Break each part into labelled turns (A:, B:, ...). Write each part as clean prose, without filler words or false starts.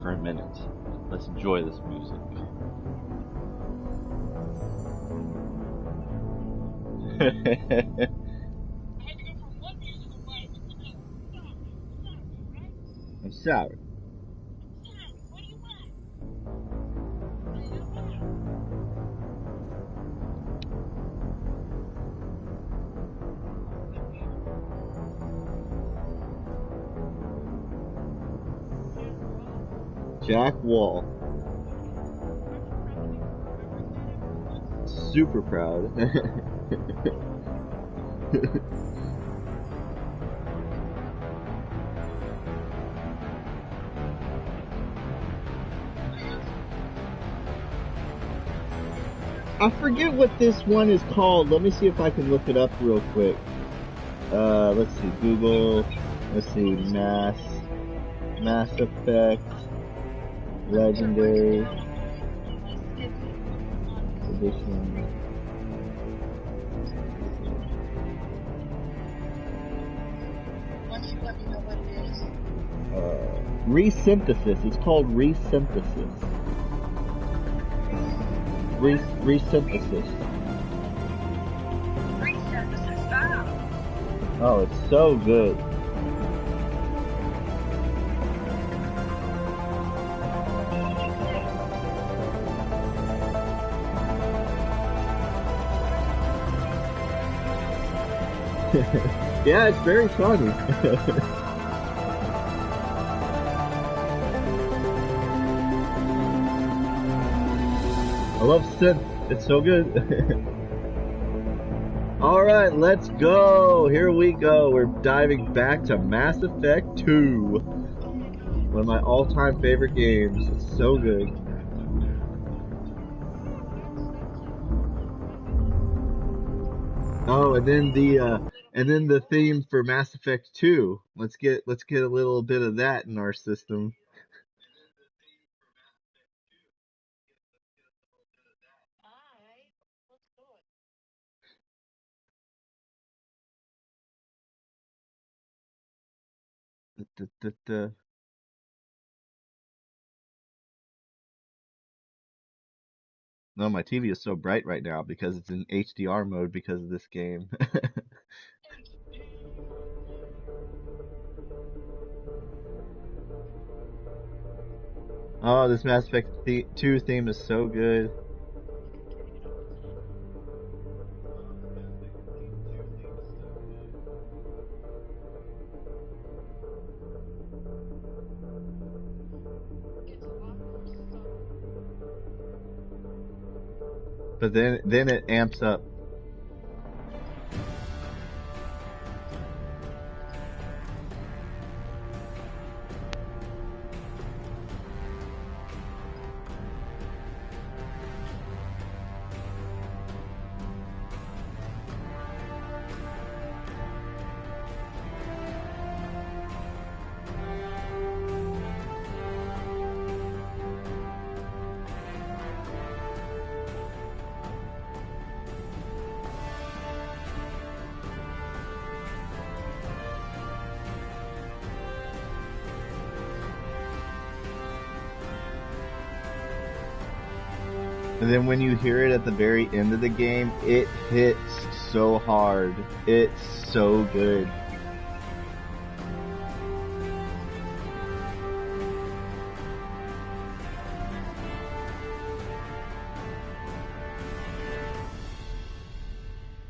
A: for a minute. Let's enjoy this music. I'm sorry. Jack Wall. Super proud. I forget what this one is called. Let me see if I can look it up real quick. Let's see, Google. Let's see, Mass Effect, Legendary Edition. Resynthesis. It's called Resynthesis. Resynthesis. Oh, it's so good. Yeah, it's very funny. I love synth. It's so good. Alright, let's go. Here we go. We're diving back to Mass Effect 2. One of my all-time favorite games. It's so good. Oh, and then the theme for Mass Effect 2. Let's get a little bit of that in our system. No, my TV is so bright right now because it's in HDR mode because of this game. Oh, this Mass Effect 2 theme is so good. But then it amps up. And then when you hear it at the very end of the game, it hits so hard. It's so good.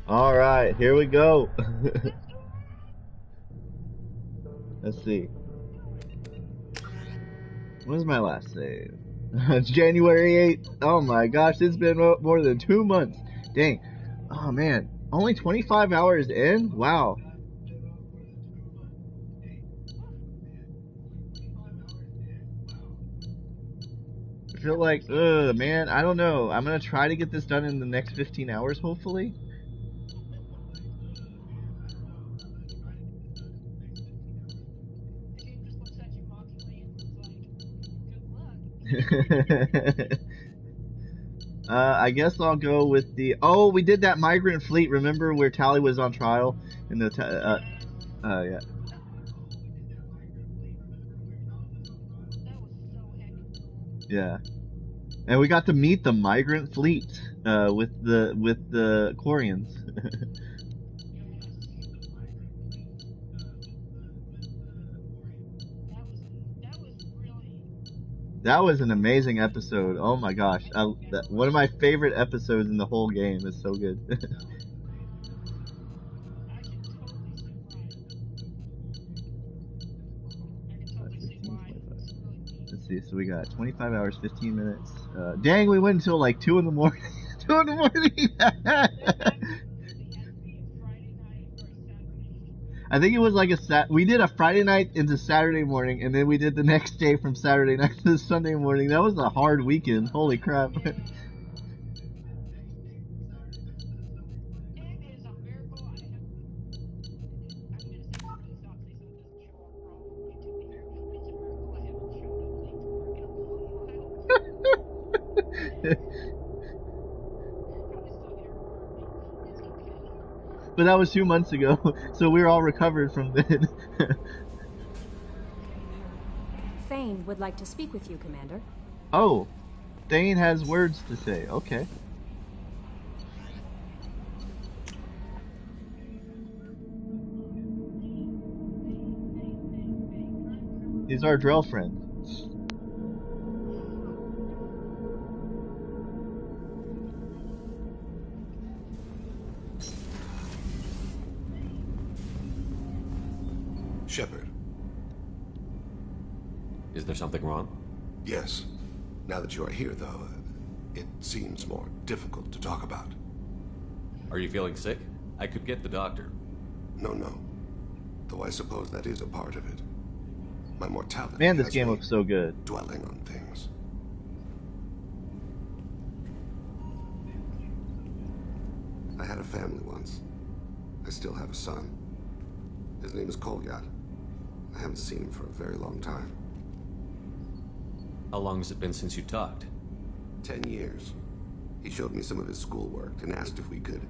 A: All right, here we go. Let's see. When was my last save? It's January 8th. Oh my gosh, it's been more than 2 months. Dang. Oh man, only 25 hours in? Wow. I feel like, man, I don't know. I'm gonna try to get this done in the next 15 hours, hopefully. I guess I'll go with the. Oh, we did that migrant fleet. Remember where Tally was on trial in the. Yeah. Yeah. And we got to meet the migrant fleet with the Quarians. That was an amazing episode. Oh my gosh. One of my favorite episodes in the whole game. Is so good. Let's see. So we got 25 hours, 15 minutes. Dang, we went until like 2 in the morning. 2 in the morning. I think it was like we did a Friday night into Saturday morning, and then we did the next day from Saturday night to Sunday morning. That was a hard weekend. Holy crap. But that was 2 months ago, so we're all recovered from then.
B: Thane would like to speak with you, Commander.
A: Oh, Thane has words to say. Okay. He's our drill friend.
C: Shepard.
D: Is there something wrong?
C: Yes. Now that you are here, though, it seems more difficult to talk about.
D: Are you feeling sick? I could get the doctor.
C: No. Though I suppose that is a part of it. My mortality.
A: Man, this game looks so good.
C: Dwelling on things. I had a family once. I still have a son. His name is Kolyat. I haven't seen him for a very long time.
D: How long has it been since you talked?
C: 10 years. He showed me some of his schoolwork and asked if we could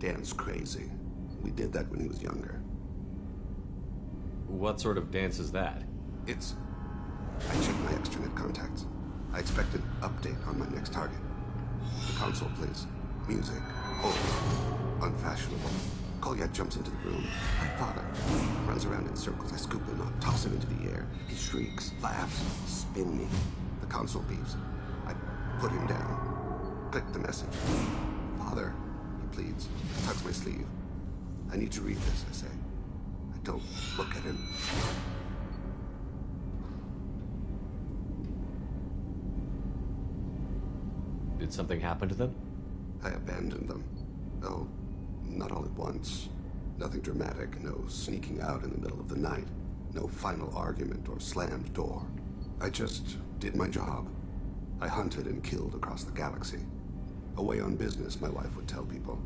C: dance crazy. We did that when he was younger.
D: What sort of dance is that?
C: It's... I checked my extranet contacts. I expect an update on my next target. The console plays music. Oh, unfashionable. Kolyat jumps into the room. My father runs around in circles. I scoop him up, toss him into the air. He shrieks, laughs, spin me. The console beeps. I put him down. Click the message. Father, he pleads. Tugs my sleeve. I need to read this, I say. I don't look at him.
D: Did something happen to them?
C: I abandoned them. Oh, not all at once. Nothing dramatic, no sneaking out in the middle of the night, no final argument or slammed door. I just did my job. I hunted and killed across the galaxy. Away on business, my wife would tell people.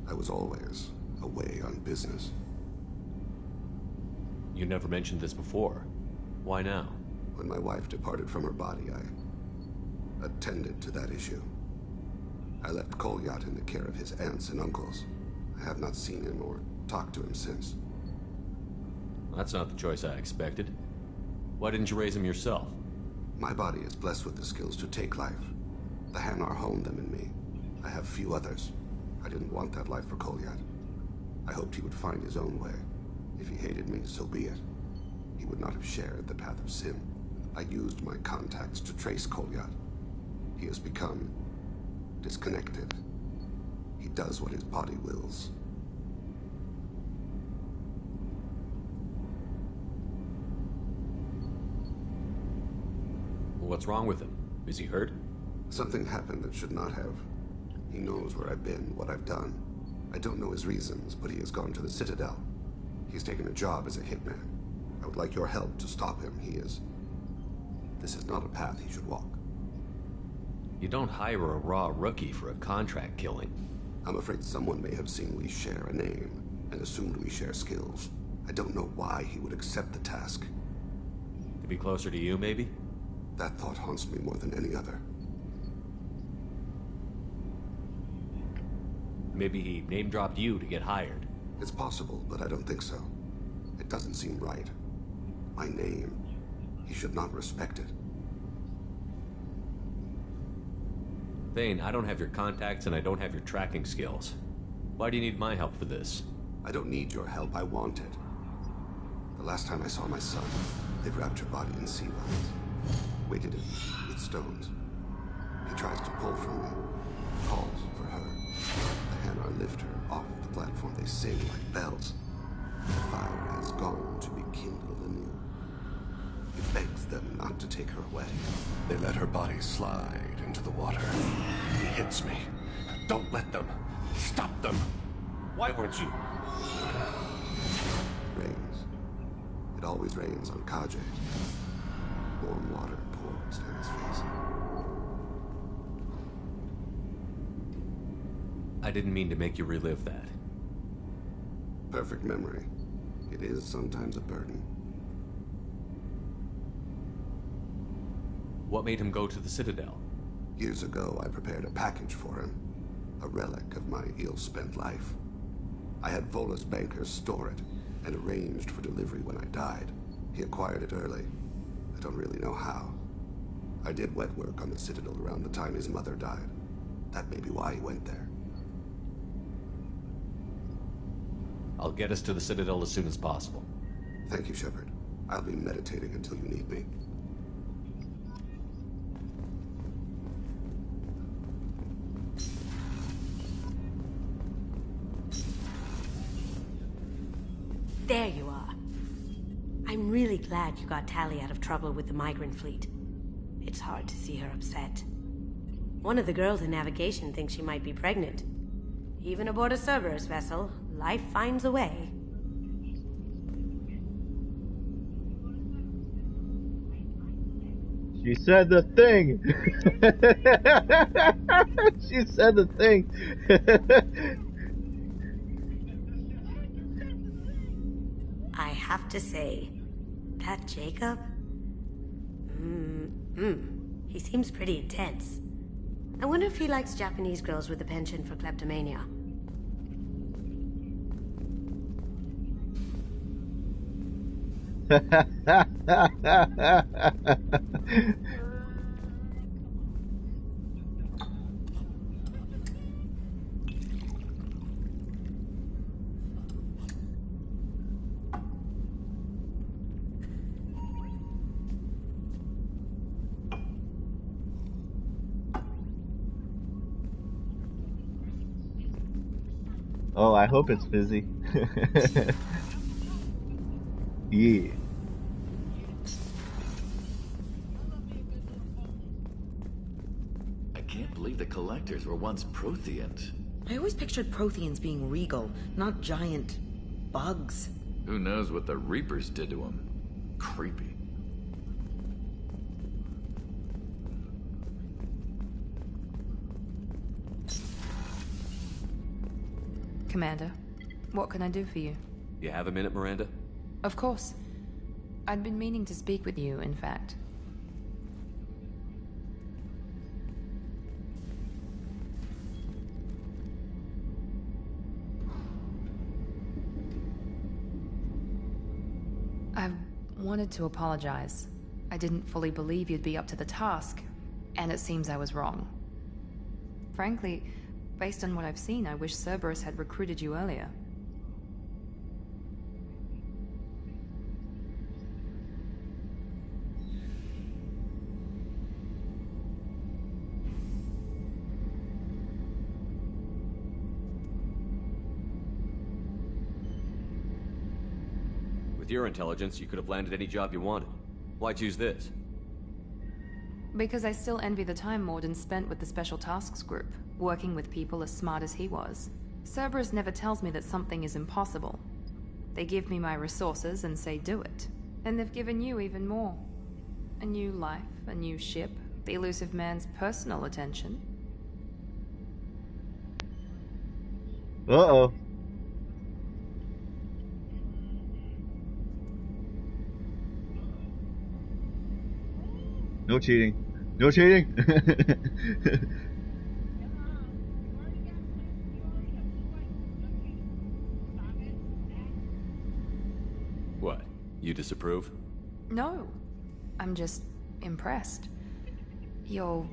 C: I was always away on business.
D: You never mentioned this before. Why now?
C: When my wife departed from her body, I attended to that issue. I left Kolyat in the care of his aunts and uncles. I have not seen him or talked to him since.
D: That's not the choice I expected. Why didn't you raise him yourself?
C: My body is blessed with the skills to take life. The Hanar honed them in me. I have few others. I didn't want that life for Kolyat. I hoped he would find his own way. If he hated me, so be it. He would not have shared the path of sin. I used my contacts to trace Kolyat. He has become disconnected. He does what his body wills.
D: What's wrong with him? Is he hurt?
C: Something happened that should not have. He knows where I've been, what I've done. I don't know his reasons, but he has gone to the Citadel. He's taken a job as a hitman. I would like your help to stop him. This is not a path he should walk.
D: You don't hire a raw rookie for a contract killing.
C: I'm afraid someone may have seen we share a name and assumed we share skills. I don't know why he would accept the task.
D: To be closer to you, maybe?
C: That thought haunts me more than any other.
D: Maybe he name-dropped you to get hired.
C: It's possible, but I don't think so. It doesn't seem right. My name. He should not respect it.
D: Thane, I don't have your contacts and I don't have your tracking skills. Why do you need my help for this?
C: I don't need your help, I want it. The last time I saw my son, they wrapped your body in sea vines, weighted it with stones. He tries to pull from me, calls for her. The Hanar lift her off the platform, they sing like bells. The fire has gone to be kindled anew. He begs them not to take her away.
E: They let her body slide into the water. He hits me. Don't let them. Stop them. Why weren't you?
C: Rains. It always rains on Kaje. Warm water pours down his face.
D: I didn't mean to make you relive that.
C: Perfect memory. It is sometimes a burden.
D: What made him go to the Citadel?
C: Years ago, I prepared a package for him. A relic of my ill-spent life. I had Volus bankers store it, and arranged for delivery when I died. He acquired it early. I don't really know how. I did wet work on the Citadel around the time his mother died. That may be why he went there.
D: I'll get us to the Citadel as soon as possible.
C: Thank you, Shepard. I'll be meditating until you need me.
B: There you are. I'm really glad you got Tali out of trouble with the migrant fleet. It's hard to see her upset. One of the girls in navigation thinks she might be pregnant. Even aboard a Cerberus vessel, life finds a way.
A: She said the thing. She said the thing.
B: I have to say, that Jacob? He seems pretty intense. I wonder if he likes Japanese girls with a penchant for kleptomania.
A: Oh, I hope it's fizzy. Yeah.
F: I can't believe the Collectors were once Protheans.
G: I always pictured Protheans being regal, not giant bugs.
F: Who knows what the Reapers did to them? Creepy.
H: Commander, what can I do for you?
D: You have a minute, Miranda?
H: Of course. I'd been meaning to speak with you, in fact. I wanted to apologize. I didn't fully believe you'd be up to the task, and it seems I was wrong. Frankly, based on what I've seen, I wish Cerberus had recruited you earlier.
D: With your intelligence, you could have landed any job you wanted. Why choose this?
H: Because I still envy the time Morden spent with the Special Tasks Group, working with people as smart as he was. Cerberus never tells me that something is impossible. They give me my resources and say do it. And they've given you even more. A new life, a new ship, the elusive man's personal attention.
A: Uh-oh. No cheating. No cheating.
D: What? You disapprove?
H: No. I'm just impressed. You're...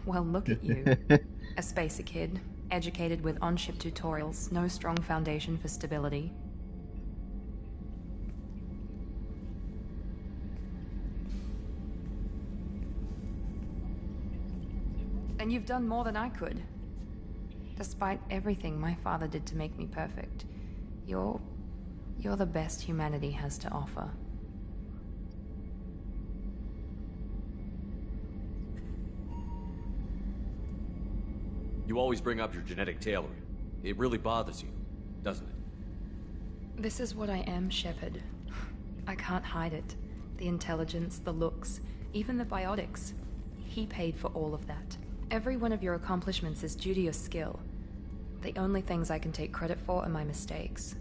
H: Well, look at you. A spacer kid, educated with on-ship tutorials, no strong foundation for stability. And you've done more than I could. Despite everything my father did to make me perfect, you're the best humanity has to offer.
D: You always bring up your genetic tailoring. It really bothers you, doesn't it?
H: This is what I am, Shepard. I can't hide it. The intelligence, the looks, even the biotics. He paid for all of that. Every one of your accomplishments is due to your skill. The only things I can take credit for are my mistakes.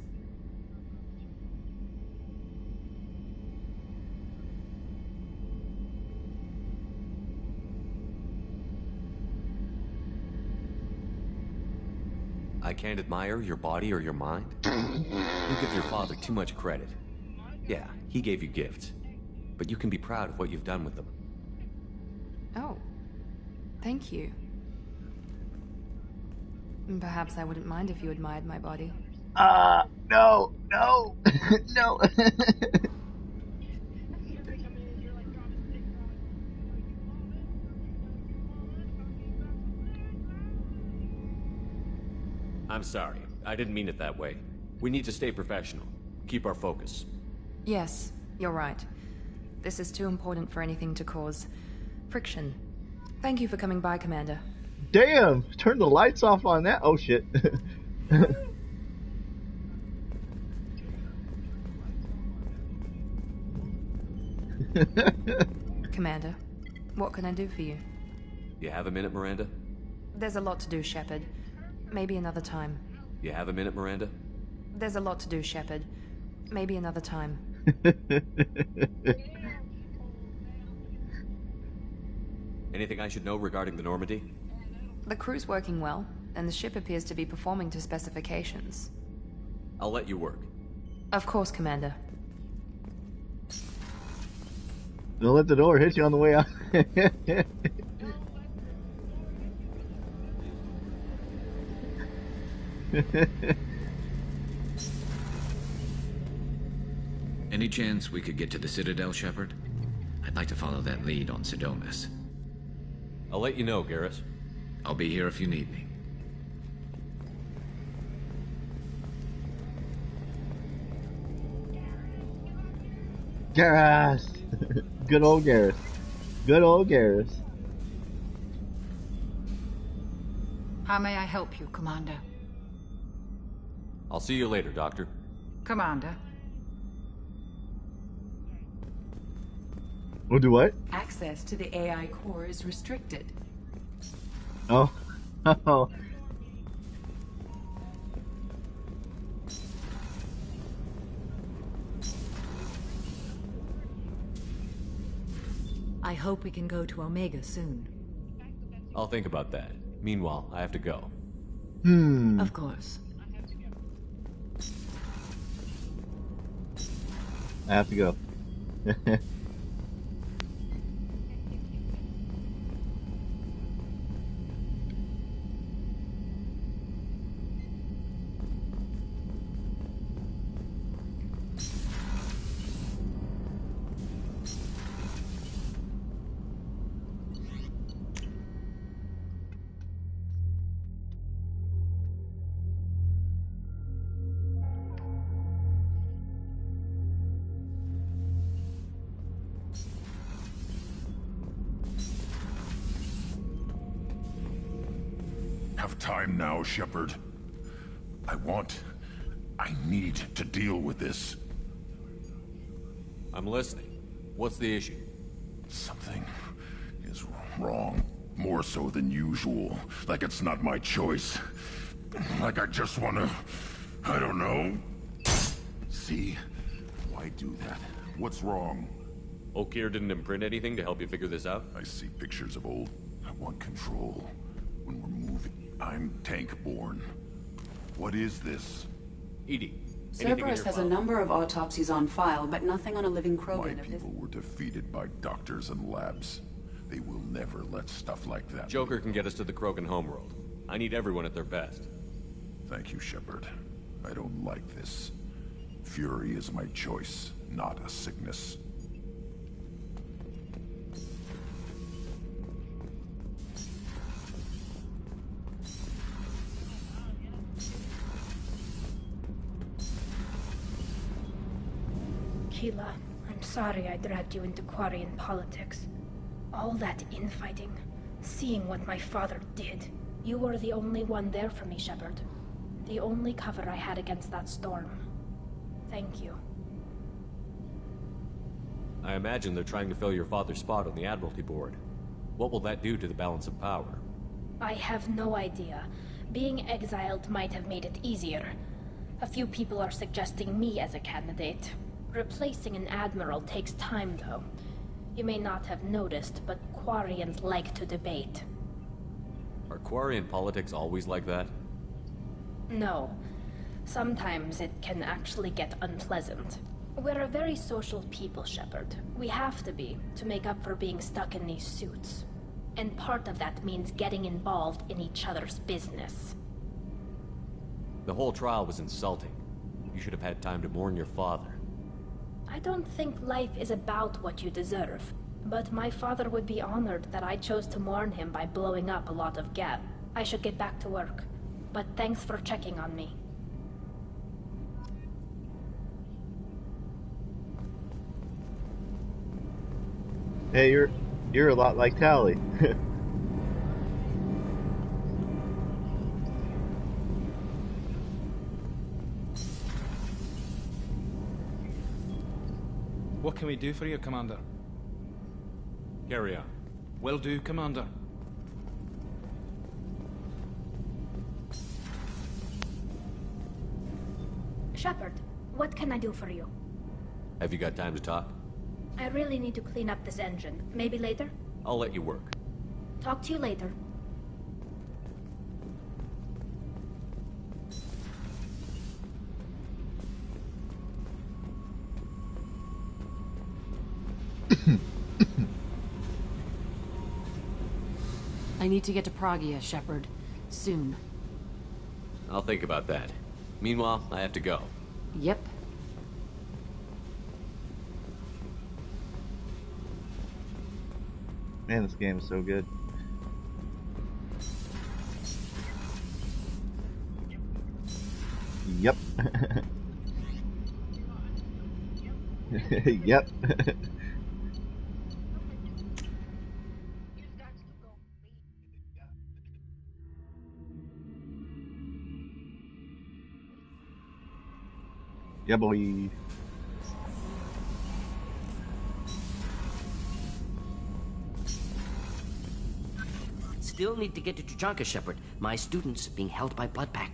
D: I can't admire your body or your mind? You give your father too much credit. Yeah, he gave you gifts. But you can be proud of what you've done with them.
H: Oh. Thank you. Perhaps I wouldn't mind if you admired my body.
A: No, no, no.
D: I'm sorry. I didn't mean it that way. We need to stay professional. Keep our focus.
H: Yes, you're right. This is too important for anything to cause friction. Thank you for coming by, Commander.
A: Damn! Turn the lights off on that. Oh shit.
H: Commander, what can I do for you?
D: You have a minute, Miranda?
H: There's a lot to do, Shepard. Maybe another time.
D: You have a minute, Miranda?
H: There's a lot to do, Shepard. Maybe another time.
D: Anything I should know regarding the Normandy?
H: The crew's working well, and the ship appears to be performing to specifications.
D: I'll let you work.
H: Of course, Commander.
A: Don't let the door hit you on the way out.
I: Any chance we could get to the Citadel, Shepard? I'd like to follow that lead on Sodomus.
D: I'll let you know, Garrus.
I: I'll be here if you need me.
A: Garrus! Good old Garrus. Good old Garrus.
J: How may I help you, Commander?
D: I'll see you later, Doctor.
J: Commander.
A: We'll do what?
J: Access to the AI core is restricted.
A: Oh. Oh.
K: I hope we can go to Omega soon.
D: I'll think about that. Meanwhile, I have to go.
K: Of course.
A: I have to go.
L: Have time now, Shepard. I need to deal with this.
D: I'm listening. What's the issue?
L: Something is wrong. More so than usual. Like it's not my choice. Like I just wanna... I don't know. See? Why do that? What's wrong?
D: Okeer didn't imprint anything to help you figure this out?
L: I see pictures of old... I want control. When we're moving... I'm tank-born. What is this?
D: EDI.
J: Cerberus has a number of autopsies on file, but nothing on a living Krogan
L: My
J: of his...
L: people were defeated by doctors and labs. They will never let stuff like that.
D: Joker can get us to the Krogan homeworld. I need everyone at their best.
L: Thank you, Shepard. I don't like this. Fury is my choice, not a sickness.
M: Keela, I'm sorry I dragged you into Quarian politics. All that infighting, seeing what my father did. You were the only one there for me, Shepard. The only cover I had against that storm. Thank you.
D: I imagine they're trying to fill your father's spot on the Admiralty Board. What will that do to the balance of power?
M: I have no idea. Being exiled might have made it easier. A few people are suggesting me as a candidate. Replacing an admiral takes time, though. You may not have noticed, but Quarians like to debate.
D: Are Quarian politics always like that?
M: No. Sometimes it can actually get unpleasant. We're a very social people, Shepard. We have to be, to make up for being stuck in these suits. And part of that means getting involved in each other's business.
D: The whole trial was insulting. You should have had time to mourn your father.
M: I don't think life is about what you deserve, but my father would be honored that I chose to mourn him by blowing up a lot of gas. I should get back to work, but thanks for checking on me.
A: Hey, you're a lot like Tali.
N: What can we do for you, Commander?
D: Carry on.
N: Will do, Commander.
M: Shepard, what can I do for you?
D: Have you got time to talk?
M: I really need to clean up this engine. Maybe later?
D: I'll let you work.
M: Talk to you later.
K: I need to get to Pragia, Shepard. Soon.
D: I'll think about that. Meanwhile, I have to go.
K: Yep.
A: Man, this game is so good. Yep. Yep. Yeah, boy.
O: Still need to get to Tuchanka, Shepard. My student's being held by Bloodpack.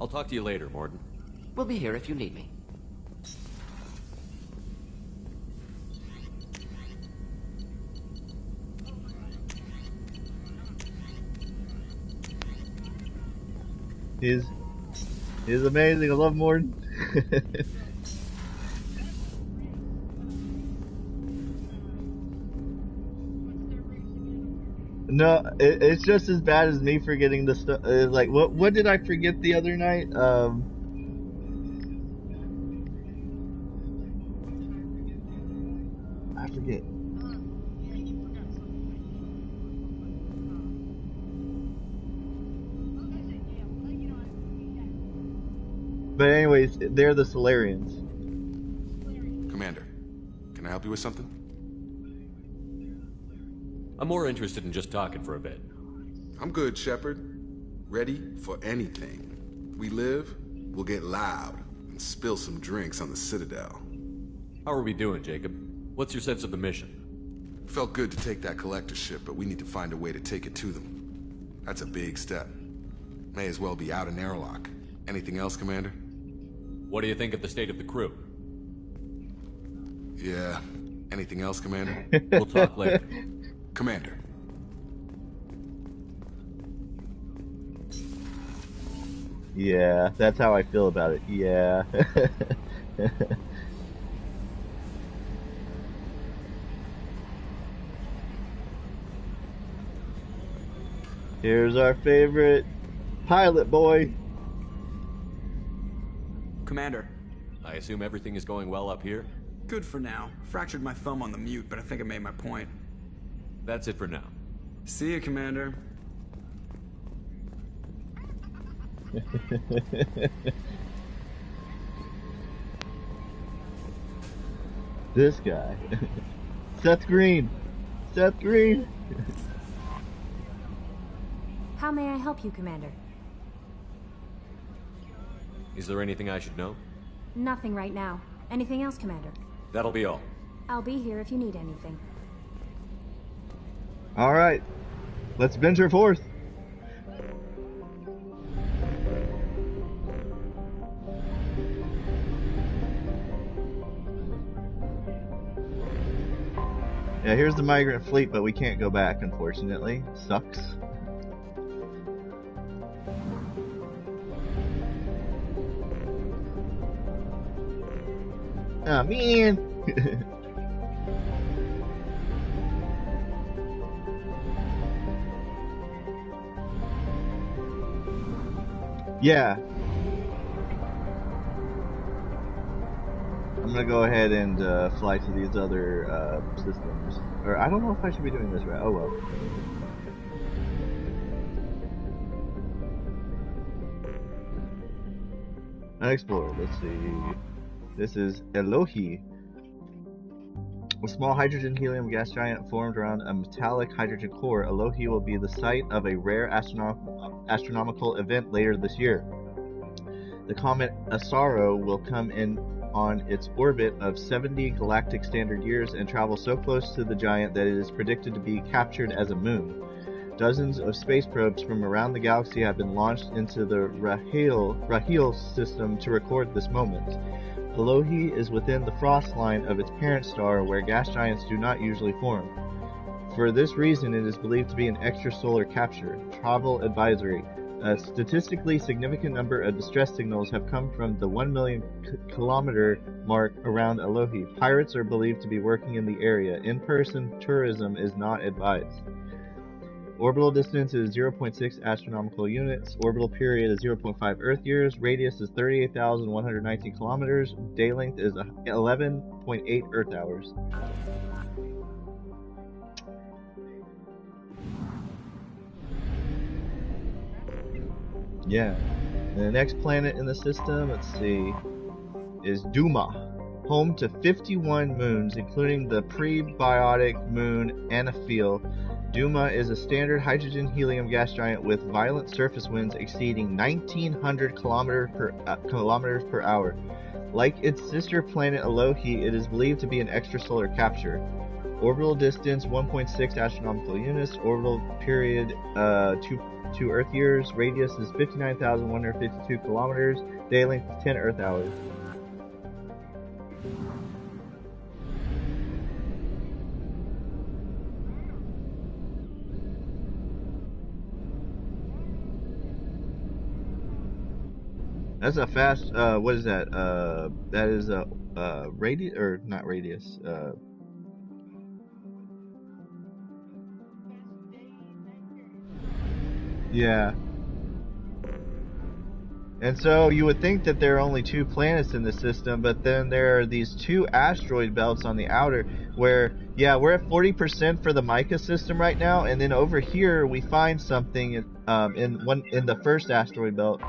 D: I'll talk to you later, Morden.
O: We'll be here if you need me.
A: He's amazing. I love Morden. No, it's just as bad as me forgetting the stuff. Like, what did I forget the other night? I forget. But anyways, they're the Solarians.
C: Commander, can I help you with something?
D: I'm more interested in just talking for a bit.
C: I'm good, Shepard. Ready for anything. We live, we'll get loud, and spill some drinks on the Citadel.
D: How are we doing, Jacob? What's your sense of the mission?
C: Felt good to take that collector ship, but we need to find a way to take it to them. That's a big step. May as well be out in airlock. Anything else, Commander?
D: What do you think of the state of the crew?
C: Yeah. Anything else, Commander?
D: We'll talk later.
C: Commander.
A: Yeah, that's how I feel about it. Yeah. Here's our favorite pilot boy.
P: Commander.
D: I assume everything is going well up here?
P: Good for now. Fractured my thumb on the mute, but I think I made my point.
D: That's it for now.
P: See you, Commander.
A: This guy. Seth Green. Seth Green.
Q: How may I help you, Commander?
D: Is there anything I should know?
Q: Nothing right now. Anything else, Commander?
D: That'll be all.
Q: I'll be here if you need anything.
A: Alright. Let's venture forth. Yeah, here's the migrant fleet, but we can't go back, unfortunately. Sucks. Oh, man! Yeah. I'm gonna go ahead and fly to these other systems. Or I don't know if I should be doing this right. Oh well. Unexplored. Let's see. This is Elohi. A small hydrogen helium gas giant formed around a metallic hydrogen core, Elohi will be the site of a rare astronomical event later this year. The comet Asaro will come in on its orbit of 70 galactic standard years and travel so close to the giant that it is predicted to be captured as a moon. Dozens of space probes from around the galaxy have been launched into the Rahil system to record this moment. Elohi is within the frost line of its parent star, where gas giants do not usually form. For this reason, it is believed to be an extrasolar capture. Travel advisory. A statistically significant number of distress signals have come from the 1 million kilometer mark around Elohi. Pirates are believed to be working in the area. In-person tourism is not advised. Orbital distance is 0.6 astronomical units. Orbital period is 0.5 Earth years. Radius is 38,119 kilometers. Day length is 11.8 Earth hours. Yeah. And the next planet in the system, let's see, is Duma. Home to 51 moons, including the prebiotic moon Anaphil. Duma is a standard hydrogen-helium gas giant with violent surface winds exceeding 1,900 kilometers per hour. Like its sister planet Elohi, it is believed to be an extrasolar capture. Orbital distance 1.6 astronomical units. Orbital period 2 Earth years. Radius is 59,152 kilometers. Day length is 10 Earth hours. That's a fast, what is that? That is a, radius, or not radius, yeah. And so you would think that there are only 2 planets in the system, but then there are these 2 asteroid belts on the outer where, yeah, we're at 40% for the Mica system right now, and then over here we find something in the first asteroid belt.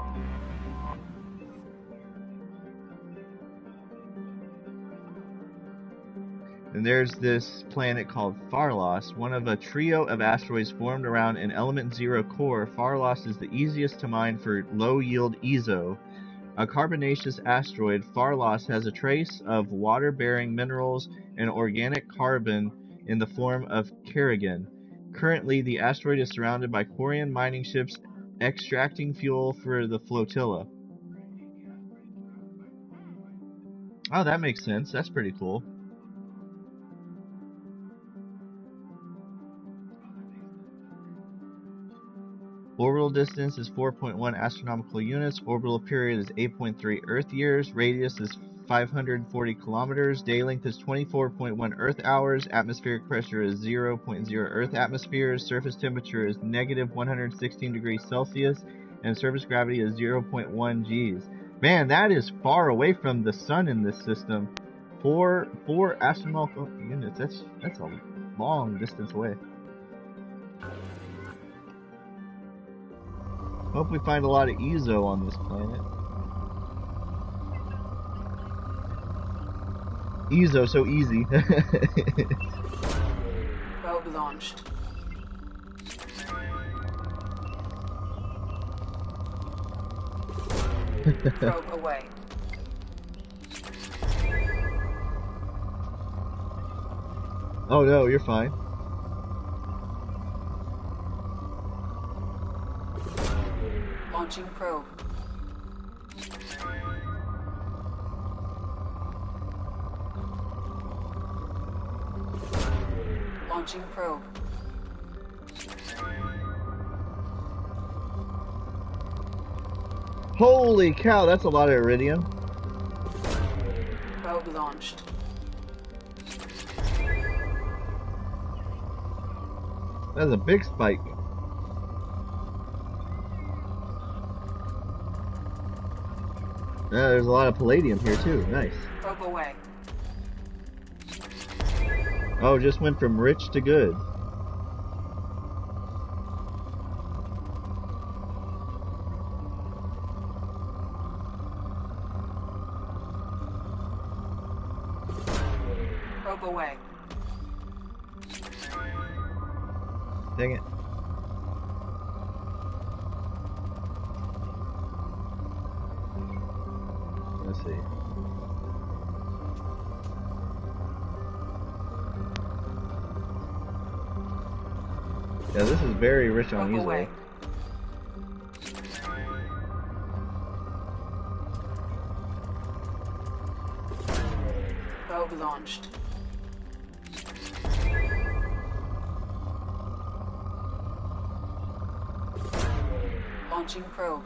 A: And there's this planet called Farlos, one of a trio of asteroids formed around an element 0 core. Farlos is the easiest to mine for low-yield EZO. A carbonaceous asteroid, Farlos has a trace of water-bearing minerals and organic carbon in the form of Kerrigan. Currently, the asteroid is surrounded by Quarian mining ships extracting fuel for the flotilla. Oh, that makes sense. That's pretty cool. Orbital distance is 4.1 astronomical units. Orbital period is 8.3 Earth years. Radius is 540 kilometers. Day length is 24.1 Earth hours. Atmospheric pressure is 0.0 Earth atmospheres. Surface temperature is negative 116 degrees Celsius. And surface gravity is 0.1 Gs. Man, that is far away from the sun in this system. Four astronomical units. That's a long distance away. Hope we find a lot of Ezo on this planet. Ezo, so easy.
J: Probe launched. Probe away.
A: Oh no, you're fine.
J: Launching probe. Launching probe.
A: Holy cow, that's a lot of iridium.
J: Probe launched.
A: That's a big spike. Yeah, there's a lot of palladium here too. Nice.
J: Probe away.
A: Oh, just went from rich to good.
J: Probe away.
A: Dang it. Let's see. Yeah, this is very rich on Ezo.
J: Probe launched. Launching probe.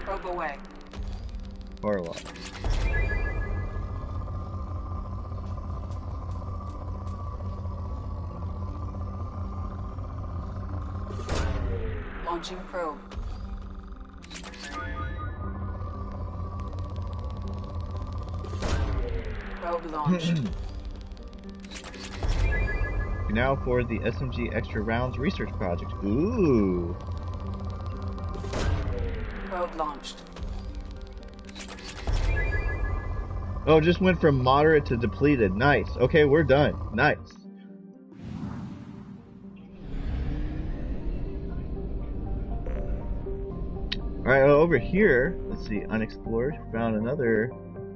J: Probe away.
A: Far a lot.
J: Launching probe. Probe launched.
A: Now for the SMG Extra Rounds Research Project. Ooh.
J: Probe launched.
A: Oh, just went from moderate to depleted. Nice. Okay, we're done. Nice. Alright, over here, let's see, unexplored. Found another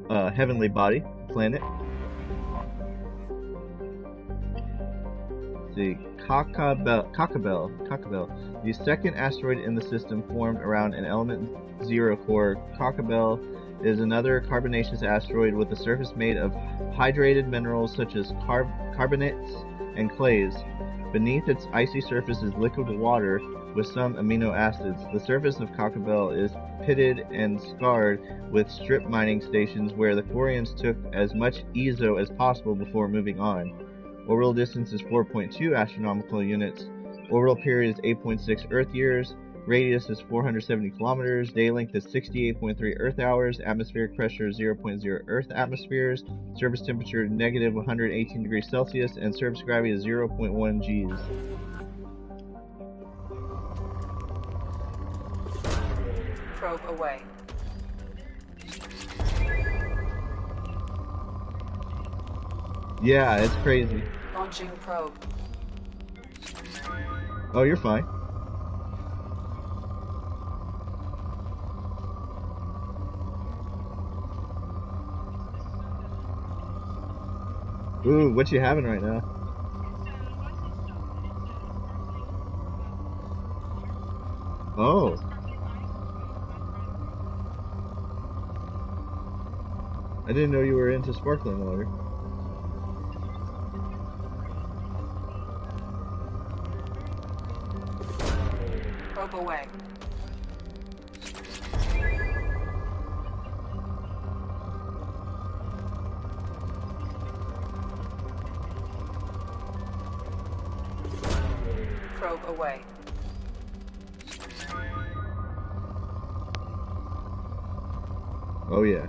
A: heavenly body, planet. Let's see, Cockabell. The second asteroid in the system formed around an element 0 core. Cockabell is another carbonaceous asteroid with a surface made of hydrated minerals such as carbonates and clays. Beneath its icy surface is liquid water with some amino acids. The surface of Cockabell is pitted and scarred with strip mining stations where the Quarians took as much Ezo as possible before moving on. Orbital distance is 4.2 astronomical units. Orbital period is 8.6 Earth years. Radius is 470 kilometers. Day length is 68.3 Earth hours. Atmospheric pressure is 0.0 Earth atmospheres. Surface temperature negative 118 degrees Celsius. And surface gravity is 0.1 Gs.
J: Probe away.
A: Yeah, it's crazy.
J: Launching probe.
A: Oh, you're fine. Ooh, what you having right now? Oh. I didn't know you were into sparkling water.
J: Probe away. Probe away.
A: Oh yeah.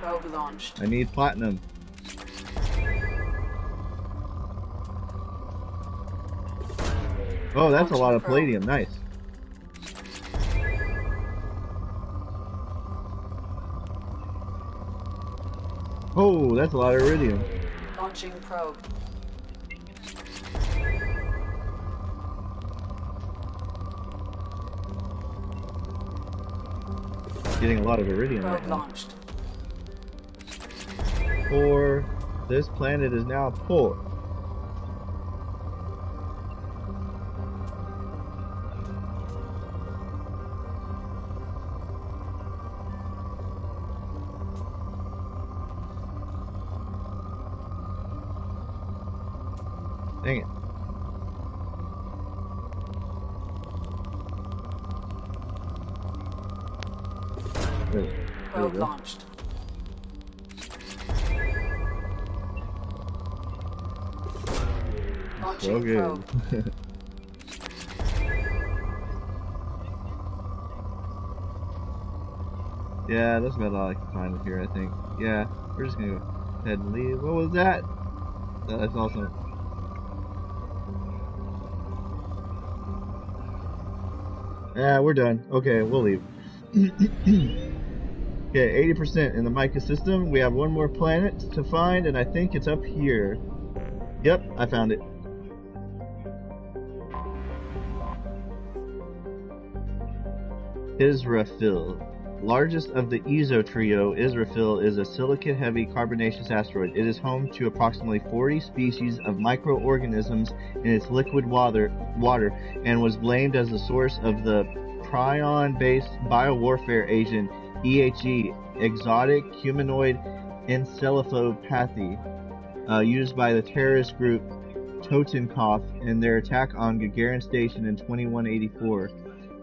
J: Probe launched.
A: I need platinum. Oh, that's a lot of palladium. Nice. Oh, that's a lot of iridium.
J: Launching probe.
A: Getting a lot of iridium
J: Probe
A: right now.
J: launched.
A: Poor. This planet is now poor. Dang it.
J: Probe launched.
A: So good. Yeah, that's about all I can find here, I think. Yeah, we're just gonna go ahead and leave. What was that? That's awesome. Yeah, we're done. Okay, we'll leave. Okay, 80% in the Mica system. We have one more planet to find, and I think it's up here. Yep, I found it. Israfil. Largest of the Ezo trio, Israfil is a silicate-heavy carbonaceous asteroid. It is home to approximately 40 species of microorganisms in its liquid water and was blamed as the source of the prion-based biowarfare agent EHE, exotic humanoid encephalopathy, used by the terrorist group Totenkopf in their attack on Gagarin Station in 2184.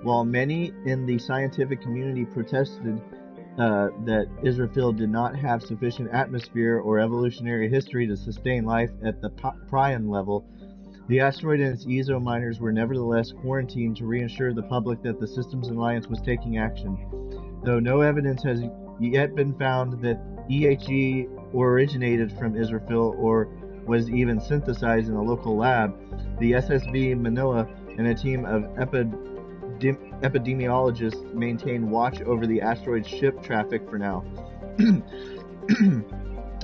A: While many in the scientific community protested that Israfil did not have sufficient atmosphere or evolutionary history to sustain life at the prion level, the asteroid and its Ezo miners were nevertheless quarantined to reassure the public that the Systems Alliance was taking action. Though no evidence has yet been found that EHE originated from Israfil or was even synthesized in a local lab, the SSB Manila and a team of epidemiologists maintain watch over the asteroid's ship traffic for now.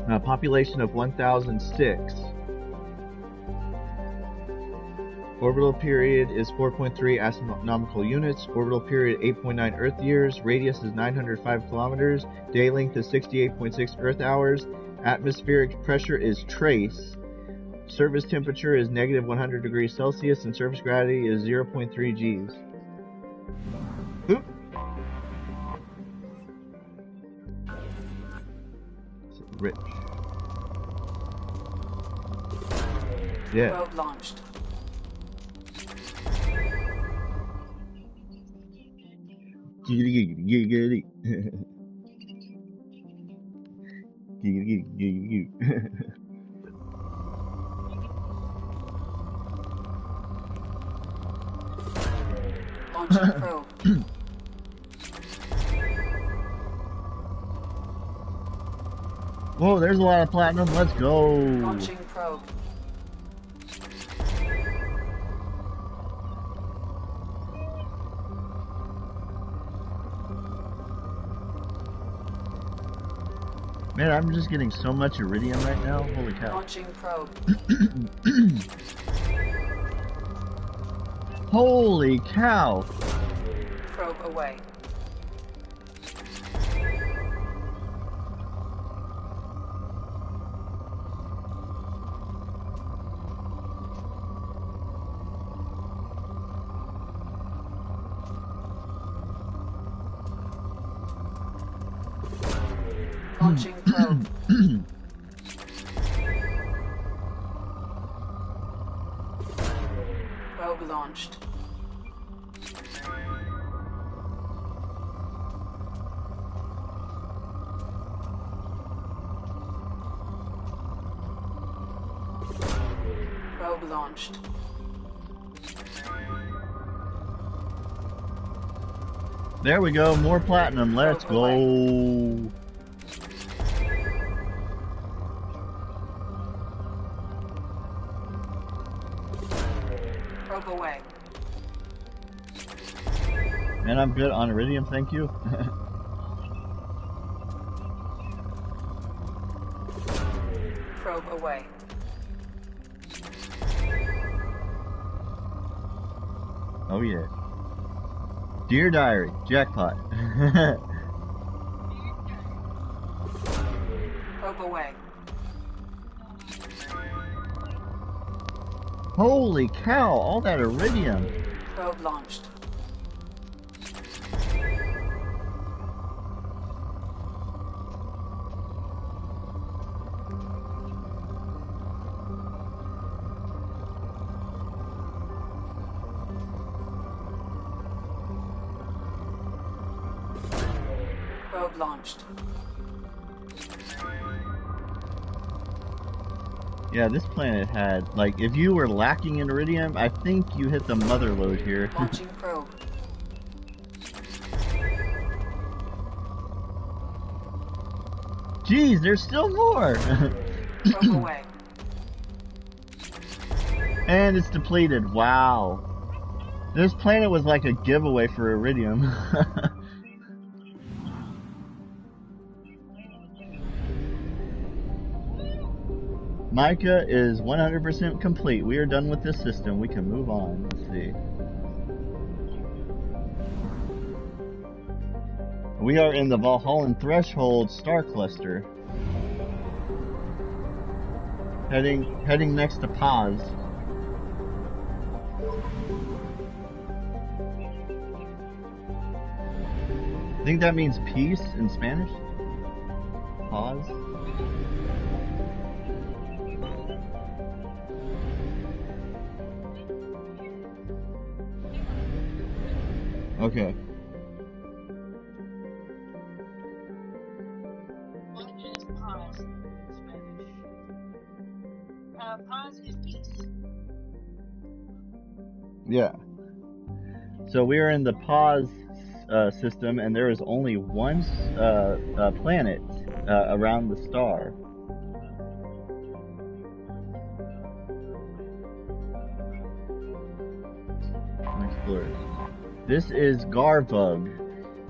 A: A population of 1,006. Orbital period is 4.3 astronomical units. Orbital period 8.9 Earth years. Radius is 905 kilometers. Day length is 68.6 Earth hours. Atmospheric pressure is trace. Surface temperature is negative 100 degrees Celsius, and surface gravity is 0.3 Gs. Oop. Rich. Yeah.
J: Probe launched.
A: Giggity.
J: Launching probe.
A: Whoa, there's a lot of platinum. Let's go.
J: Launching probe.
A: Man, I'm just getting so much iridium right now. Holy cow.
J: Launching probe.
A: Holy cow.
J: Probe away. Launching probe. Probe launched. Probe launched.
A: There we go, more platinum. Let's go.
J: Probe away.
A: And I'm good on iridium, thank you.
J: Probe away.
A: Oh yeah. Dear Diary, jackpot.
J: Probe away.
A: Holy cow, all that iridium.
J: Probe launched. Probe launched.
A: Yeah, this planet had, like, if you were lacking in iridium, I think you hit the mother load here.
J: Launching probe.
A: Jeez, there's still more!
J: Probe away.
A: And it's depleted, wow. This planet was like a giveaway for iridium. Micah is 100% complete. We are done with this system. We can move on. Let's see. We are in the Valhallan Threshold star cluster. Heading next to Paz. I think that means peace in Spanish. Paz. Okay.
R: What is pause in Spanish? Pause is peace.
A: Yeah. So we are in the Paz system, and there is only one planet around the star. Explore. This is Garvug.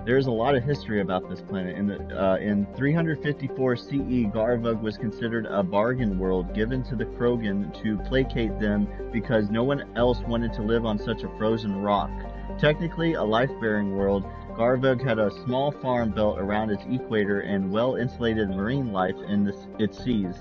A: There's a lot of history about this planet. In 354 CE, Garvug was considered a bargain world given to the Krogan to placate them because no one else wanted to live on such a frozen rock. Technically a life-bearing world, Garvug had a small farm belt around its equator and well-insulated marine life in its seas.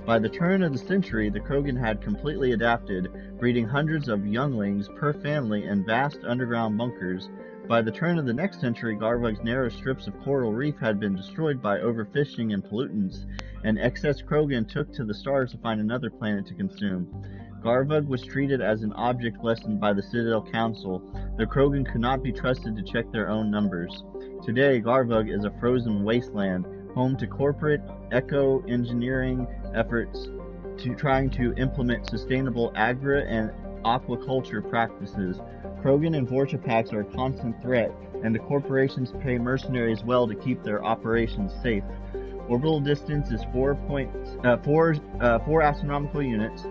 A: By the turn of the century, the Krogan had completely adapted, breeding hundreds of younglings per family in vast underground bunkers. By the turn of the next century, Garvug's narrow strips of coral reef had been destroyed by overfishing and pollutants, and excess Krogan took to the stars to find another planet to consume. Garvug was treated as an object lesson by the Citadel Council. The Krogan could not be trusted to check their own numbers. Today, Garvug is a frozen wasteland, home to corporate eco-engineering efforts trying to implement sustainable agri- and aquaculture practices. Krogan and Vortipax are a constant threat, and the corporations pay mercenaries well to keep their operations safe. Orbital distance is 4 astronomical units.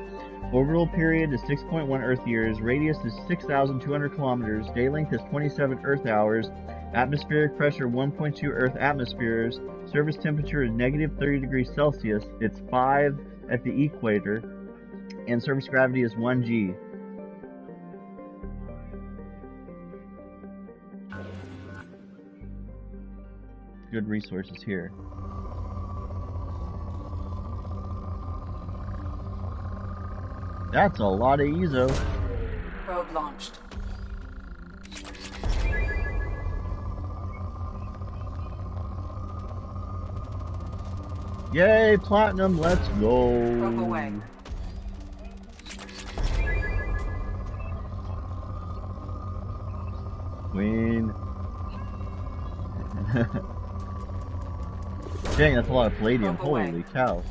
A: Orbital period is 6.1 Earth years. Radius is 6,200 kilometers. Day length is 27 Earth hours. Atmospheric pressure 1.2 Earth atmospheres. Surface temperature is negative 30 degrees Celsius. It's 5 at the equator. And surface gravity is 1 G. Good resources here. That's a lot of EZO.
J: Probe launched.
A: Yay, platinum, let's go.
J: Probe away.
A: Queen. Dang, that's a lot of palladium. Holy cow.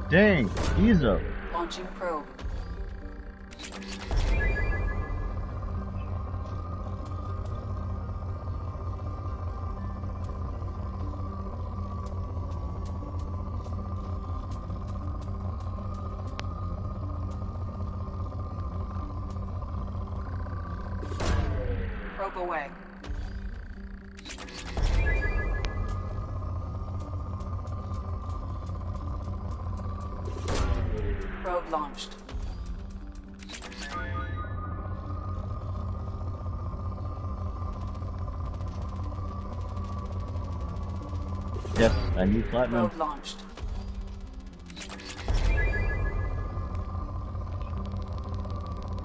A: Dang, Izo.
J: Launching probe. Probe away. Probe launched.
A: Yes, I need platinum.
J: Probe launched.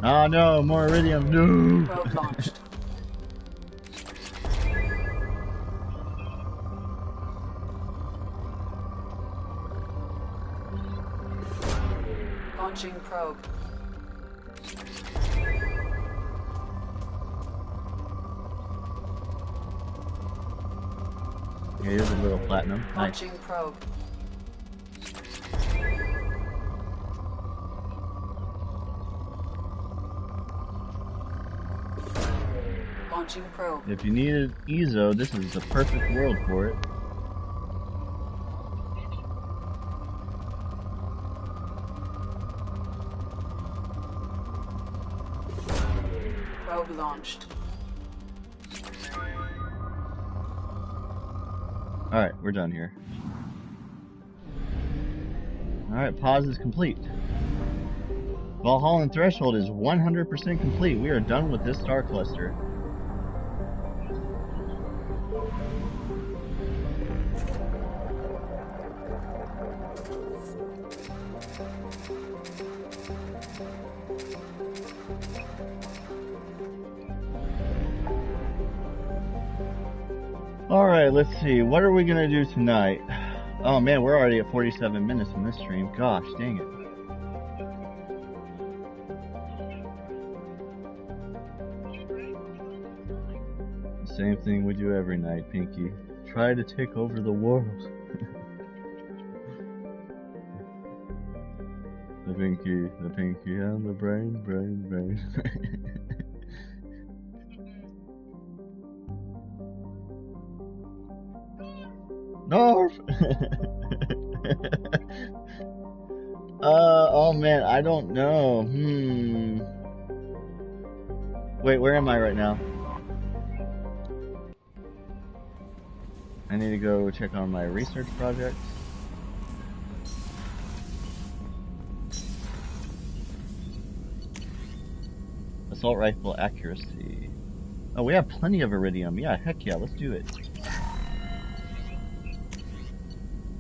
A: Oh no, more iridium. No.
J: Probe launched. Launching probe.
A: Here's a little platinum. Nice.
J: Launching probe. Launching probe.
A: If you needed Ezo, this is the perfect world for it.
J: Probe launched.
A: Alright, we're done here. Alright, pause is complete. Valhalla Threshold is 100% complete. We are done with this star cluster. Alright, let's see. What are we gonna do tonight? Oh man, we're already at 47 minutes in this stream. Gosh, dang it. Same thing we do every night, Pinky. Try to take over the world. the Pinky, and the brain. North! Oh man, I don't know. Wait, where am I right now? I need to go check on my research projects. Assault rifle accuracy. Oh, we have plenty of iridium. Yeah, heck yeah, let's do it.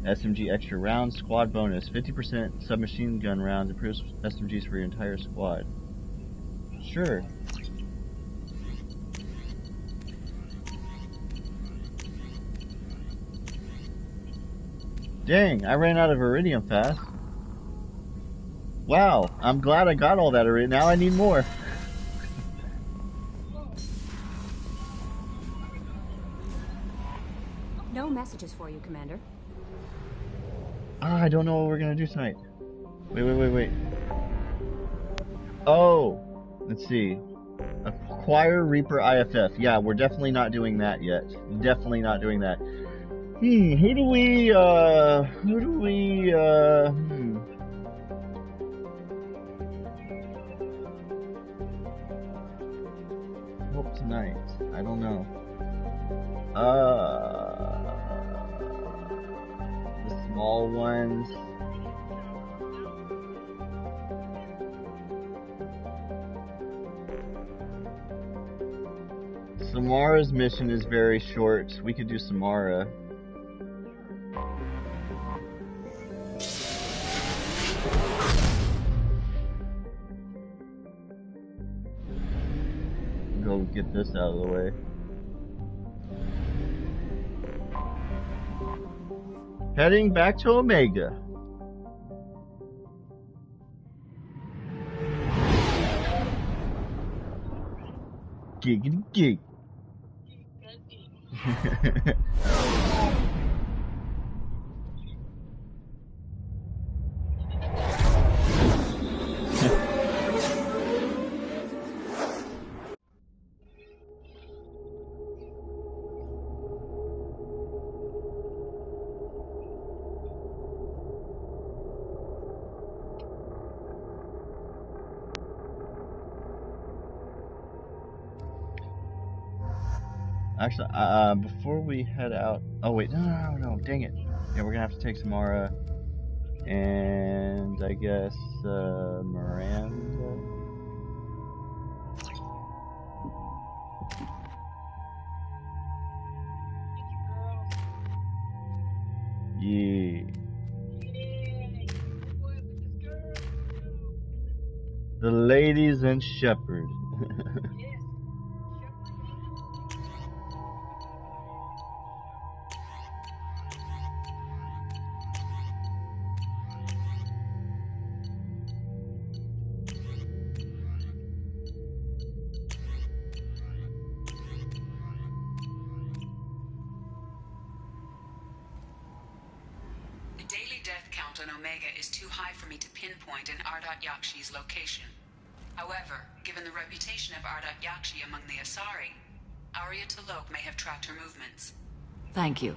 A: SMG extra rounds, squad bonus. 50% submachine gun rounds, improves SMGs for your entire squad. Sure. Dang, I ran out of iridium fast. Wow, I'm glad I got all that iridium. Now I need more.
Q: No messages for you, Commander.
A: I don't know what we're gonna do tonight. Wait. Oh, let's see. Acquire Reaper IFF. Yeah, we're definitely not doing that yet. Definitely not doing that. Who do we, Hope tonight. I don't know. The small ones. Samara's mission is very short. We could do Samara. Go get this out of the way. Heading back to Omega. Giggity gig. Actually, before we head out, oh wait, no, dang it. Yeah, we're gonna have to take Samara and I guess Miranda. Yeah. The ladies and Shepard.
S: The daily death count on Omega is too high for me to pinpoint an Ardat Yakshi's location. However, given the reputation of Ardat Yakshi among the Asari, Arya T'Loak may have tracked her movements.
K: Thank you.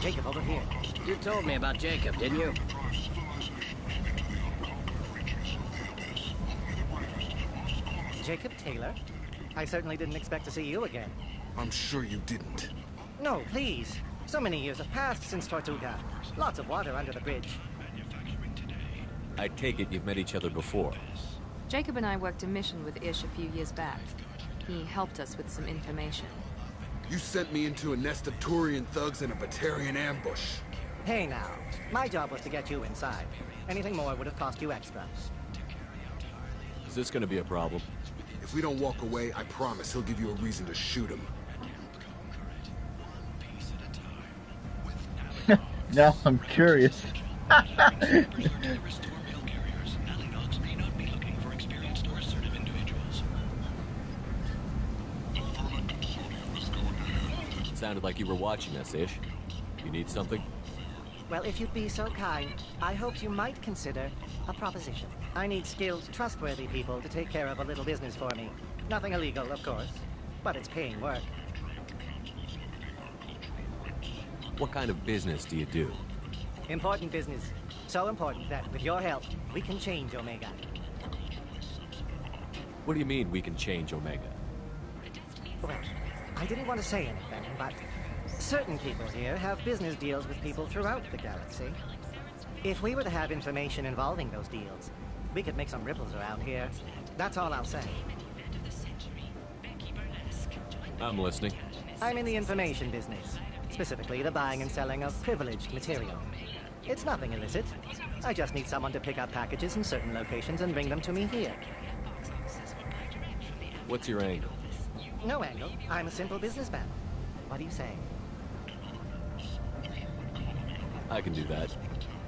O: Jacob, over here. You told me about Jacob, didn't you?
T: Jacob Taylor? I certainly didn't expect to see you again.
E: I'm sure you didn't.
T: No, please. So many years have passed since Tortuga. Lots of water under the bridge.
D: I take it you've met each other before.
H: Jacob and I worked a mission with Ish a few years back. He helped us with some information.
E: You sent me into a nest of Turian thugs in a Batarian ambush.
T: Hey now, my job was to get you inside. Anything more would have cost you extra.
D: Is this gonna be a problem?
E: If we don't walk away, I promise he'll give you a reason to shoot him.
A: Now I'm curious.
D: It sounded like you were watching us, Ish. You need something?
T: Well, if you'd be so kind, I hoped you might consider a proposition. I need skilled, trustworthy people to take care of a little business for me. Nothing illegal, of course, but it's paying work.
D: What kind of business do you do?
T: Important business. So important that, with your help, we can change Omega.
D: What do you mean we can change Omega?
T: Well, I didn't want to say anything, but certain people here have business deals with people throughout the galaxy. If we were to have information involving those deals, we could make some ripples around here. That's all I'll say.
D: I'm listening.
T: I'm in the information business. Specifically, the buying and selling of privileged material. It's nothing illicit. I just need someone to pick up packages in certain locations and bring them to me here.
D: What's your angle?
T: No angle. I'm a simple businessman. What do you say?
D: I can do that.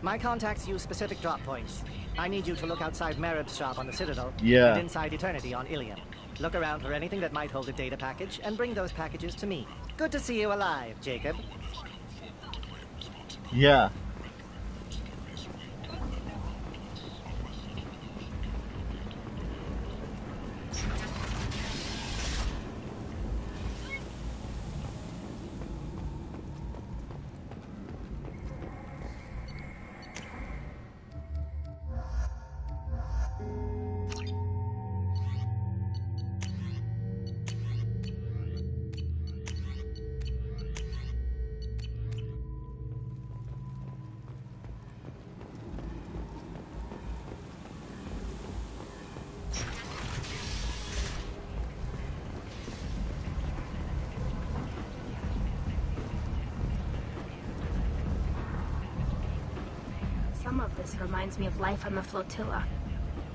T: My contacts use specific drop points. I need you to look outside Merib's shop on the Citadel
A: Yeah.
T: and inside Eternity on Ilium. Look around for anything that might hold a data package and bring those packages to me. Good to see you alive, Jacob.
A: Yeah.
M: Some of this reminds me of life on the flotilla.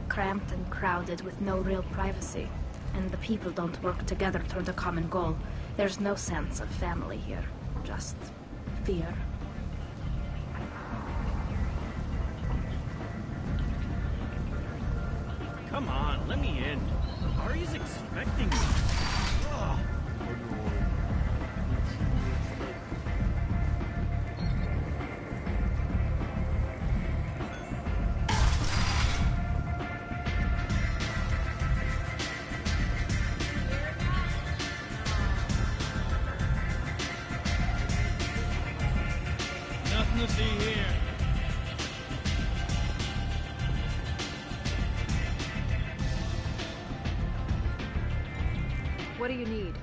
M: Cramped and crowded with no real privacy. And the people don't work together toward a common goal. There's no sense of family here. Just fear.
U: Come on, let me in. Ari's expecting me. Ugh. Nothing to see here.
H: What do you need?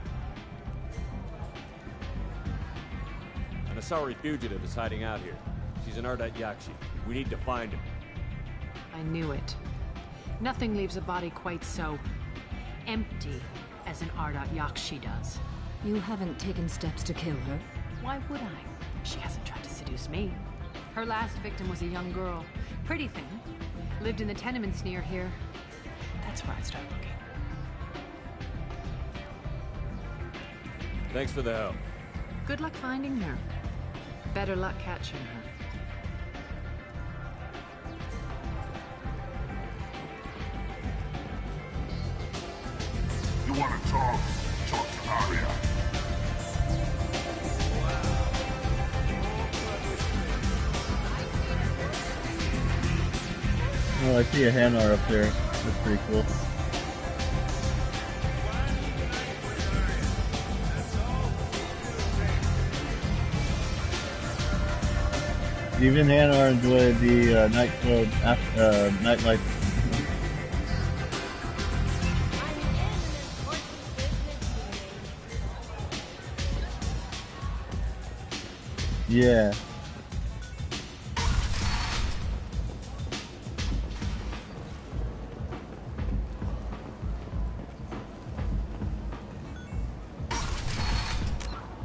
V: An Asari fugitive is hiding out here. She's in Ardat Yakshi. We need to find her.
K: I knew it. Nothing leaves a body quite so empty as an Ardat Yakshi does.
W: You haven't taken steps to kill her?
K: Why would I? She hasn't tried to seduce me. Her last victim was a young girl. Pretty thing. Lived in the tenements near here. That's where I'd start looking.
V: Thanks for the help.
K: Good luck finding her. Better luck catching her.
L: You want to talk? Talk to Aria.
A: Oh, I see a Hanar up there. That's pretty cool. Even Hanar enjoyed the nightclub nightlife. Yeah.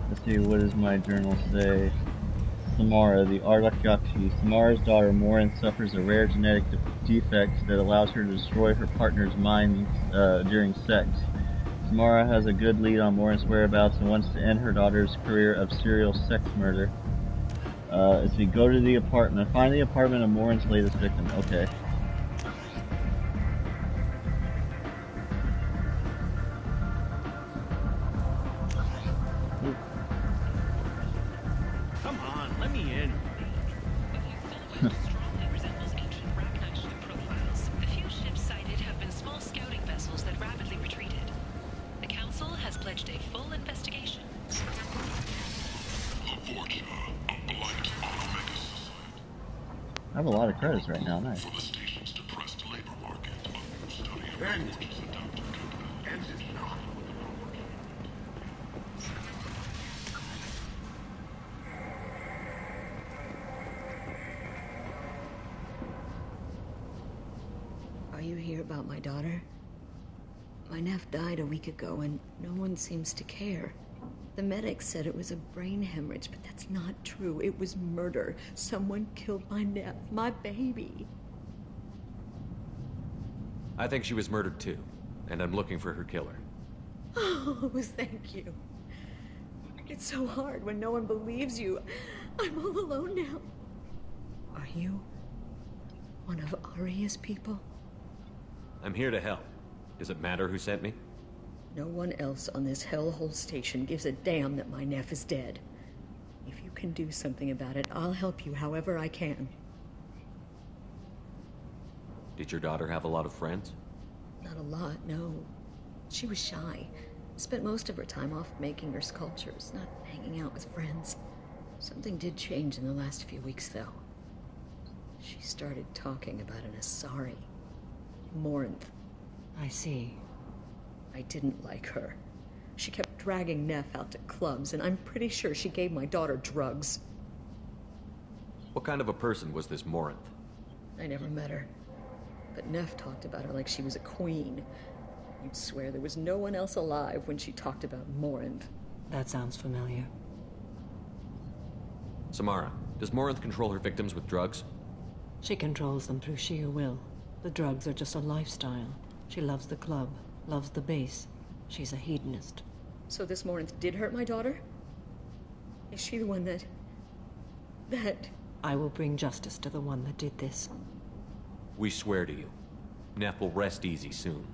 A: Let's see, what does my journal say? Samara, the Ardat Yakshi. Samara's daughter, Morin, suffers a rare genetic defect that allows her to destroy her partner's mind during sex. Samara has a good lead on Morin's whereabouts and wants to end her daughter's career of serial sex murder. As we go to the apartment, find the apartment of Morin's latest victim. Okay.
U: Come on, let me in.
X: Strongly resembles ancient Rachni profiles. The few ships sighted have been small scouting vessels that rapidly retreated. The Council has pledged a full investigation.
A: I have a lot of credits right now, nice.
W: Are you here about my daughter? My nephew died a week ago and no one seems to care. The medics said it was a brain hemorrhage, but that's not true. It was murder. Someone killed my nephew, my baby.
D: I think she was murdered too, and I'm looking for her killer.
W: Oh, thank you. It's so hard when no one believes you. I'm all alone now. Are you one of Aria's people?
D: I'm here to help. Does it matter who sent me?
W: No one else on this hellhole station gives a damn that my nephew is dead. If you can do something about it, I'll help you however I can.
D: Did your daughter have a lot of friends?
W: Not a lot, no. She was shy. Spent most of her time off making her sculptures, not hanging out with friends. Something did change in the last few weeks, though. She started talking about an Asari. Morinth. I see. I didn't like her. She kept dragging Neff out to clubs, and I'm pretty sure she gave my daughter drugs.
D: What kind of a person was this Morinth?
W: I never met her. But Neff talked about her like she was a queen. You'd swear there was no one else alive when she talked about Morinth. That sounds familiar.
D: Samara, does Morinth control her victims with drugs?
B: She controls them through sheer will. The drugs are just a lifestyle. She loves the club, loves the base. She's a hedonist.
W: So this Morinth did hurt my daughter? Is she the one that...
B: I will bring justice to the one that did this.
D: We swear to you. Neff will rest easy soon.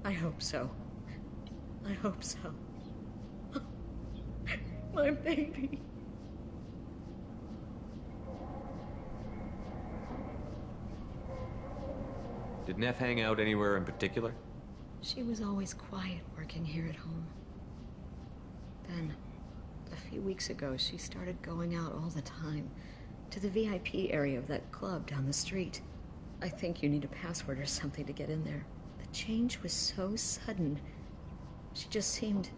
W: I hope so. I hope so. My baby.
D: Did Neff hang out anywhere in particular?
W: She was always quiet working here at home. Then, a few weeks ago, she started going out all the time to the VIP area of that club down the street. I think you need a password or something to get in there. The change was so sudden. She just seemed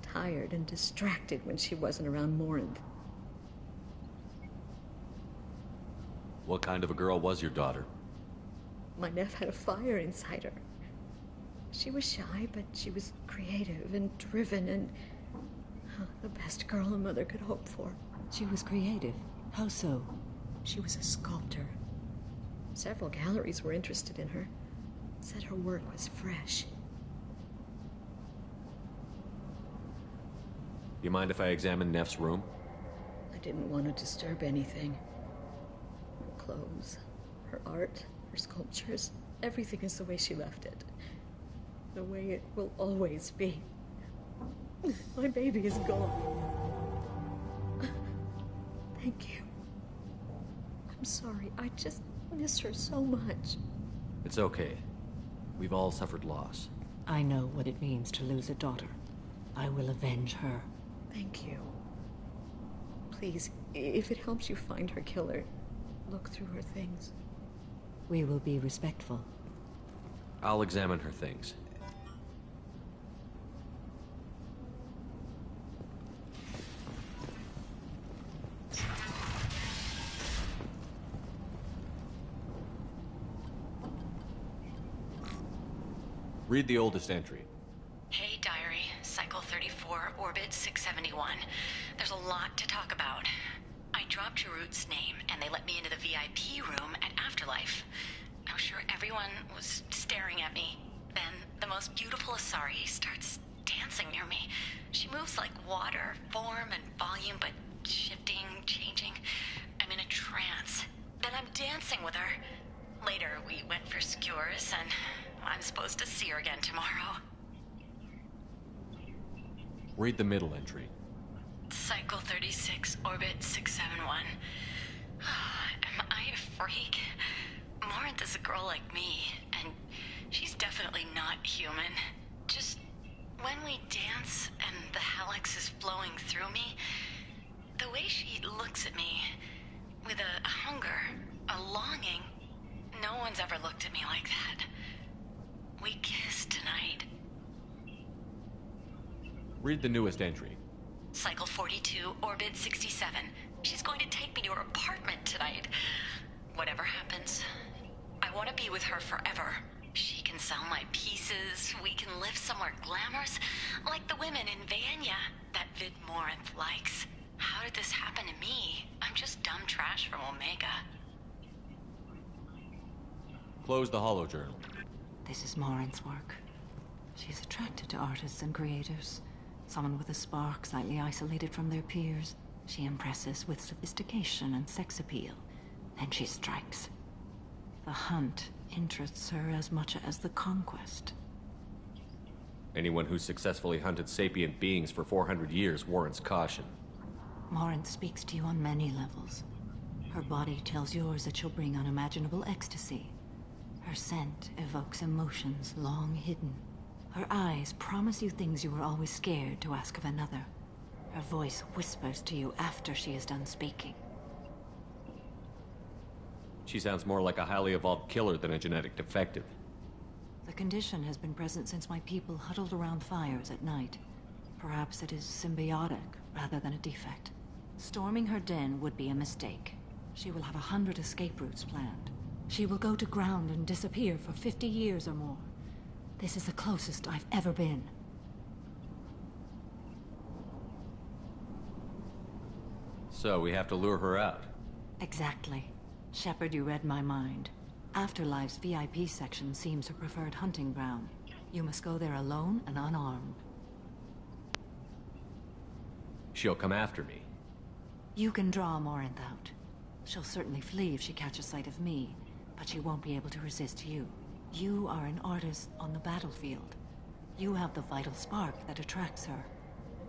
W: tired and distracted when she wasn't around Morinth.
D: What kind of a girl was your daughter?
W: My Neff had a fire inside her. She was shy, but she was creative and driven and the best girl a mother could hope for.
B: She was creative. How so?
W: She was a sculptor. Several galleries were interested in her. Said her work was fresh.
D: You mind if I examine Neff's room?
W: I didn't want to disturb anything. Her clothes, her art, her sculptures, everything is the way she left it. The way it will always be. My baby is gone. Thank you. I'm sorry, I just miss her so much.
D: It's okay. We've all suffered loss.
B: I know what it means to lose a daughter. I will avenge her.
W: Thank you. Please, if it helps you find her killer, look through her things.
B: We will be respectful.
D: I'll examine her things. Read the oldest entry.
X: Hey, Diary. Cycle 34, Orbit 671. There's a lot to talk about. I dropped Jarut's name, and they let me into the VIP room at Afterlife. Now, sure, everyone was staring at me. Then, the most beautiful Asari starts dancing near me. She moves like water, form and volume, but shifting, changing. I'm in a trance. Then I'm dancing with her. Later, we went for skewers, and I'm supposed to see her again tomorrow.
D: Read the middle entry.
X: Cycle 36, Orbit 671. Am I a freak? Morinth is a girl like me, and she's definitely not human. Just when we dance and the Hallex is flowing through me, the way she looks at me with a hunger, a longing, no one's ever looked at me like that. We kissed tonight.
D: Read the newest entry.
X: Cycle 42, Orbit 67. She's going to take me to her apartment tonight. Whatever happens, I want to be with her forever. She can sell my pieces. We can live somewhere glamorous, like the women in Vanya that Vid Morinth likes. How did this happen to me? I'm just dumb trash from Omega.
D: Close the holojournal.
B: This is Morinth's work. She's attracted to artists and creators. Someone with a spark, slightly isolated from their peers. She impresses with sophistication and sex appeal. Then she strikes. The hunt interests her as much as the conquest.
D: Anyone who's successfully hunted sapient beings for 400 years warrants caution.
B: Morinth speaks to you on many levels. Her body tells yours that she'll bring unimaginable ecstasy. Her scent evokes emotions long hidden. Her eyes promise you things you were always scared to ask of another. Her voice whispers to you after she is done speaking.
D: She sounds more like a highly evolved killer than a genetic defective.
B: The condition has been present since my people huddled around fires at night. Perhaps it is symbiotic rather than a defect. Storming her den would be a mistake. She will have 100 escape routes planned. She will go to ground and disappear for 50 years or more. This is the closest I've ever been.
D: So we have to lure her out.
B: Exactly. Shepard, you read my mind. Afterlife's VIP section seems her preferred hunting ground. You must go there alone and unarmed.
D: She'll come after me.
B: You can draw Morinth out. She'll certainly flee if she catches sight of me, but she won't be able to resist you. You are an artist on the battlefield. You have the vital spark that attracts her.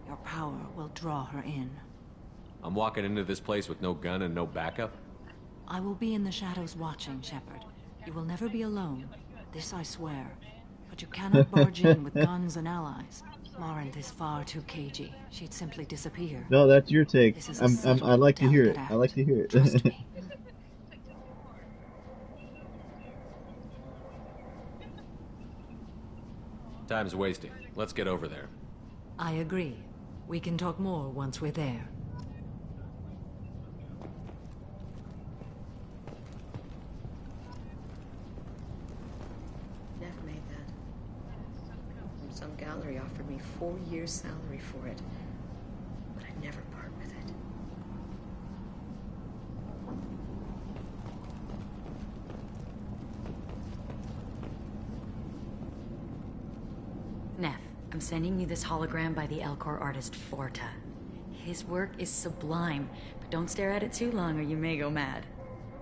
B: Your power will draw her in.
D: I'm walking into this place with no gun and no backup?
B: I will be in the shadows watching, Shepard. You will never be alone. This I swear. But you cannot barge in with guns and allies. Morinth is far too cagey. She'd simply disappear.
A: No, that's your take.
B: This is a subtle,
A: I'd like to hear it.
B: delicate
A: I like to hear it.
B: Trust me.
D: Time's wasting. Let's get over there.
B: I agree. We can talk more once we're there.
W: Neff made that. Some gallery offered me 4 years' salary for it, but I'd never part with it.
F: Neff, I'm sending you this hologram by the Elcor artist Forta. His work is sublime, but don't stare at it too long or you may go mad.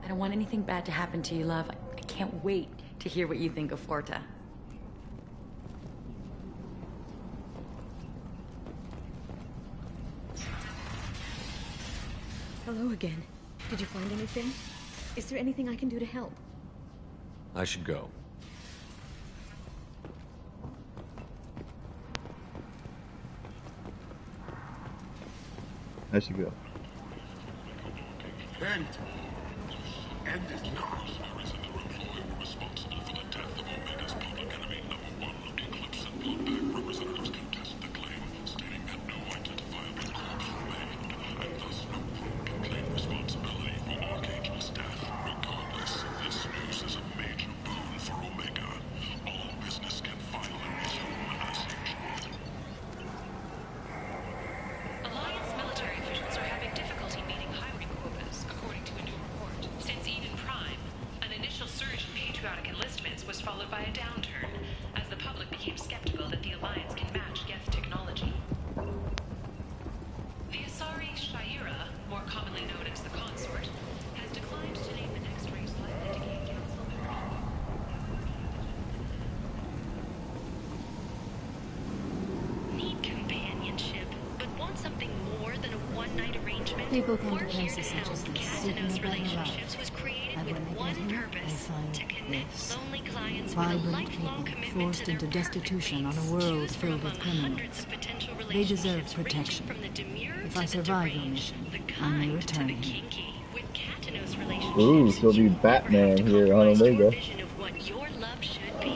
F: I don't want anything bad to happen to you, love. I can't wait to hear what you think of Forta.
W: Hello again. Did you find anything? Is there anything I can do to help?
D: I should go.
A: I should go.
L: End it now. Responsible for the death of Omega's public enemy #1, Eclipse and Bloodback representatives contest the claim, stating that no identifiable corpse remained, and thus no group can claim responsibility for Archangel's death. Regardless, this news is a major boon for Omega. All business can finally resume as usual.
X: Alliance military officials are having difficulty meeting hiring quotas, according to a new report. Since Eden Prime, an initial surge in patriotic enlistments was followed by a downturn, as the public became skeptical that the Alliance can match Geth technology. The Asari Shaira, more commonly known as the Consort, has declined to name the next race likely to gain council membership. Need companionship, but want something more than a one-night arrangement?
B: People come to
X: We're here
B: places
X: to
B: such as
X: help.
B: this, seeking a
X: Catanos
B: better life.
X: Relationships was created
B: And
X: with
B: when they
X: one
B: get here, they
X: purpose:
B: find
X: to connect
B: this.
X: lonely clients with a
B: Vibrant
X: lifelong
B: people
X: commitment
B: forced
X: to their
B: into destitution on
X: perfect
B: a
X: mates.
B: world
X: Choose from
B: filled with
X: among
B: criminals.
X: hundreds of potential
B: They deserve
X: relationships,
B: protection.
X: ranging from the demure
B: If
X: to
B: I
X: the
B: survive your
X: deranged,
B: mission,
X: the
B: I may
X: kind to
B: return
X: the
B: here.
X: kinky. With Catanos relationships,
A: Ooh, she'll be Batman here on
X: compromise your
A: Omega.
X: vision of what your love should be.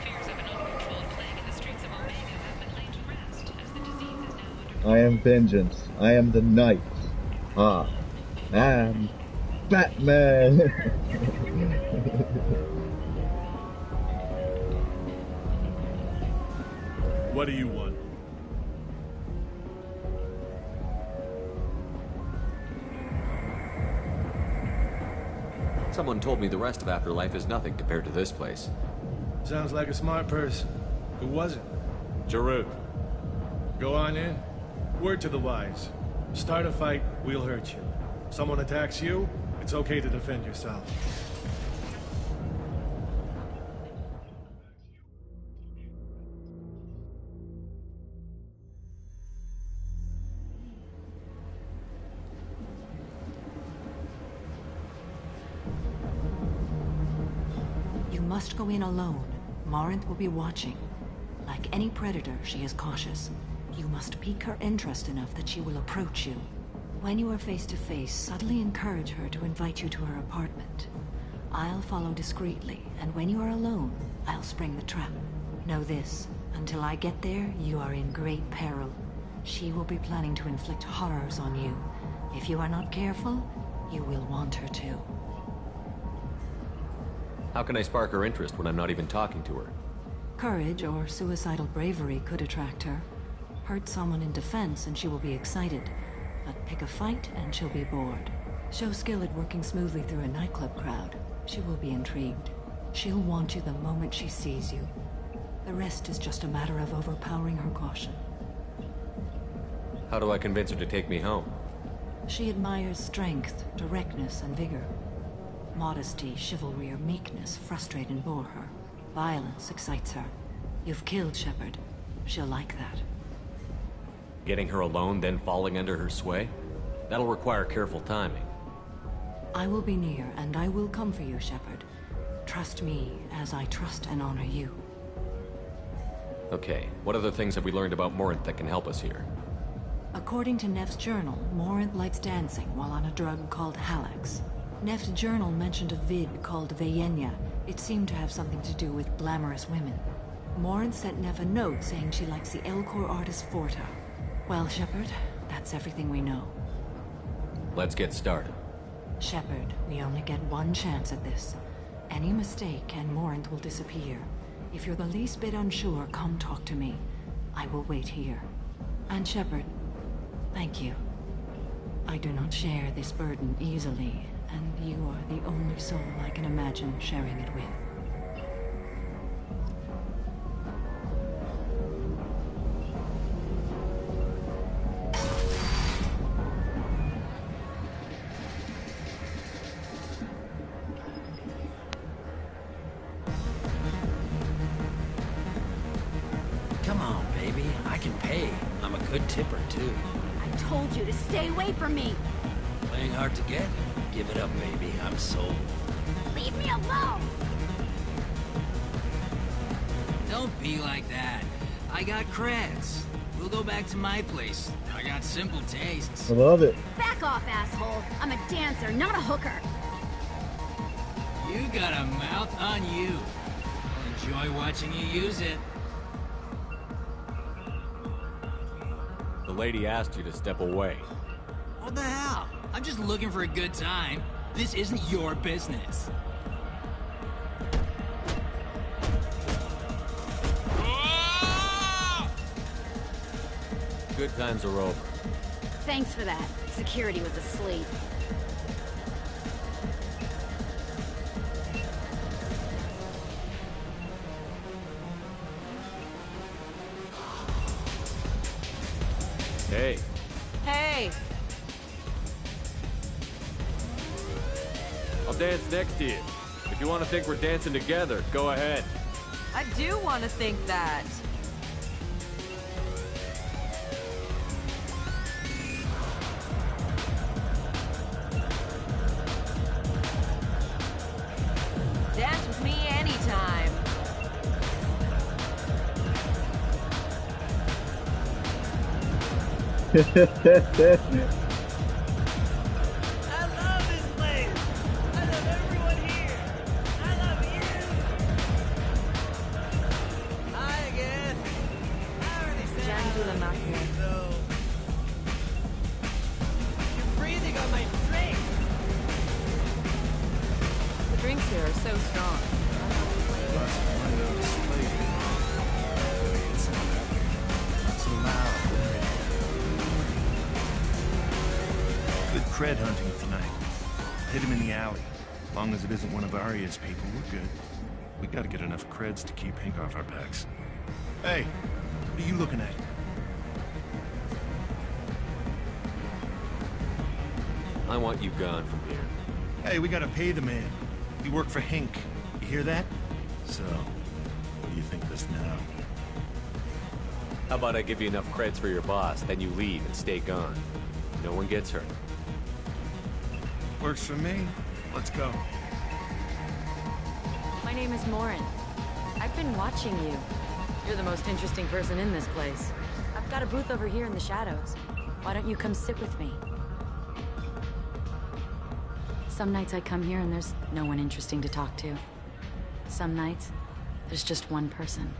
X: Fears of an uncontrolled plague in the streets of Omega have been laid to rest, as the disease is now under
A: I am vengeance. I am the knight. Ah, I am Batman.
U: What do you want?
D: Someone told me the rest of Afterlife is nothing compared to this place.
U: Sounds like a smart person. Who was it? Jarut. Go on in. Word to the wise. Start a fight, we'll hurt you. Someone attacks you, it's okay to defend yourself.
B: You must go in alone. Morinth will be watching. Like any predator, she is cautious. You must pique her interest enough that she will approach you. When you are face to face, subtly encourage her to invite you to her apartment. I'll follow discreetly, and when you are alone, I'll spring the trap. Know this, until I get there, you are in great peril. She will be planning to inflict horrors on you. If you are not careful, you will want her to.
D: How can I spark her interest when I'm not even talking to her?
B: Courage or suicidal bravery could attract her. Hurt someone in defense and she will be excited. But pick a fight and she'll be bored. Show skill at working smoothly through a nightclub crowd. She will be intrigued. She'll want you the moment she sees you. The rest is just a matter of overpowering her caution.
D: How do I convince her to take me home?
B: She admires strength, directness, and vigor. Modesty, chivalry, or meekness frustrate and bore her. Violence excites her. You've killed Shepard. She'll like that.
D: Getting her alone, then falling under her sway? That'll require careful timing.
B: I will be near, and I will come for you, Shepard. Trust me as I trust and honor you.
D: Okay, what other things have we learned about Morinth that can help us here?
B: According to Neff's journal, Morinth likes dancing while on a drug called Halax. Neff's journal mentioned a vid called Vayenya. It seemed to have something to do with glamorous women. Morinth sent Neff a note saying she likes the Elcor artist Forta. Well, Shepard, that's everything we know.
D: Let's get started.
B: Shepard, we only get one chance at this. Any mistake and Morinth will disappear. If you're the least bit unsure, come talk to me. I will wait here. And Shepard, thank you. I do not share this burden easily, and you are the only soul I can imagine sharing it with.
C: Come on, baby. I can pay. I'm a good tipper, too.
G: I told you to stay away from me.
C: Playing hard to get? Give it up, baby. I'm sold.
G: Leave me alone!
C: Don't be like that. I got creds. We'll go back to my place. I got simple tastes.
A: I love it.
G: Back off, asshole. I'm a dancer, not a hooker.
C: You got a mouth on you. I'll enjoy watching you use it.
D: The lady asked you to step away.
C: What the hell? I'm just looking for a good time. This isn't your business.
D: Good times are over.
G: Thanks for that. Security was asleep.
D: Hey.
K: Hey!
V: I'll dance next to you. If you want to think we're dancing together, go ahead.
K: I do want to think that. Dance with me anytime. The drinks here are so strong.
I: Good cred hunting tonight. Hit him in the alley. As long as it isn't one of Arya's people, we're good. We gotta get enough creds to keep Hank off our backs. Hey, what are you looking at?
D: I want you gone from here.
I: Hey, we gotta pay the man. We work for Hank. You hear that? So, what do you think of this now?
D: How about I give you enough creds for your boss, then you leave and stay gone. No one gets hurt.
I: Works for me. Let's go.
F: My name is Morinth. I've been watching you. You're the most interesting person in this place. I've got a booth over here in the shadows. Why don't you come sit with me? Some nights I come here and there's no one interesting to talk to. Some nights, there's just one person.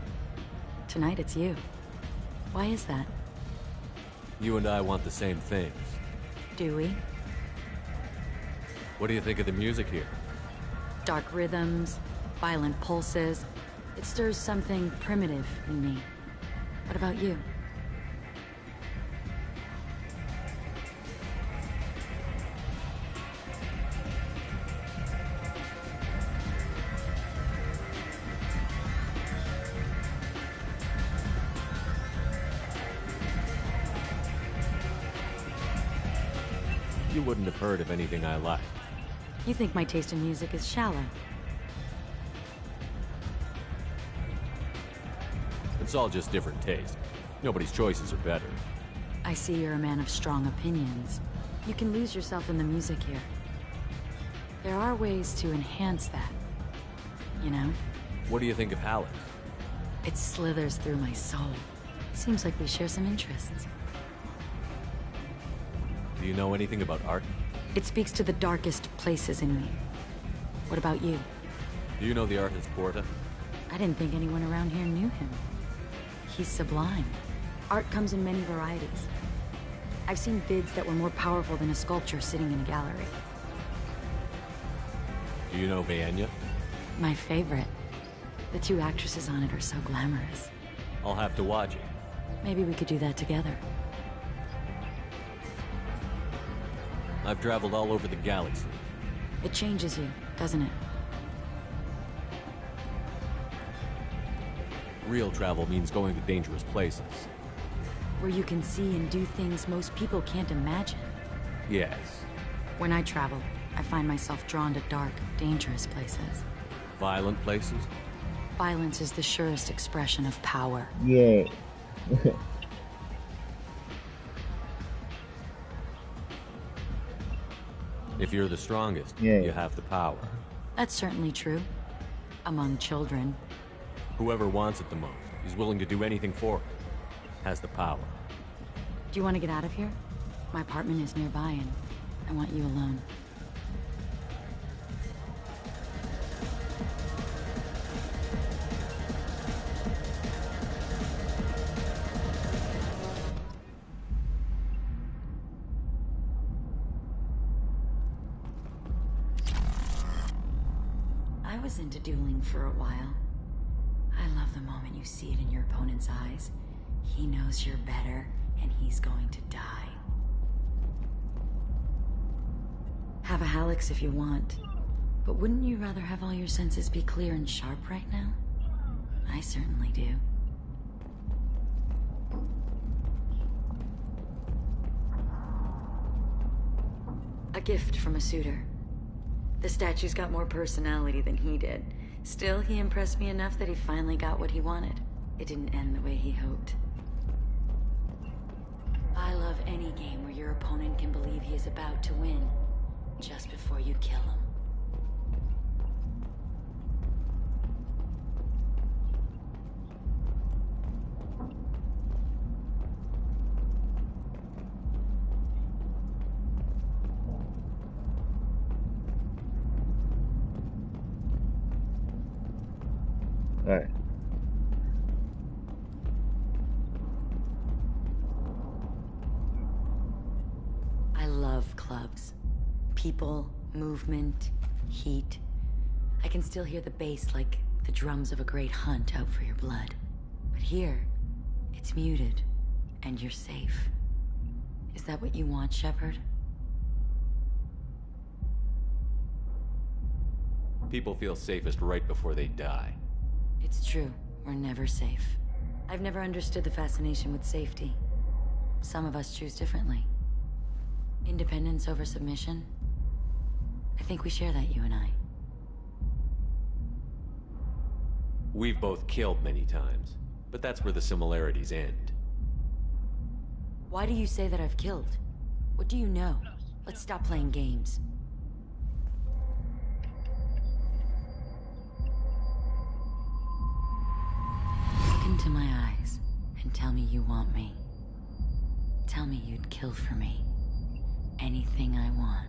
F: Tonight it's you. Why is that?
D: You and I want the same things.
F: Do we?
D: What do you think of the music here?
F: Dark rhythms, violent pulses. It stirs something primitive in me. What about you?
V: you wouldn't have heard of anything I like.
F: You think my taste in music is shallow?
V: It's all just different taste. Nobody's choices are better.
F: I see you're a man of strong opinions. You can lose yourself in the music here. There are ways to enhance that, you know?
V: What do you think of Halleck?
F: It slithers through my soul. Seems like we share some interests.
V: Do you know anything about art?
F: It speaks to the darkest places in me. What about you?
V: Do you know the artist Porta?
F: I didn't think anyone around here knew him. He's sublime. Art comes in many varieties. I've seen vids that were more powerful than a sculpture sitting in a gallery.
V: Do you know Vaenya?
F: My favorite. The two actresses on it are so glamorous.
V: I'll have to watch it.
F: Maybe we could do that together.
V: I've traveled all over the galaxy.
F: It changes you, doesn't it?
V: Real travel means going to dangerous places.
F: Where you can see and do things most people can't imagine.
V: Yes.
F: When I travel, I find myself drawn to dark, dangerous places.
V: Violent places?
F: Violence is the surest expression of power.
A: Yeah.
V: If you're the strongest,
A: Yeah.
V: you have the power.
F: That's certainly true. Among children.
V: Whoever wants it the most is willing to do anything for it. Has the power.
F: Do you want to get out of here? My apartment is nearby and I want you alone. I was into dueling for a while. I love the moment you see it in your opponent's eyes. He knows you're better, and he's going to die. Have a Hallex if you want, but wouldn't you rather have all your senses be clear and sharp right now? I certainly do. A gift from a suitor. The statue's got more personality than he did. Still, he impressed me enough that he finally got what he wanted. It didn't end the way he hoped. I love any game where your opponent can believe he is about to win, just before you kill him.
A: Alright.
F: I love clubs. People, movement, heat. I can still hear the bass like the drums of a great hunt out for your blood. But here, it's muted, and you're safe. Is that what you want, Shepard?
V: People feel safest right before they die.
F: It's true. We're never safe. I've never understood the fascination with safety. Some of us choose differently. Independence over submission? I think we share that, you and I.
V: We've both killed many times, but that's where the similarities end.
F: Why do you say that I've killed? What do you know? Let's stop playing games. Look into my eyes and tell me you want me. Tell me you'd kill for me. Anything I want.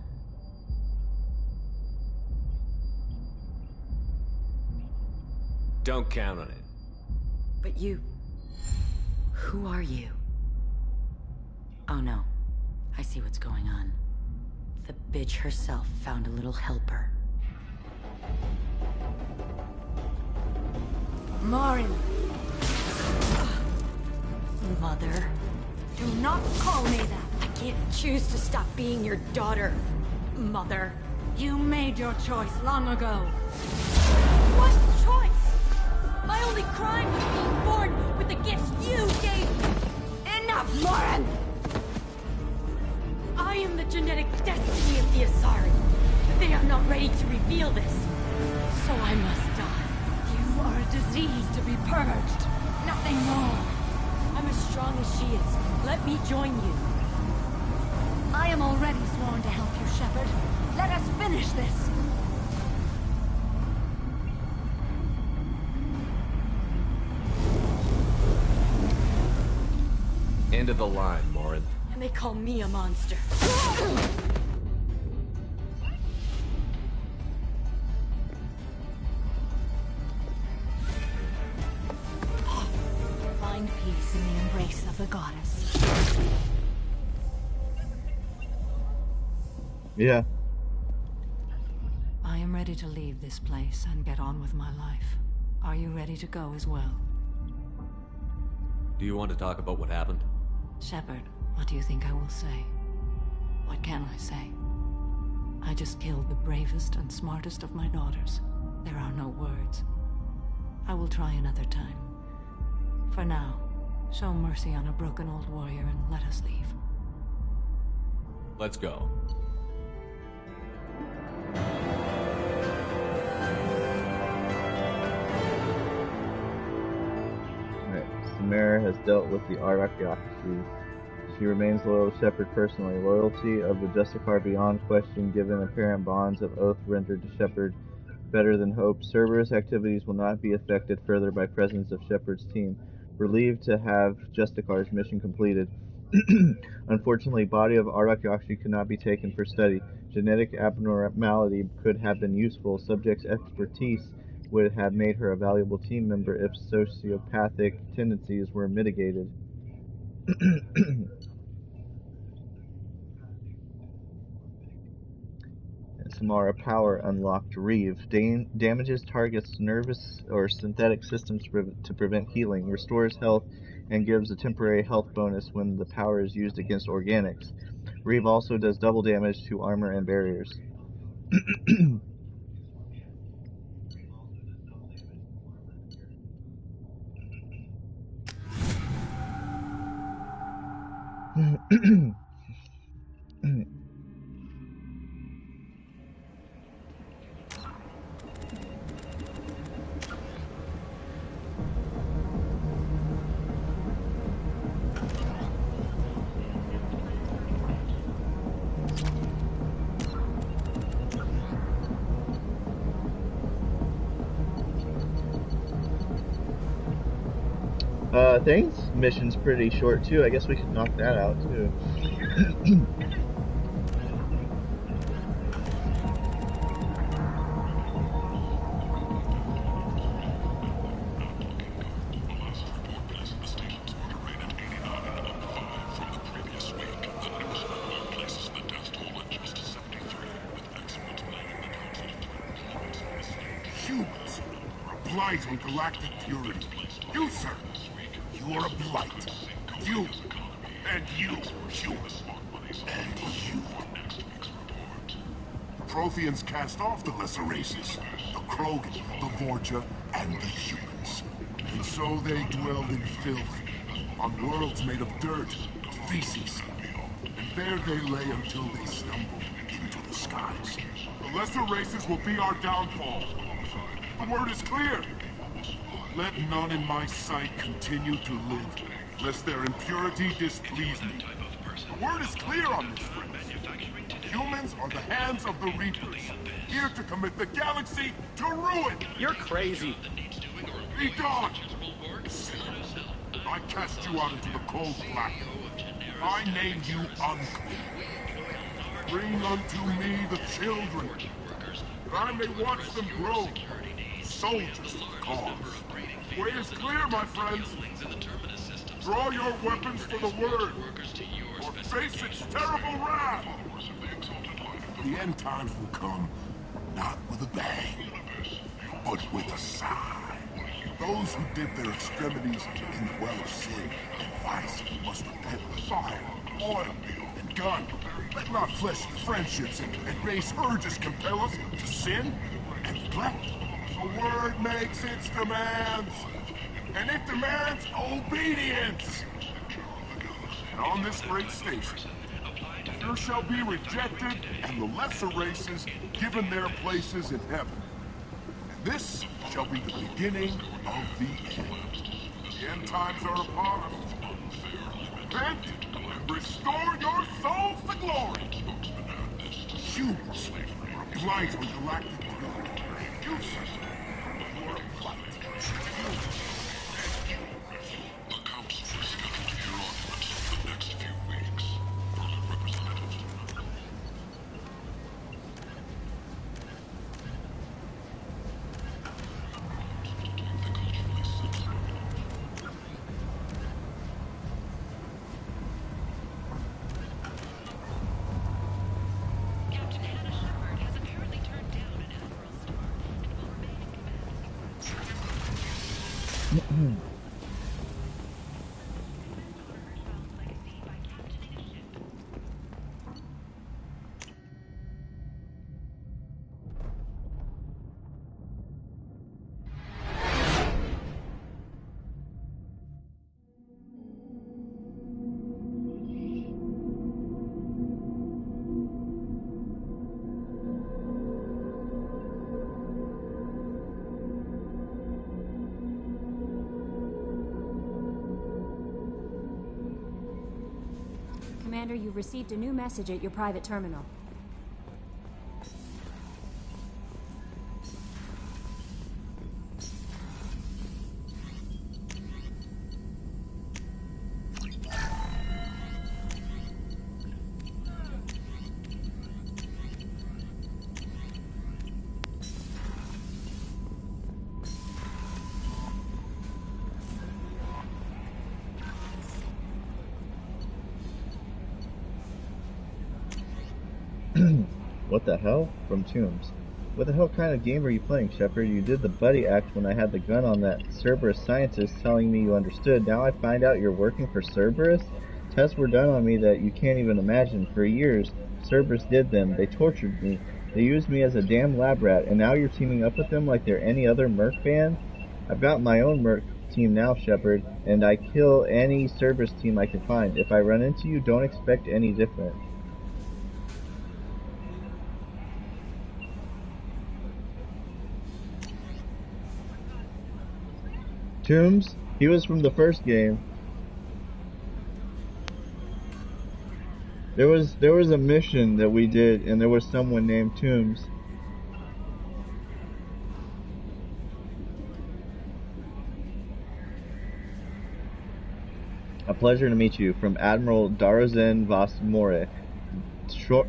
V: Don't count on it.
F: But you... Who are you? Oh no. I see what's going on. The bitch herself found a little helper.
B: Marin! Mother. Do not call me that!
F: I can't choose to stop being your daughter, Mother.
B: You made your choice long ago. What choice? My only crime was being born with the gifts you gave me! Enough, Marin!
F: I am the genetic destiny of the Asari. But they are not ready to reveal this. So I must die. You are a disease to be purged. Nothing more. I'm as strong as she is. Let me join you.
B: I am already sworn to help you, Shepard. Let us finish this.
D: End of the line, Morin.
F: And they call me a monster.
B: Find peace in the embrace of the goddess.
A: Yeah.
B: I am ready to leave this place and get on with my life. Are you ready to go as well?
D: Do you want to talk about what happened?
B: Shepard, what do you think I will say? What can I say? I just killed the bravest and smartest of my daughters. There are no words. I will try another time. For now, show mercy on a broken old warrior and let us leave.
D: Let's go.
A: Samara has dealt with the Ardathiashi. She remains loyal to Shepard personally. Loyalty of the Justicar beyond question, given apparent bonds of oath rendered to Shepard better than hope. Cerberus activities will not be affected further by presence of Shepard's team. Relieved to have Justicar's mission completed. Unfortunately, body of Ardathiashi could not be taken for study. Genetic abnormality could have been useful. Subject's expertise would have made her a valuable team member if sociopathic tendencies were mitigated. Samara power unlocked. Reeve damages target's nervous or synthetic systems to prevent healing, restores health, and gives a temporary health bonus when the power is used against organics. Reeve also does double damage to armor and barriers. Thanks. Mission's pretty short too. I guess we could knock that out too.
L: Humans are a blight on galactic purity. You, sir, you are a blight. You, and you, humans, and you. The Protheans cast off the lesser races, the Krogan, the Vorja, and the humans. And so they dwelled in filth, on worlds made of dirt, feces. And there they lay until they stumbled into the skies. The lesser races will be our downfall. The word is clear. Let none in my sight continue to live, lest their impurity displease me. The word is clear on this, friends. Humans are the hands of the Reapers, here to commit the galaxy to ruin.
J: You're crazy.
L: Be gone! I cast you out into the cold black. I name you unclean. Bring unto me the children, that I may watch them grow. Soldiers of the cause. The way is clear, my friends. Draw your weapons for the word, or face its terrible wrath. The end times will come, not with a bang, but with a sigh. Those who dip their extremities in the well of sin and vice must repent with fire, oil, and gun. Let not fleshly friendships and base urges compel us to sin and neglect. The word makes its demands, and it demands obedience. And on this great station, greater shall be rejected, and the lesser races given their places in heaven. And this shall be the beginning of the end. The end times are upon us. Repent and restore your souls to glory. Humans are blindly galactic good. You, sir, you are a plight.
Q: Commander, you've received a new message at your private terminal.
A: What the hell? From Tombs. What the hell kind of game are you playing, Shepard? You did the buddy act when I had the gun on that Cerberus scientist telling me you understood. Now I find out you're working for Cerberus? Tests were done on me that you can't even imagine. For years, Cerberus did them. They tortured me. They used me as a damn lab rat, and now you're teaming up with them like they're any other Merc band? I've got my own Merc team now, Shepard, and I kill any Cerberus team I can find. If I run into you, don't expect any different. Tombs? He was from the first game. There was a mission that we did, and there was someone named Tombs. A pleasure to meet you. From Admiral Darozen Vos More.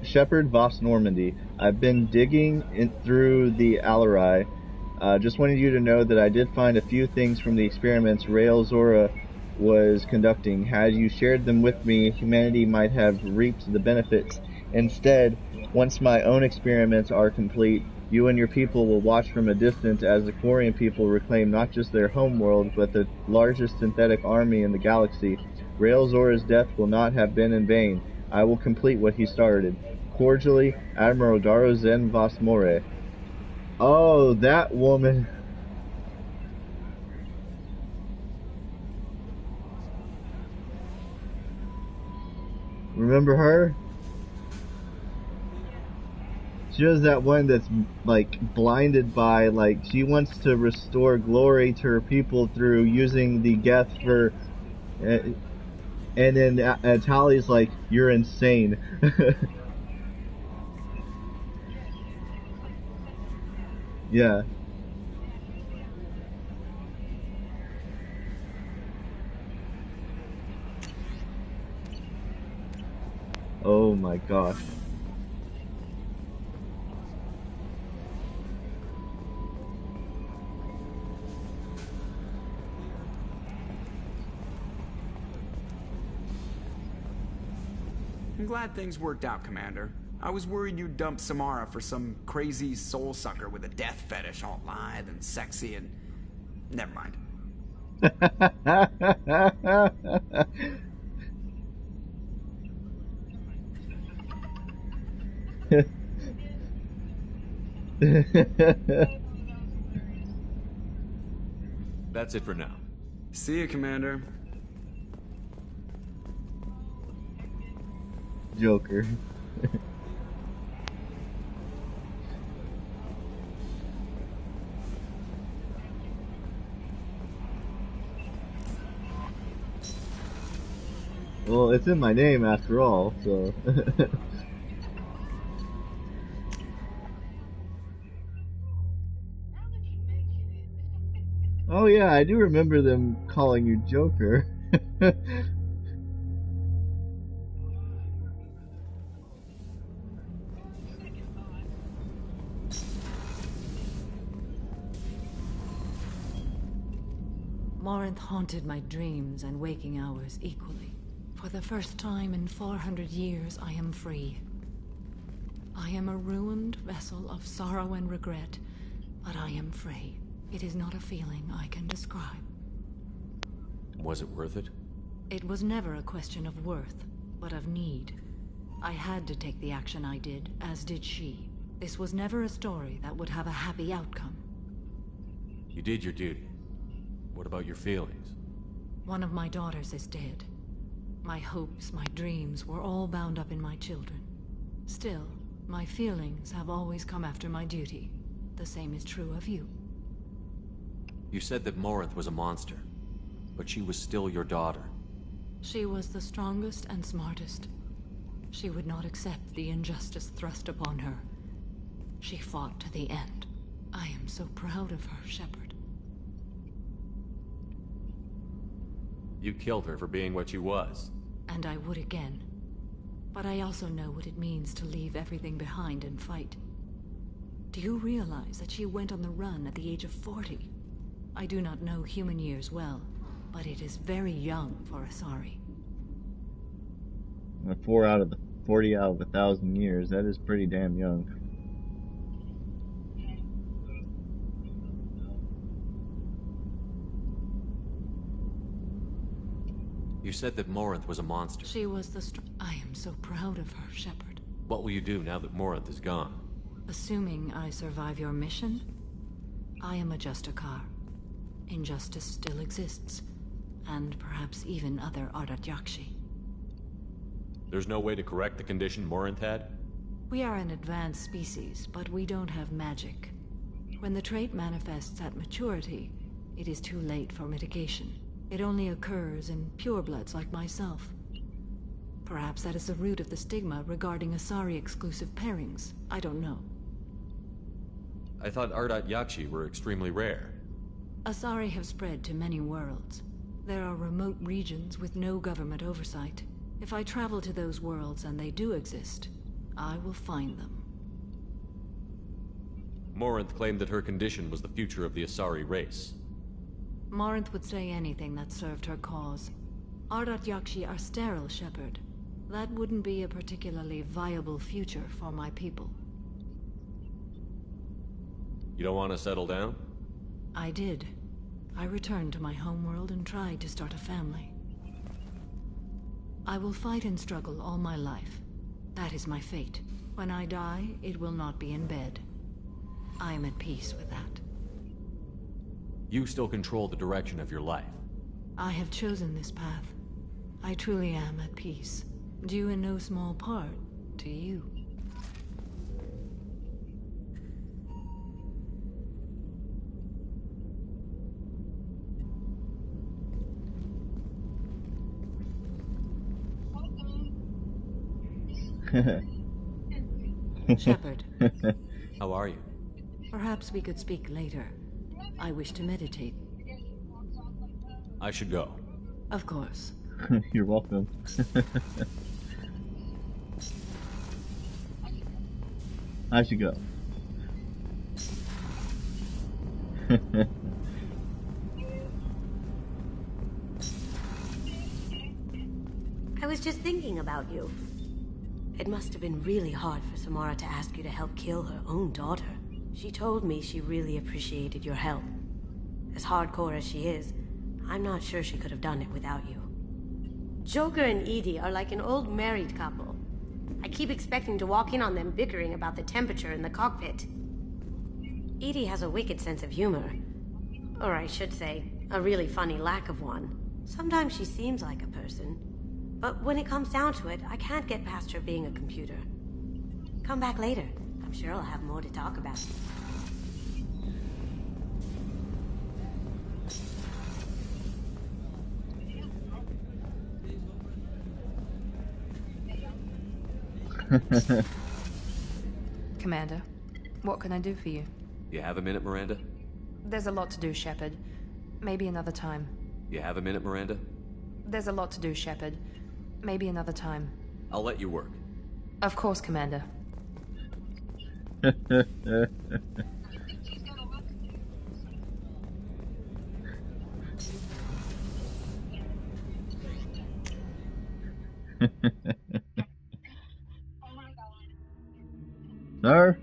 A: Shepard Vos Normandy. I've been digging through the Alarai. Just wanted you to know that I did find a few things from the experiments Rael Zora was conducting. Had you shared them with me, humanity might have reaped the benefits. Instead, once my own experiments are complete, you and your people will watch from a distance as the Quarian people reclaim not just their homeworld, but the largest synthetic army in the galaxy. Rael Zora's death will not have been in vain. I will complete what he started. Cordially, Admiral Darozen Vos More. Oh, that woman. Remember her? She was that one that's like blinded by, like, she wants to restore glory to her people through using the Geth for, and then Tali's like, you're insane. Yeah. Oh my gosh.
J: I'm glad things worked out, Commander. I was worried you'd dump Samara for some crazy soul sucker with a death fetish, all lithe and sexy and... Never mind.
D: That's it for now.
J: See you, Commander.
A: Joker. Well, it's in my name after all, so... Oh yeah, I do remember them calling you Joker.
B: Morinth haunted my dreams and waking hours equally. For the first time in 400 years, I am free. I am a ruined vessel of sorrow and regret, but I am free. It is not a feeling I can describe.
D: Was it worth it?
B: It was never a question of worth, but of need. I had to take the action I did, as did she. This was never a story that would have a happy outcome.
D: You did your duty. What about your feelings?
B: One of my daughters is dead. My hopes, my dreams were all bound up in my children. Still, my feelings have always come after my duty. The same is true of you.
D: You said that Morinth was a monster, but she was still your daughter.
B: She was the strongest and smartest. She would not accept the injustice thrust upon her. She fought to the end. I am so proud of her, Shepard.
D: You killed her for being what she was.
B: And I would again. But I also know what it means to leave everything behind and fight. Do you realize that she went on the run at the age of 40? I do not know human years well, but it is very young for Asari.
A: 40 out of 1,000 years, that is pretty damn young.
D: You said that Morinth was a monster.
B: She was the I am so proud of her, Shepard.
D: What will you do now that Morinth is gone?
B: Assuming I survive your mission, I am a Justicar. Injustice still exists, and perhaps even other Ardat Yakshi.
V: There's no way to correct the condition Morinth had?
B: We are an advanced species, but we don't have magic. When the trait manifests at maturity, it is too late for mitigation. It only occurs in purebloods like myself. Perhaps that is the root of the stigma regarding Asari-exclusive pairings. I don't know.
V: I thought Ardat Yakshi were extremely rare.
B: Asari have spread to many worlds. There are remote regions with no government oversight. If I travel to those worlds and they do exist, I will find them.
V: Morinth claimed that her condition was the future of the Asari race.
B: Morinth would say anything that served her cause. Ardat Yakshi are sterile, Shepard. That wouldn't be a particularly viable future for my people.
V: You don't want to settle down?
B: I did. I returned to my homeworld and tried to start a family. I will fight and struggle all my life. That is my fate. When I die, it will not be in bed. I am at peace with that.
V: You still control the direction of your life.
B: I have chosen this path. I truly am at peace. Due in no small part to you. Shepard.
V: How are you?
B: Perhaps we could speak later. I wish to meditate.
V: I should go.
B: Of course.
A: You're welcome. I should go.
N: I was just thinking about you. It must have been really hard for Samara to ask you to help kill her own daughter. She told me she really appreciated your help. As hardcore as she is, I'm not sure she could have done it without you. Joker and Edie are like an old married couple. I keep expecting to walk in on them bickering about the temperature in the cockpit. Edie has a wicked sense of humor. Or I should say, a really funny lack of one. Sometimes she seems like a person, But when it comes down to it, I can't get past her being a computer. Come back later. I'm sure I'll have more to talk about.
H: Commander, what can I do for you?
D: You have a minute, Miranda?
H: There's a lot to do, Shepard. Maybe another time.
D: You have a minute, Miranda?
H: There's a lot to do, Shepard. Maybe another time.
D: I'll let you work.
H: Of course, Commander.
A: Sir?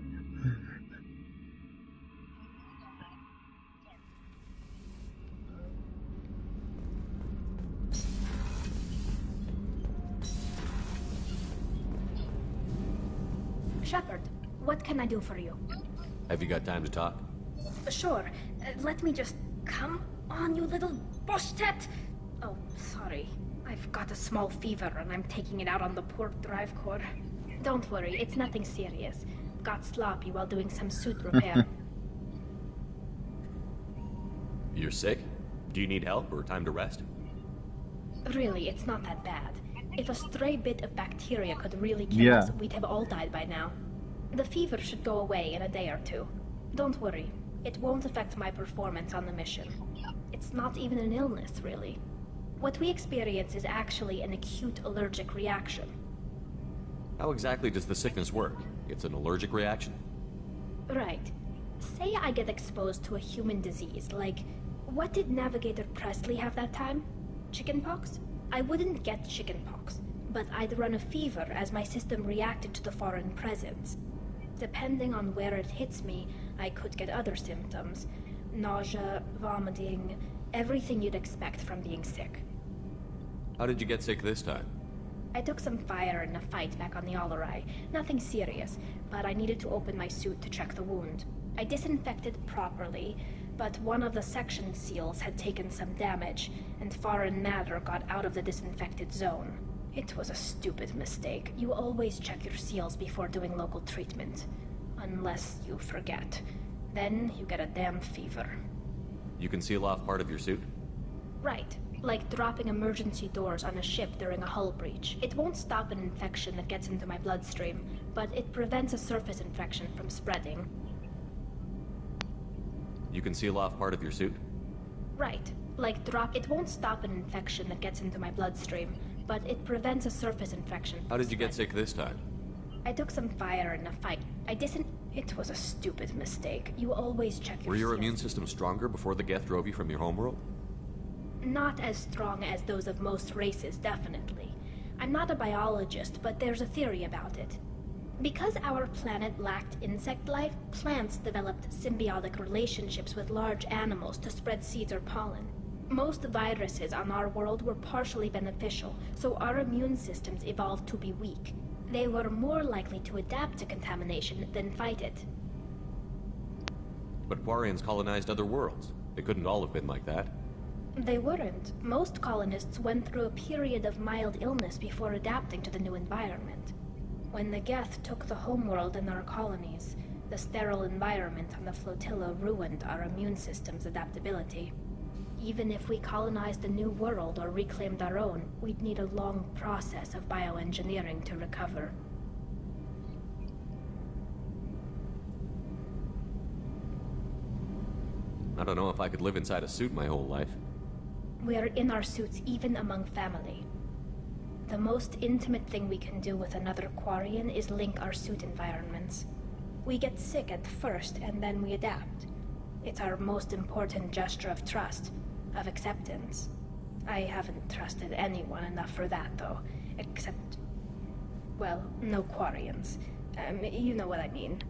M: Shepard, what can I do for you?
D: Have you got time to talk?
M: Sure. Let me just... Come on, you little boshtet! Oh, sorry. I've got a small fever and I'm taking it out on the poor drive core. Don't worry, it's nothing serious. Got sloppy while doing some suit repair.
D: You're sick? Do you need help or time to rest?
M: Really, it's not that bad. If a stray bit of bacteria could really kill us, we'd have all died by now. The fever should go away in a day or two. Don't worry, it won't affect my performance on the mission. It's not even an illness, really. What we experience is actually an acute allergic reaction.
D: How exactly does the sickness work? It's an allergic reaction?
M: Right. Say I get exposed to a human disease, like... What did Navigator Presley have that time? Chickenpox? I wouldn't get chickenpox, but I'd run a fever as my system reacted to the foreign presence. Depending on where it hits me, I could get other symptoms. Nausea, vomiting, everything you'd expect from being sick.
D: How did you get sick this time?
M: I took some fire in a fight back on the Allerai. Nothing serious, but I needed to open my suit to check the wound. I disinfected properly, but one of the section seals had taken some damage, and foreign matter got out of the disinfected zone. It was a stupid mistake. You always check your seals before doing local treatment. Unless you forget. Then you get a damn fever.
D: You can seal off part of your suit?
M: Right. Like dropping emergency doors on a ship during a hull breach. It won't stop an infection that gets into my bloodstream, but it prevents a surface infection from spreading.
D: You can seal off part of your suit?
M: Right. Like it won't stop an infection that gets into my bloodstream, but it prevents a surface infection.
D: How did you get sick this time?
M: I took some fire in a fight. It was a stupid mistake. You always check your
D: Were your
M: seals.
D: immune system stronger before the Geth drove you from your homeworld?
M: Not as strong as those of most races, definitely. I'm not a biologist, but there's a theory about it. Because our planet lacked insect life, plants developed symbiotic relationships with large animals to spread seeds or pollen. Most viruses on our world were partially beneficial, so our immune systems evolved to be weak. They were more likely to adapt to contamination than fight it.
D: But Quarians colonized other worlds. They couldn't all have been like that.
M: They weren't. Most colonists went through a period of mild illness before adapting to the new environment. When the Geth took the homeworld and our colonies, the sterile environment on the flotilla ruined our immune system's adaptability. Even if we colonized a new world or reclaimed our own, we'd need a long process of bioengineering to recover.
D: I don't know if I could live inside a suit my whole life.
M: We're in our suits even among family. The most intimate thing we can do with another Quarian is link our suit environments. We get sick at first, and then we adapt. It's our most important gesture of trust, of acceptance. I haven't trusted anyone enough for that, though. Except... well, no Quarians. You know what I mean.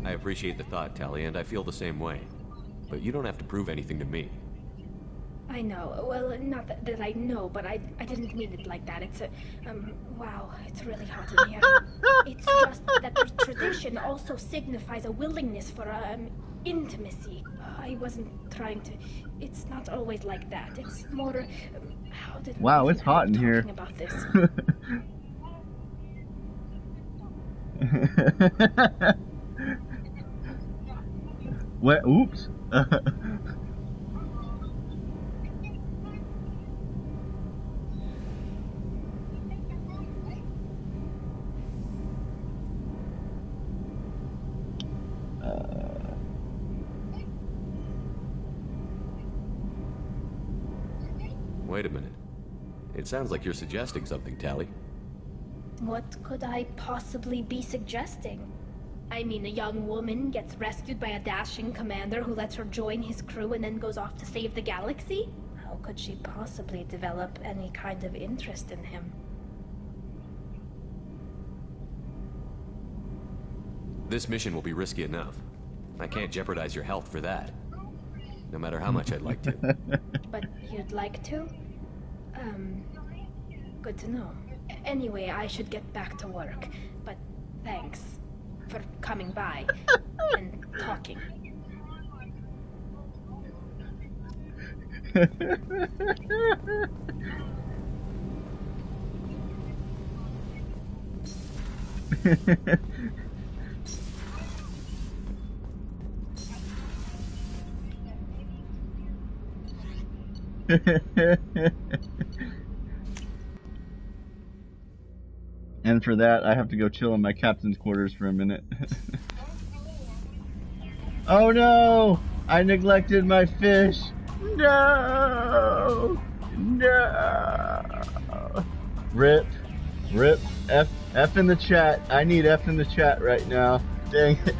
D: I appreciate the thought, Tally, and I feel the same way. But you don't have to prove anything to me.
M: I know. Well, not that I know, but I didn't mean it like that. It's a, wow, it's really hot in here. It's just that the tradition also signifies a willingness for, intimacy. I wasn't trying to, it's not always like that. It's more, how did we
A: Wow,
M: even
A: it's hot in
M: end up
A: here.
M: talking about this?
A: What? Oops.
D: Wait a minute. It sounds like you're suggesting something, Tally.
M: What could I possibly be suggesting? I mean, a young woman gets rescued by a dashing commander who lets her join his crew and then goes off to save the galaxy? How could she possibly develop any kind of interest in him?
D: This mission will be risky enough. I can't jeopardize your health for that. No matter how much I'd like to.
M: But you'd like to? Good to know. Anyway, I should get back to work. But thanks for coming by and talking.
A: And for that, I have to go chill in my captain's quarters for a minute. Oh no! I neglected my fish! No! No! Rip. Rip. F in the chat. I need F in the chat right now. Dang it.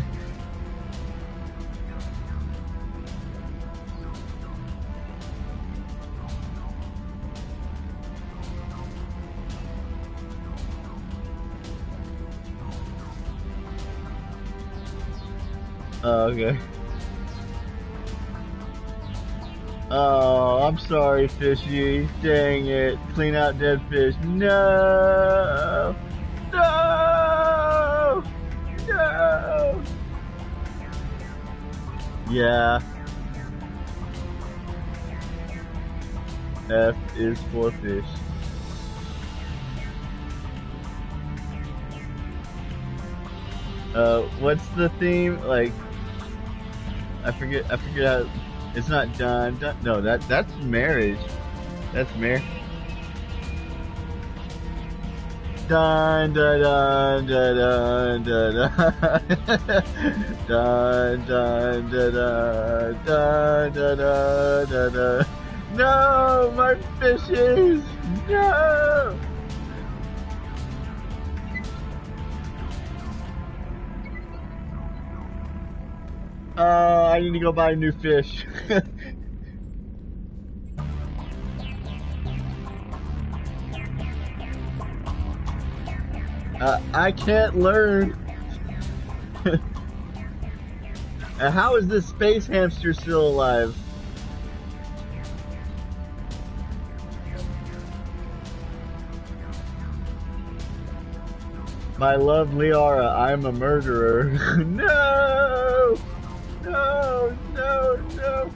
A: Oh, okay. Oh, I'm sorry, fishy. Dang it. Clean out dead fish. No! No! No! Yeah. F is for fish. What's the theme? Like, I forget how, it's not done, no, that's marriage. That's marriage. Dun dun dun dun dun dun dun dun dun dun dun dun dun. No, my fishes! No! I need to go buy a new fish. I can't learn. How is this space hamster still alive? My love, Liara, I'm a murderer. No! No, no, no.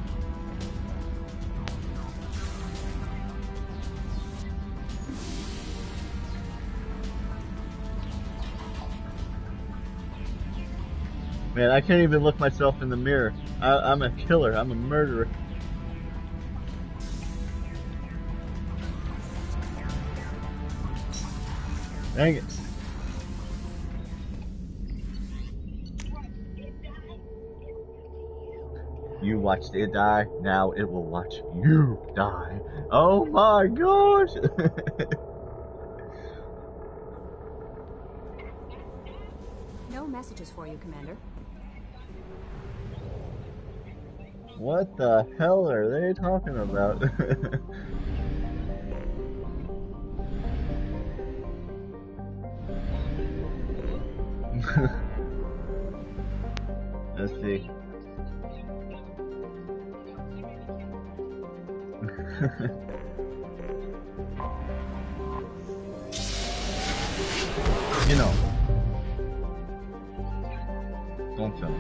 A: Man, I can't even look myself in the mirror. I'm a killer. I'm a murderer. Dang it. You watched it die, now it will watch you die. Oh my gosh!
Q: No messages for you, Commander.
A: What the hell are they talking about? Let's see. You know. Don't film.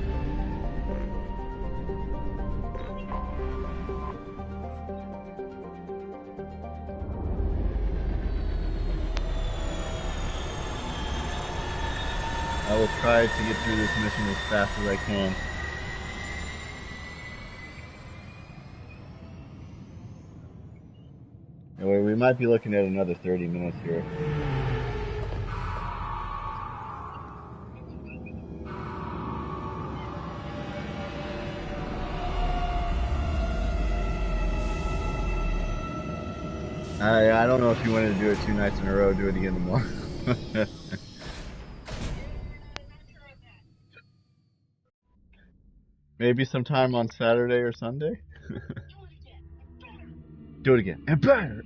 A: I will try to get through this mission as fast as I can. Anyway, we might be looking at another 30 minutes here. I don't know if you wanted to do it 2 nights in a row, do it again tomorrow. Maybe sometime on Saturday or Sunday? Do it again. And better!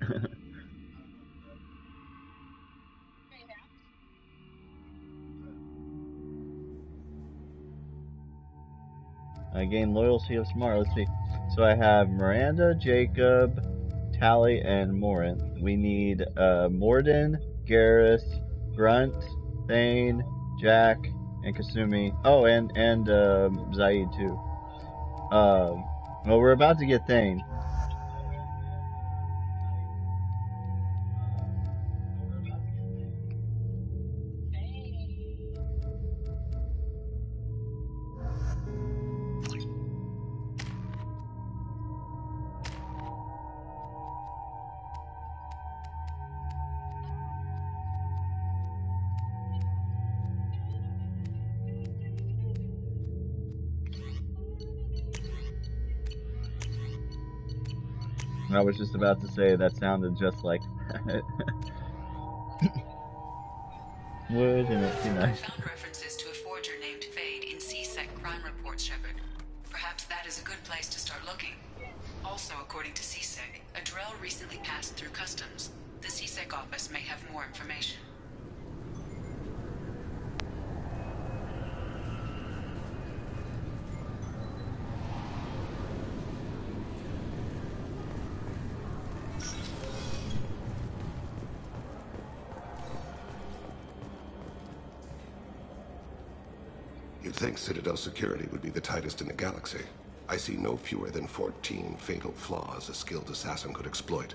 A: I gain loyalty of Samara. Let's see. So I have Miranda, Jacob, Tally, and Morin. We need Morden, Garrus, Grunt, Thane, Jack, and Kasumi. Oh, and Zaid too. Well, we're about to get Thane. I was just about to say that sounded just like that. Wouldn't it be nice?
X: I found references to a forger named Fade in CSEC crime reports, Shepard. Perhaps that is a good place to start looking. Also, according to CSEC, a Drell recently passed through customs. The CSEC office may have more information.
E: You'd think Citadel security would be the tightest in the galaxy. I see no fewer than 14 fatal flaws a skilled assassin could exploit.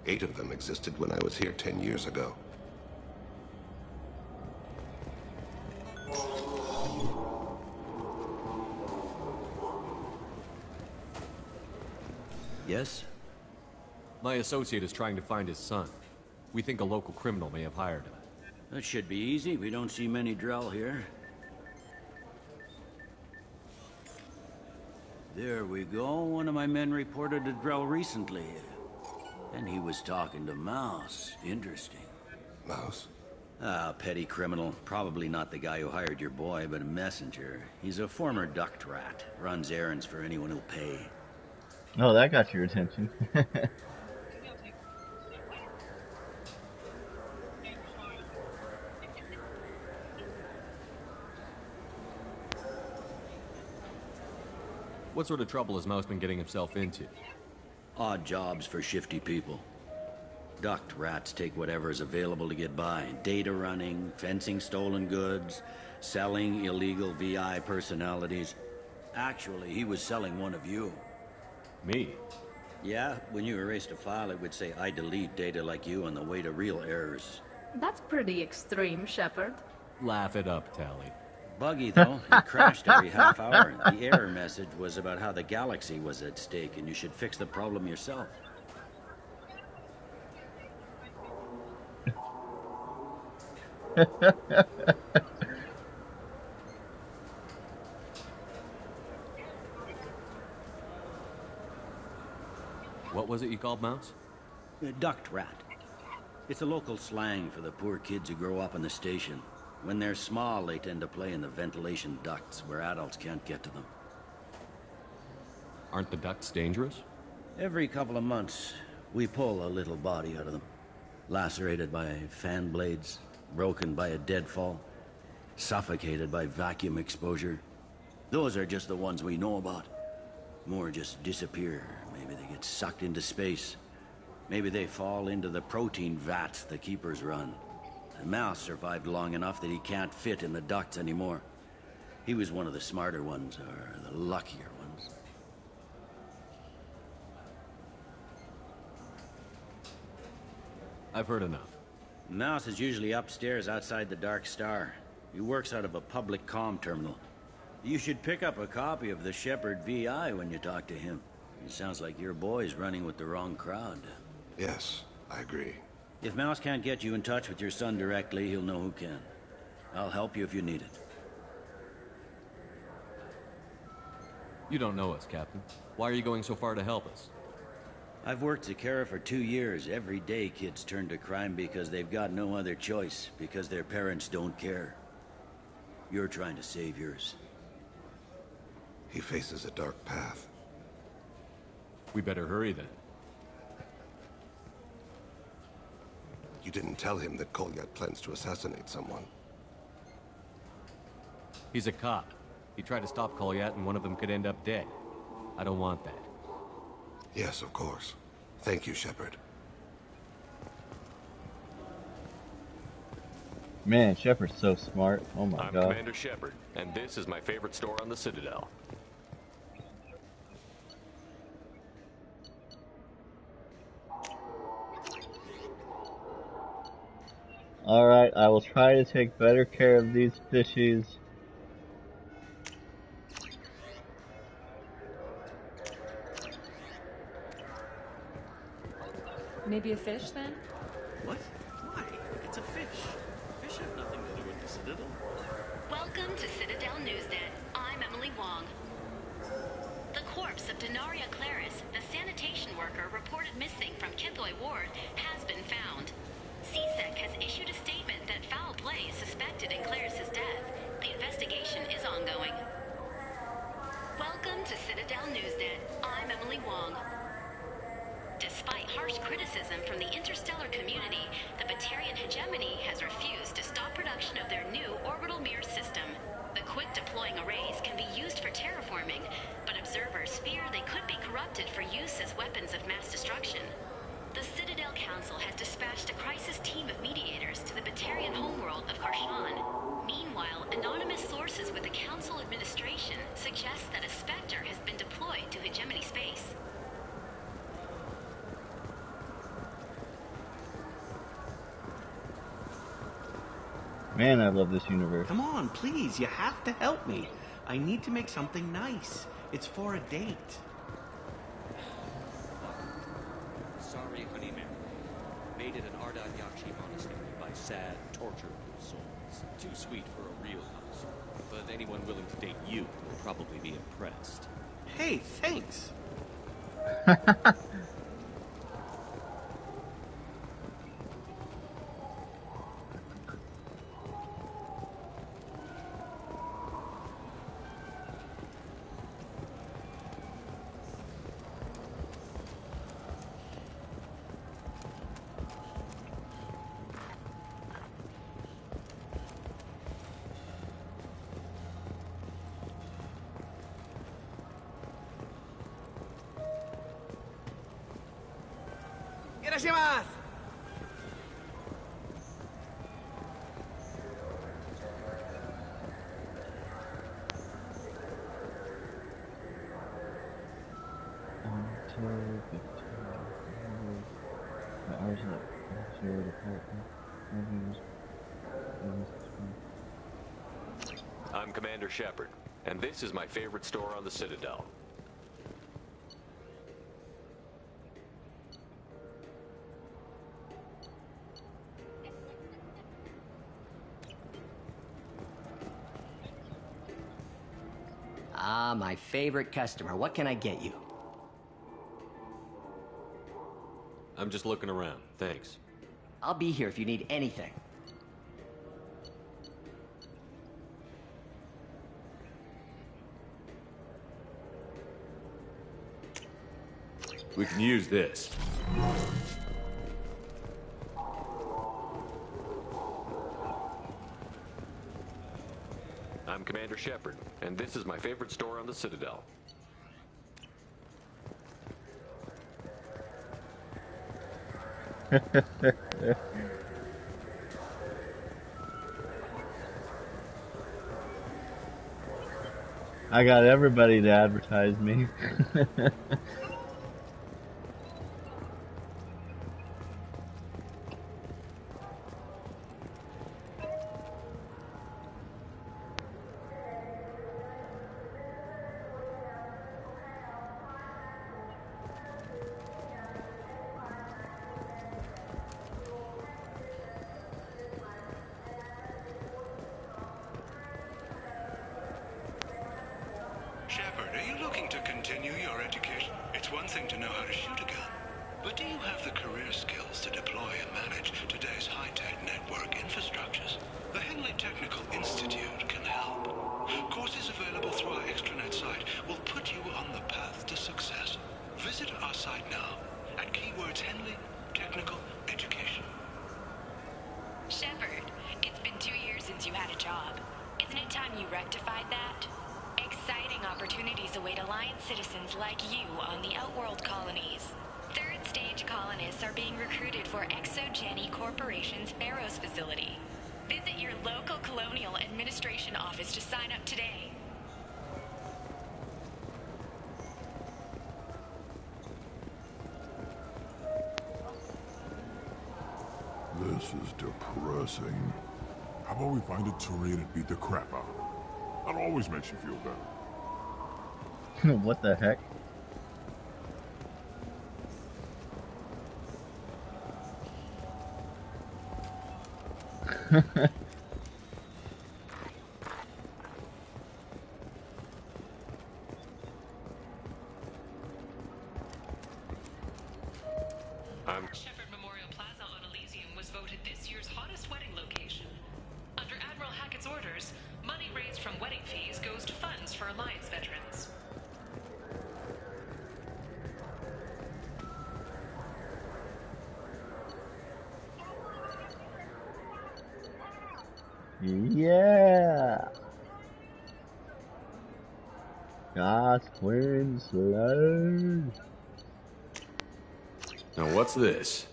E: 8 of them existed when I was here 10 years ago.
O: Yes?
V: My associate is trying to find his son. We think a local criminal may have hired him.
O: That should be easy. We don't see many Drell here. There we go. One of my men reported a Drell recently. And he was talking to Mouse. Interesting.
E: Mouse?
O: Ah, petty criminal. Probably not the guy who hired your boy, but a messenger. He's a former duct rat. Runs errands for anyone who'll pay.
A: Oh, that got your attention.
V: What sort of trouble has Mouse been getting himself into?
O: Odd jobs for shifty people. Duct rats take whatever is available to get by. Data running, fencing stolen goods, selling illegal VI personalities. Actually, he was selling one of you.
V: Me?
O: Yeah, when you erased a file, it would say, I delete data like you on the way to real errors.
M: That's pretty extreme, Shepard.
V: Laugh it up, Tally.
O: Buggy, though. He crashed every half hour. The error message was about how the galaxy was at stake, and you should fix the problem yourself.
V: What was it you called Mouse?
O: Duct rat. It's a local slang for the poor kids who grow up on the station. When they're small, they tend to play in the ventilation ducts where adults can't get to them.
V: Aren't the ducts dangerous?
O: Every couple of months, we pull a little body out of them. Lacerated by fan blades, broken by a deadfall, suffocated by vacuum exposure. Those are just the ones we know about. More just disappear. Maybe they get sucked into space. Maybe they fall into the protein vats the Keepers run. The mouse survived long enough that he can't fit in the ducts anymore. He was one of the smarter ones, or the luckier ones.
V: I've heard enough.
O: Mouse is usually upstairs outside the Dark Star. He works out of a public comm terminal. You should pick up a copy of the Shepard VI when you talk to him. It sounds like your boy's running with the wrong crowd.
E: Yes, I agree.
O: If Mouse can't get you in touch with your son directly, he'll know who can. I'll help you if you need it.
V: You don't know us, Captain. Why are you going so far to help us?
O: I've worked at Kara for 2 years. Every day kids turn to crime because they've got no other choice, because their parents don't care. You're trying to save yours.
E: He faces a dark path.
V: We better hurry then.
E: You didn't tell him that Kolyat plans to assassinate someone.
V: He's a cop. He tried to stop Kolyat and one of them could end up dead. I don't want that.
E: Yes, of course. Thank you, Shepard.
A: Man, Shepard's so smart. Oh my god.
D: I'm Commander Shepard, and this is my favorite store on the Citadel.
A: Alright, I will try to take better care of these fishies.
H: Maybe a fish, then?
P: What? Why? It's a fish. Fish have nothing to do with the Citadel.
X: Welcome to Citadel Newsnet. I'm Emily Wong. The corpse of Denaria Claris, the sanitation worker reported missing from Kithoy Ward, has been found. CSEC has issued a statement that foul play is suspected in Claris's death. The investigation is ongoing. Welcome to Citadel Newsnet. I'm Emily Wong. Despite harsh criticism from the interstellar community, the Batarian hegemony has refused to stop production of their new orbital mirror system. The quick-deploying arrays can be used for terraforming, but observers fear they could be corrupted for use as weapons of mass destruction. The Citadel Council has dispatched a crisis team of mediators to the Batarian homeworld of Karshan. Meanwhile, anonymous sources with the Council administration suggest that a Spectre has been deployed to hegemony space.
A: Man, I love this universe.
P: Come on, please, you have to help me. I need to make something nice. It's for a date.
D: Sorry, honey man. Made at an Ardat Yakshi monastery by sad, tortured souls. Too sweet for a real house. But anyone willing to date you will probably be impressed.
P: Hey, thanks.
J: Irashimasu!
D: I'm Commander Shepard, and this is my favorite store on the Citadel.
R: Ah, my favorite customer. What can I get you?
D: I'm just looking around, thanks.
R: I'll be here if you need anything.
V: We can use this.
D: I'm Commander Shepard, and this is my favorite store on the Citadel.
A: I got everybody to advertise me.
S: Shepard, are you looking to continue your education? It's one thing to know how to shoot a gun, but do you have the career skills to deploy and manage today's high-tech network infrastructures? The Henley Technical Institute can help. Courses available through our extranet site will put you on the path to success. Visit our site now at keywords Henley Technical Education.
X: Shepard, it's been 2 years since you had a job. Isn't it time you rectified that? Exciting opportunities await Alliance citizens like you on the Outworld colonies. Third stage colonists are being recruited for ExoGeni Corporation's Barrows facility. Visit your local Colonial Administration office to sign up today.
L: This is depressing. How about we find a terrain and beat the crap out? That always makes you feel better.
A: What the heck?
T: Shepard Memorial Plaza on Elysium was voted this year's hottest wedding location. Under Admiral Hackett's orders, money raised from wedding fees goes to funds for Alliance veterans.
A: Yeah. Gas Twin Slide.
V: Now what's this?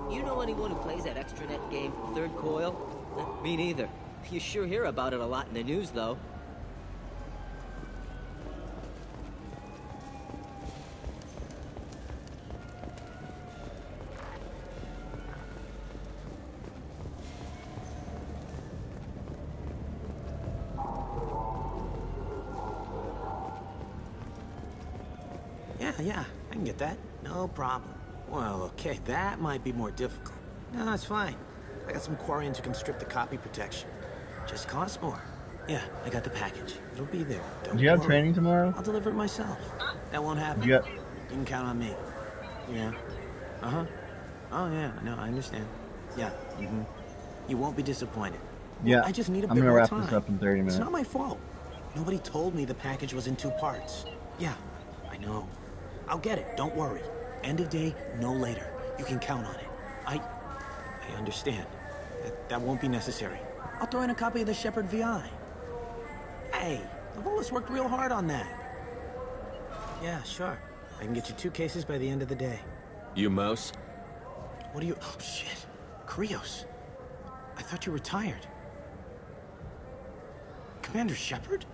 U: You know anyone who plays that extranet game, Third Coil? Me neither. You sure hear about it a lot in the news, though.
P: Yeah, I can get that. No problem. Well, okay, that might be more difficult. No, it's fine. I got some Quarians who can strip the copy protection. Just costs more. Yeah, I got the package. It'll be there. Don't
A: Do you have
P: worry.
A: training tomorrow?
P: I'll deliver it myself. That won't happen.
A: You
P: can count on me. Yeah. Uh-huh. Oh, yeah, no, I understand. Yeah, You won't be disappointed.
A: Yeah,
P: I just need a
A: I'm
P: bit
A: gonna
P: more
A: wrap
P: time.
A: this up in 30 minutes.
P: It's not my fault. Nobody told me the package was in 2 parts. Yeah, I know. I'll get it, don't worry. End of day, no later. You can count on it. I understand. That won't be necessary. I'll throw in a copy of the Shepard VI. Hey, Lavola's worked real hard on that. Yeah, sure. I can get you 2 cases by the end of the day.
V: You mouse?
P: What are you... Oh, shit. Krios. I thought you retired. Commander Shepard?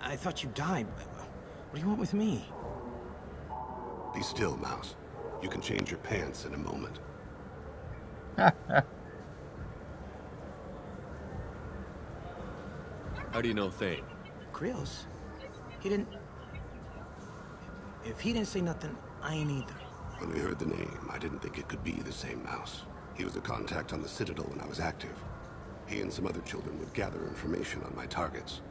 P: I thought you died. What do you want with me?
E: Be still, Mouse. You can change your pants in a moment.
V: How do you know Thane?
P: Krios? He didn't... If he didn't say nothing, I ain't either.
E: When we heard the name, I didn't think it could be the same Mouse. He was a contact on the Citadel when I was active. He and some other children would gather information on my targets.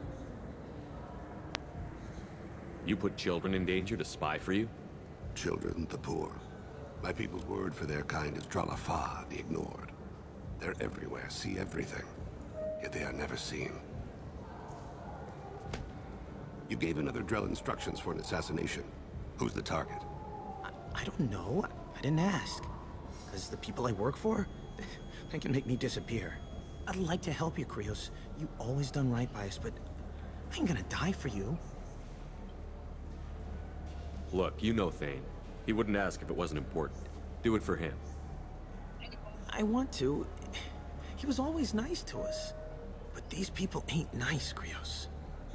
V: You put children in danger to spy for you?
E: Children, the poor. My people's word for their kind is Dralafa, the ignored. They're everywhere, see everything. Yet they are never seen. You gave another Drell instructions for an assassination. Who's the target?
P: I don't know. I didn't ask. Because the people I work for, they can make me disappear. I'd like to help you, Krios. You always done right by us, but I ain't gonna die for you.
V: Look, you know Thane. He wouldn't ask if it wasn't important. Do it for him.
P: I want to. He was always nice to us. But these people ain't nice, Krios.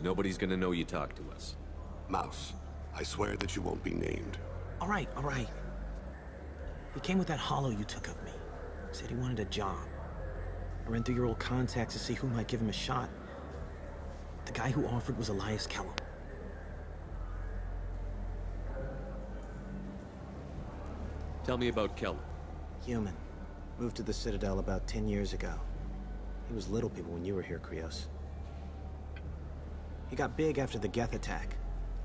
V: Nobody's gonna know you talked to us.
E: Mouse, I swear that you won't be named.
P: All right, all right. He came with that hollow you took of me. Said he wanted a job. I ran through your old contacts to see who might give him a shot. The guy who offered was Elias Kellum.
V: Tell me about Kellum.
P: Human. Moved to the Citadel about 10 years ago. He was little people when you were here, Krios. He got big after the Geth attack.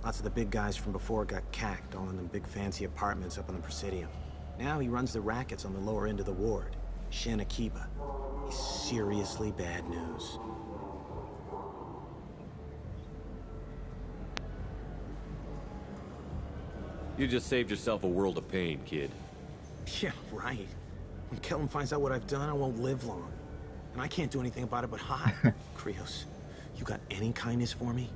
P: Lots of the big guys from before got cacked, all in them big fancy apartments up on the Presidium. Now he runs the rackets on the lower end of the ward, Shin Akiba. He's seriously bad news.
V: You just saved yourself a world of pain, kid.
P: Yeah, right. When Kellum finds out what I've done, I won't live long. And I can't do anything about it but hide. Krios, you got any kindness for me?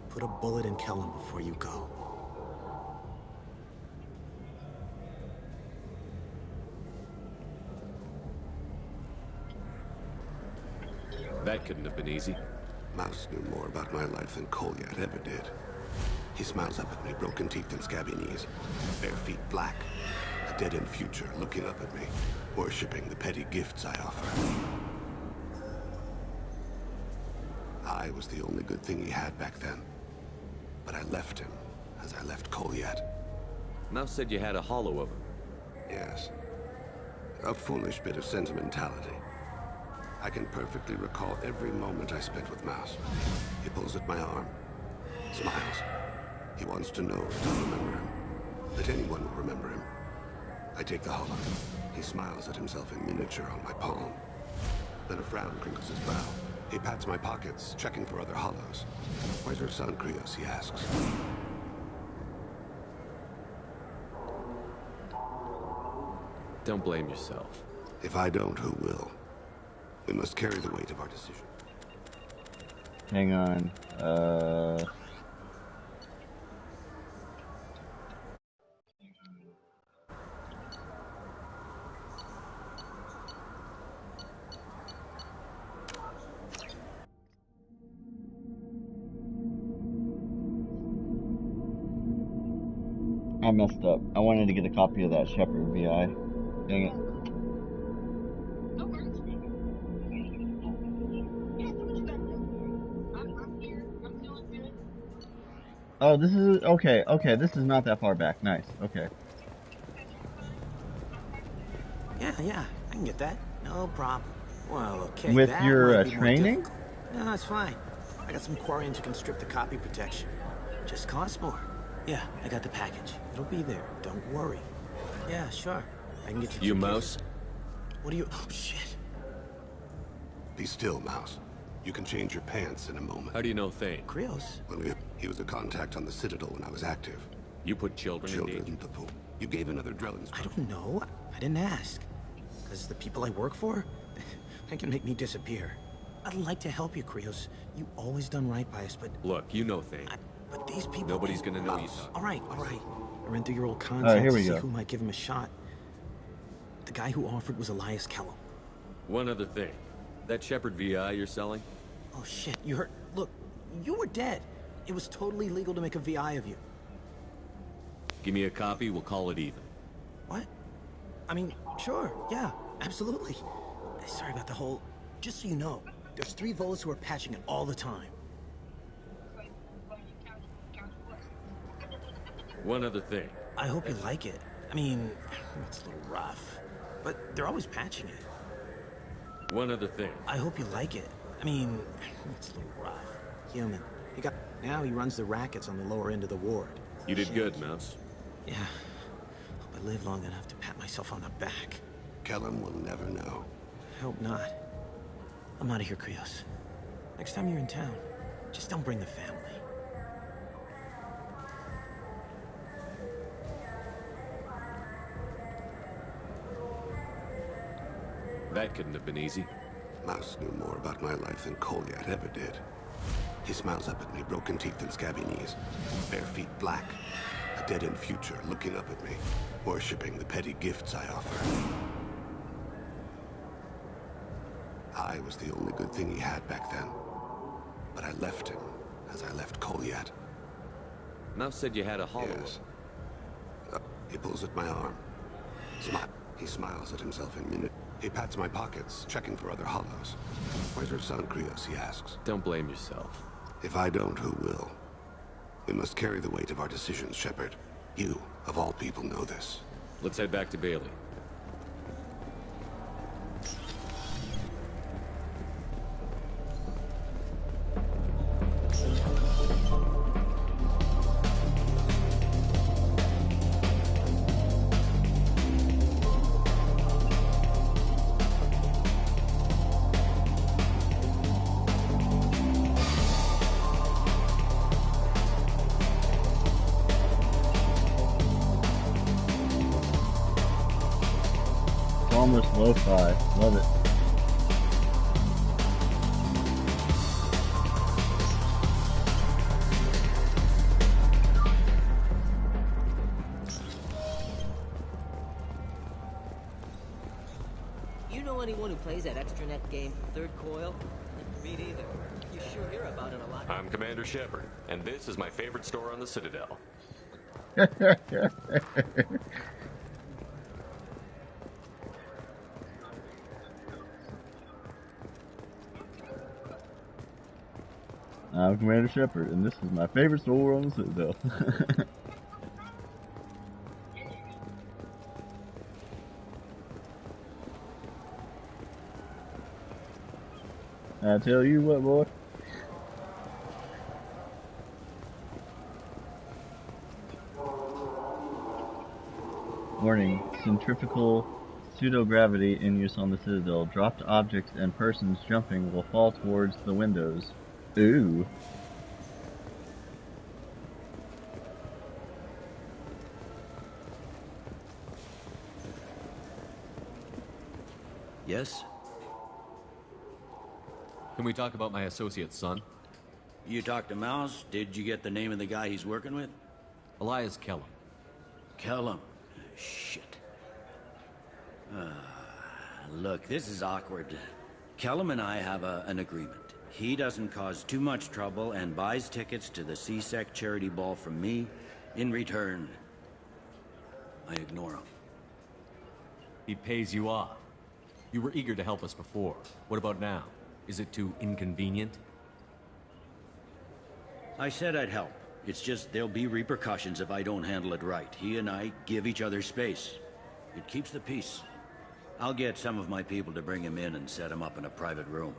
P: Put a bullet in Kellum before you go.
V: That couldn't have been easy.
E: Mouse knew more about my life than Kolyat ever did. He smiles up at me, broken teeth and scabby knees, bare feet black, a dead-end future looking up at me, worshipping the petty gifts I offer. I was the only good thing he had back then, but I left him as I left Kolyat.
V: Mouse said you had a hollow of him.
E: Yes. A foolish bit of sentimentality. I can perfectly recall every moment I spent with Mouse. He pulls at my arm, smiles. He wants to know if I'll remember him, that anyone will remember him. I take the hollow. He smiles at himself in miniature on my palm. Then a frown crinkles his brow. He pats my pockets, checking for other hollows. Where's your son, Krios? He asks.
V: Don't blame yourself.
E: If I don't, who will? We must carry the weight of our decision.
A: Hang on. I messed up. I wanted to get a copy of that Shepard VI. Dang it. Oh, this is okay. Okay, this is not that far back. Nice. Okay.
P: Yeah, I can get that. No problem. Well, okay.
A: With
P: that
A: your
P: might be more
A: training?
P: difficult. No, it's fine. I got some quarrying to construct the copy protection. Just costs more. Yeah, I got the package. It'll be there. Don't worry. Yeah, sure. I can get you.
V: You Mouse?
P: What are you? Oh shit!
E: Be still, Mouse. You can change your pants in a moment.
V: How do you know Thane?
P: Krios?
E: Well, he was a contact on the Citadel when I was active.
V: You put children in danger?
E: The pool. You gave another Drellin.
P: I don't know. I didn't ask. Because the people I work for, they can make me disappear. I'd like to help you, Krios. You always done right by us, but...
V: Look, you know Thane.
P: But these people...
V: Nobody's gonna know you.
P: All right. I ran through your old contacts
A: here we
P: to
A: go.
P: see who might give him a shot. The guy who offered was Elias Kellum.
V: One other thing. That Shepard VI you're selling?
P: Oh shit, you heard... Look, you were dead. It was totally legal to make a VI of you.
V: Give me a copy, we'll call it even.
P: What? I mean, sure, yeah, absolutely. Sorry about the whole... Just so you know, there's 3 Volas who are patching it all the time.
V: One other thing.
P: I hope you like it. I mean, it's a little rough, but they're always patching it.
V: One other thing.
P: I hope you like it. I mean, it's a little rough. Human. Now he runs the rackets on the lower end of the ward.
V: You did good, Mouse.
P: Yeah. Hope I live long enough to pat myself on the back.
E: Kellum will never know.
P: Hope not. I'm out of here, Krios. Next time you're in town, just don't bring the family.
V: That couldn't have been easy.
E: Mouse knew more about my life than Kolyat ever did. He smiles up at me, broken teeth and scabby knees, bare feet black, a dead-end future looking up at me, worshipping the petty gifts I offer. I was the only good thing he had back then, but I left him as I left Kolyat.
D: Mouse said you had a hollow.
E: Yes. He pulls at my arm. He smiles at himself in minute. He pats my pockets, checking for other hollows. Where's her son, Krios, he asks.
D: Don't blame yourself.
E: If I don't, who will? We must carry the weight of our decisions, Shepard. You, of all people, know this.
D: Let's head back to Bailey.
A: Almost lo-fi. Love it.
U: You know anyone who plays that extranet game, Third Coil? Me neither. You sure hear about it a lot.
D: I'm Commander Shepard, and this is my favorite store on the Citadel.
A: I'm Commander Shepard, and this is my favorite store on the Citadel. I tell you what, boy. Warning, centrifugal pseudo-gravity in use on the Citadel. Dropped objects and persons jumping will fall towards the windows. Ooh.
O: Yes?
D: Can we talk about my associate's son?
O: You talked to Mouse? Did you get the name of the guy he's working with?
D: Elias Kellum.
O: Kellum. Shit. Look, this is awkward. Kellum and I have an agreement. He doesn't cause too much trouble and buys tickets to the C-Sec charity ball from me. In return, I ignore him.
D: He pays you off. You were eager to help us before. What about now? Is it too inconvenient?
O: I said I'd help. It's just there'll be repercussions if I don't handle it right. He and I give each other space. It keeps the peace. I'll get some of my people to bring him in and set him up in a private room.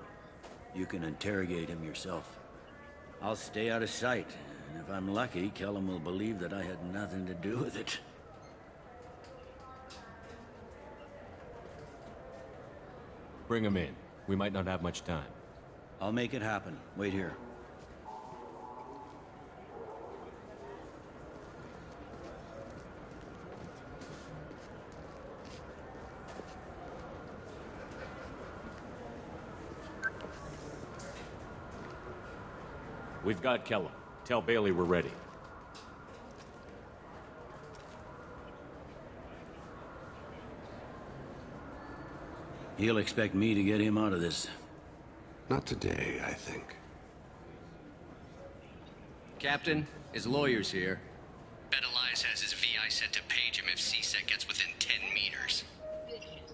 O: You can interrogate him yourself. I'll stay out of sight, and if I'm lucky, Kellum will believe that I had nothing to do with it.
D: Bring him in. We might not have much time.
O: I'll make it happen. Wait here.
D: We've got Kellum. Tell Bailey we're ready.
O: He'll expect me to get him out of this.
E: Not today, I think.
R: Captain, his lawyer's here. Bet Elias has his VI set to page him if C-Sec gets within 10 meters.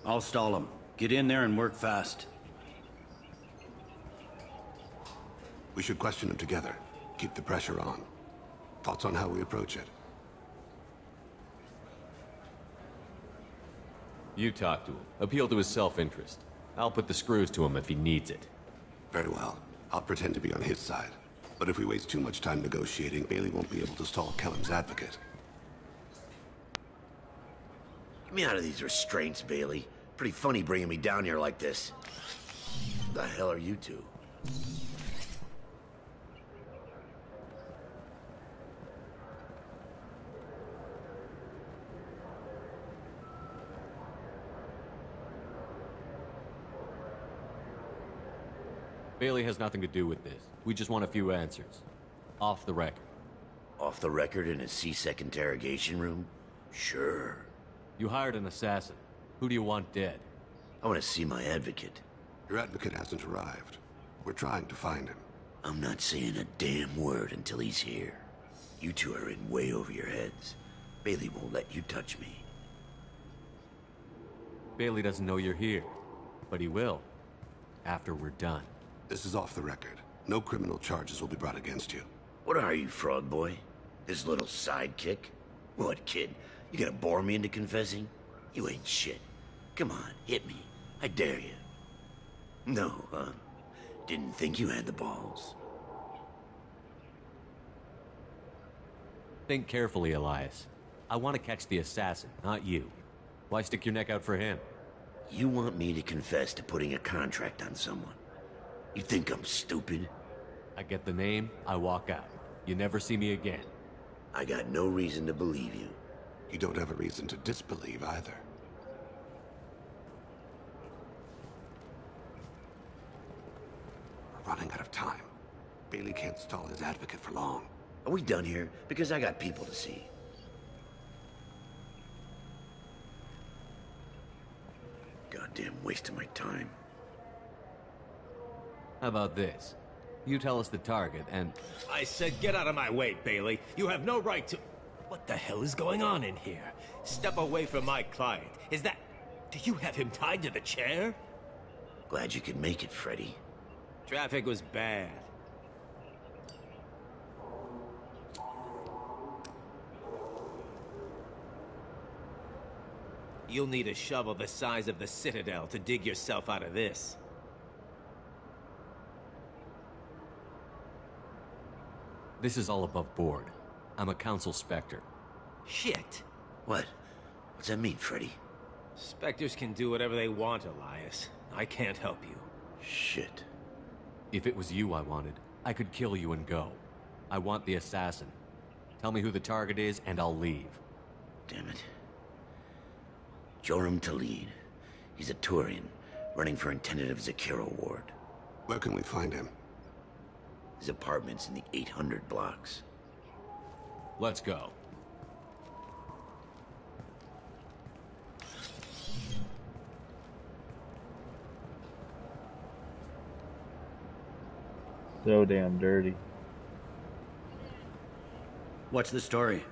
O: I'll stall him. Get in there and work fast.
E: We should question him together. Keep the pressure on. Thoughts on how we approach it?
D: You talk to him. Appeal to his self-interest. I'll put the screws to him if he needs it.
E: Very well. I'll pretend to be on his side. But if we waste too much time negotiating, Bailey won't be able to stall Kellum's advocate.
C: Get me out of these restraints, Bailey. Pretty funny bringing me down here like this. The hell are you two?
V: Bailey has nothing to do with this. We just want a few answers. Off the record.
C: Off the record in a C-Sec interrogation room? Sure.
V: You hired an assassin. Who do you want dead?
C: I want to see my advocate.
E: Your advocate hasn't arrived. We're trying to find him.
C: I'm not saying a damn word until he's here. You two are in way over your heads. Bailey won't let you touch me.
V: Bailey doesn't know you're here, but he will, after we're done.
E: This is off the record. No criminal charges will be brought against you.
C: What are you, frog boy? His little sidekick? What, kid? You gonna bore me into confessing? You ain't shit. Come on, hit me. I dare you. No, huh? Didn't think you had the balls.
V: Think carefully, Elias. I want to catch the assassin, not you. Why stick your neck out for him?
C: You want me to confess to putting a contract on someone? You think I'm stupid?
V: I get the name, I walk out. You never see me again.
C: I got no reason to believe you.
E: You don't have a reason to disbelieve either. We're running out of time. Bailey can't stall his advocate for long.
C: Are we done here? Because I got people to see. Goddamn waste of my time.
V: How about this? You tell us the target, and...
G: I said get out of my way, Bailey. You have no right to... What the hell is going on in here? Step away from my client. Is that... Do you have him tied to the chair?
C: Glad you could make it, Freddy.
G: Traffic was bad. You'll need a shovel the size of the Citadel to dig yourself out of this.
V: This is all above board. I'm a council specter.
G: Shit.
C: What? What's that mean, Freddy?
G: Spectres can do whatever they want, Elias. I can't help you.
C: Shit.
V: If it was you I wanted, I could kill you and go. I want the assassin. Tell me who the target is, and I'll leave.
C: Damn it. Joram Talid. He's a Turian, running for a tentative Zakiro ward.
E: Where can we find him?
C: His apartment's in the 800 blocks.
V: Let's go.
A: So damn dirty.
O: What's the story?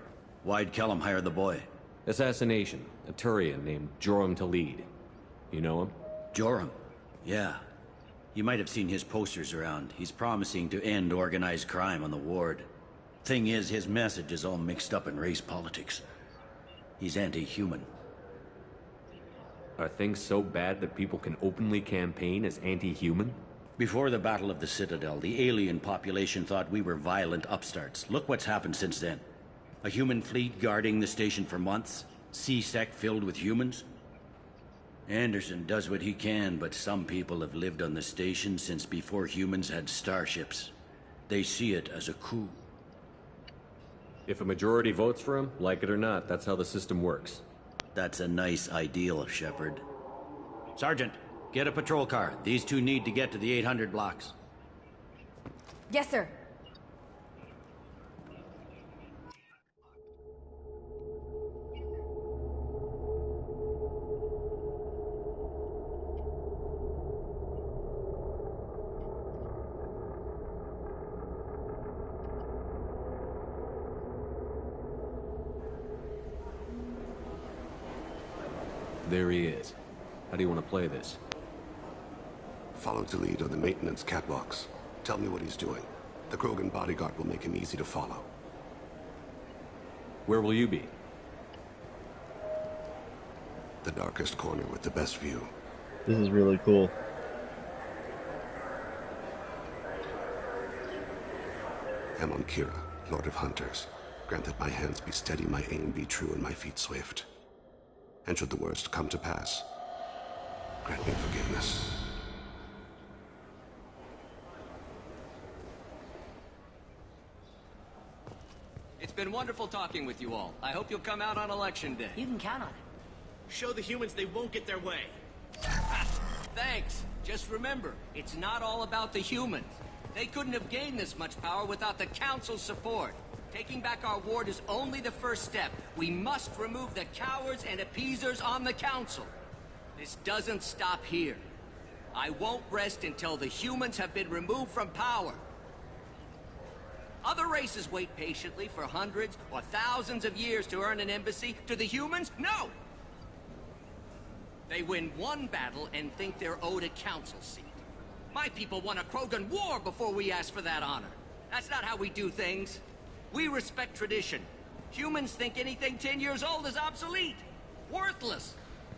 O: Why'd Kellum hire the boy?
V: Assassination. A Turian named Joram Talid. You know him?
O: Joram? Yeah. You might have seen his posters around. He's promising to end organized crime on the ward. Thing is, his message is all mixed up in race politics. He's anti-human.
V: Are things so bad that people can openly campaign as anti-human?
O: Before the Battle of the Citadel, the alien population thought we were violent upstarts. Look what's happened since then. A human fleet guarding the station for months. C-Sec filled with humans. Anderson does what he can, but some people have lived on the station since before humans had starships. They see it as a coup.
V: If a majority votes for him, like it or not, that's how the system works.
O: That's a nice ideal, Shepard. Sergeant, get a patrol car. These two need to get to the 800 blocks.
H: Yes, sir.
V: There he is. How do you want to play this?
E: Follow the lead on the maintenance catwalks. Tell me what he's doing. The Krogan bodyguard will make him easy to follow.
V: Where will you be?
E: The darkest corner with the best view.
A: This is really cool.
E: Amon Kira, Lord of Hunters. Grant that my hands be steady, my aim be true, and my feet swift. And should the worst come to pass, grant me forgiveness.
R: It's been wonderful talking with you all. I hope you'll come out on Election Day.
U: You can count on it.
G: Show the humans they won't get their way.
R: Thanks.
U: Just remember, it's not all about the humans. They couldn't have gained this much power without the Council's support. Taking back our ward is only the first step. We must remove the cowards and appeasers on the Council. This doesn't stop here. I won't rest until the humans have been removed from power. Other races wait patiently for hundreds or thousands of years to earn an embassy. To the humans, no! They win one battle and think they're owed a council seat. My people won a Krogan war before we asked for that honor. That's not how we do things. We respect tradition. Humans think anything 10 years old is obsolete. Worthless.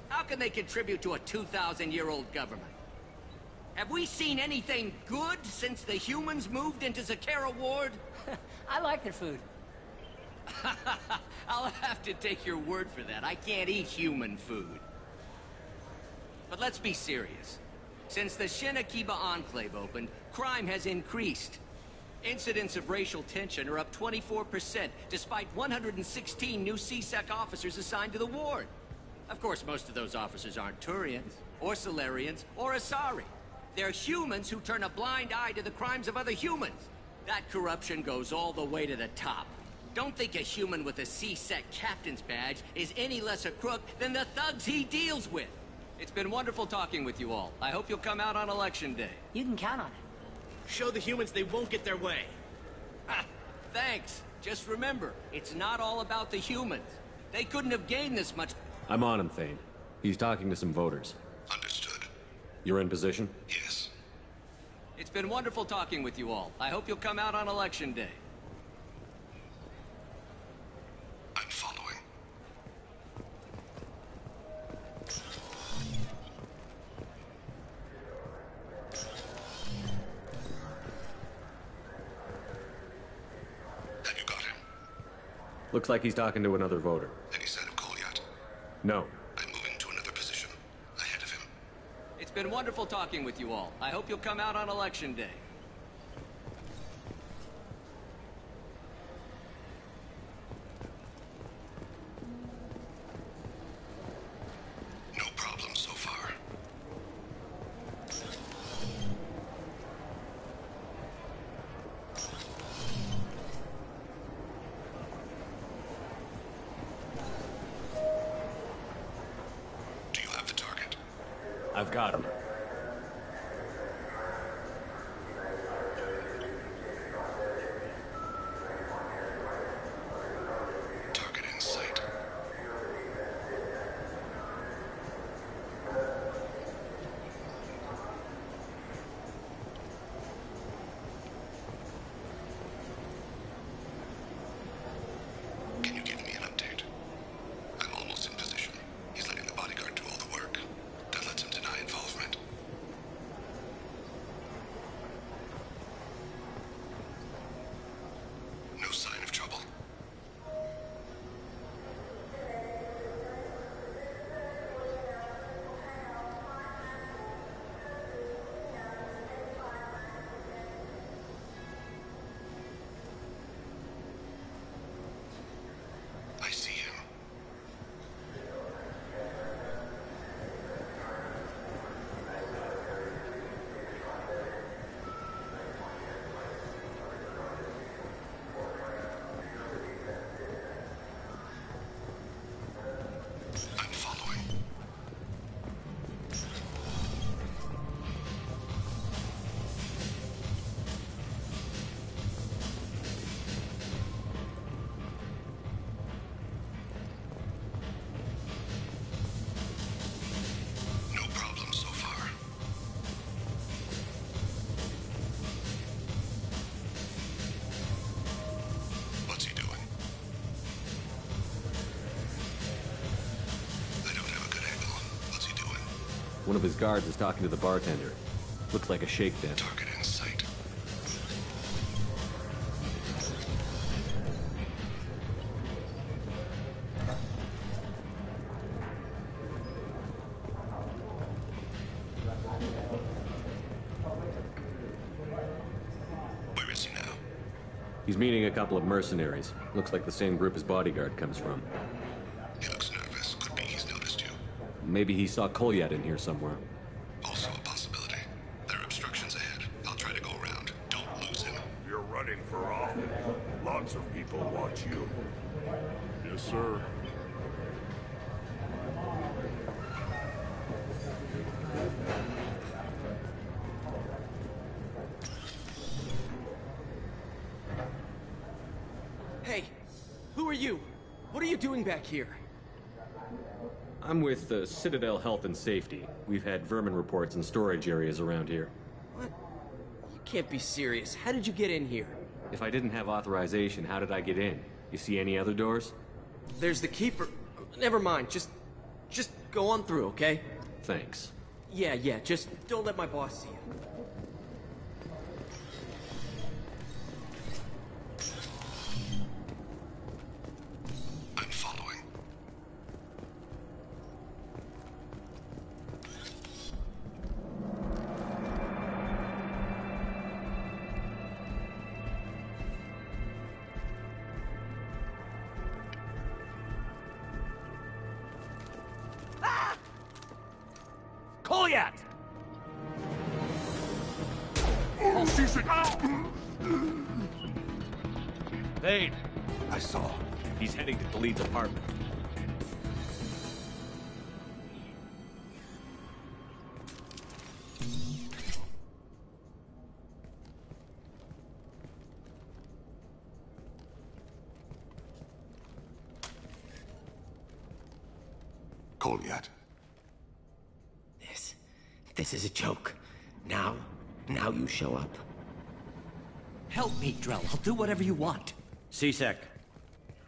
U: How can they contribute to a 2,000-year-old government? Have we seen anything good since the humans moved into Zakera Ward? I like their food. I'll have to take your word for that. I can't eat human food. But let's be serious. Since the Shinakiba Enclave opened, crime has increased. Incidents of racial tension are up 24%, despite 116 new CSEC officers assigned to the ward. Of course, most of those officers aren't Turians, or Solarians, or Asari. They're humans who turn a blind eye to the crimes of other humans. That corruption goes all the way to the top. Don't think a human with a CSEC captain's badge is any less a crook than the thugs he deals with. It's been wonderful talking with you all. I hope you'll come out on Election Day. You can count on it.
P: Show the humans they won't get their way.
U: Thanks. Just remember, it's not all about the humans. They couldn't have gained this much.
V: I'm on him, Thane. He's talking to some voters.
E: Understood.
V: You're in position?
E: Yes.
U: It's been wonderful talking with you all. I hope you'll come out on Election Day.
E: I'm following. Have you got him?
V: Looks like he's talking to another voter.
E: Any sign of Kolyat?
V: No.
E: I'm moving to another position. Ahead of him.
U: It's been wonderful talking with you all. I hope you'll come out on Election Day.
E: No problem so far. Do you have the target?
V: I've got him.
E: Target in sight. Can you give me an update? I'm almost in position. He's letting the bodyguard do all the work. That lets him deny involvement. No sign of trouble. I see him. I'm following. No problem so far. What's he doing? I don't have a good angle. What's he doing?
V: One of his guards is talking to the bartender. Looks like a shakedown.
E: Target in sight. Where is he now?
V: He's meeting a couple of mercenaries. Looks like the same group his bodyguard comes from.
E: He looks nervous. Could be he's noticed you.
V: Maybe he saw Kolyat in here somewhere.
E: Also a possibility.
L: Lots of people watch you. Yes, sir.
F: Hey, who are you? What are you doing back here?
V: I'm with Citadel Health and Safety. We've had vermin reports in storage areas around here.
F: What? You can't be serious. How did you get in here?
V: If I didn't have authorization, how did I get in? You see any other doors?
F: There's the keeper. Never mind. Just go on through, okay?
V: Thanks.
F: Yeah, just don't let my boss see you.
E: I'm following.
G: Kolyat!
L: Oh, C-Sec!
G: Thane!
E: I saw.
V: He's heading to Khalid's apartment.
E: Kolyat.
U: This is a joke. Now you show up.
G: Help me, Drell. I'll do whatever you want.
O: C-Sec,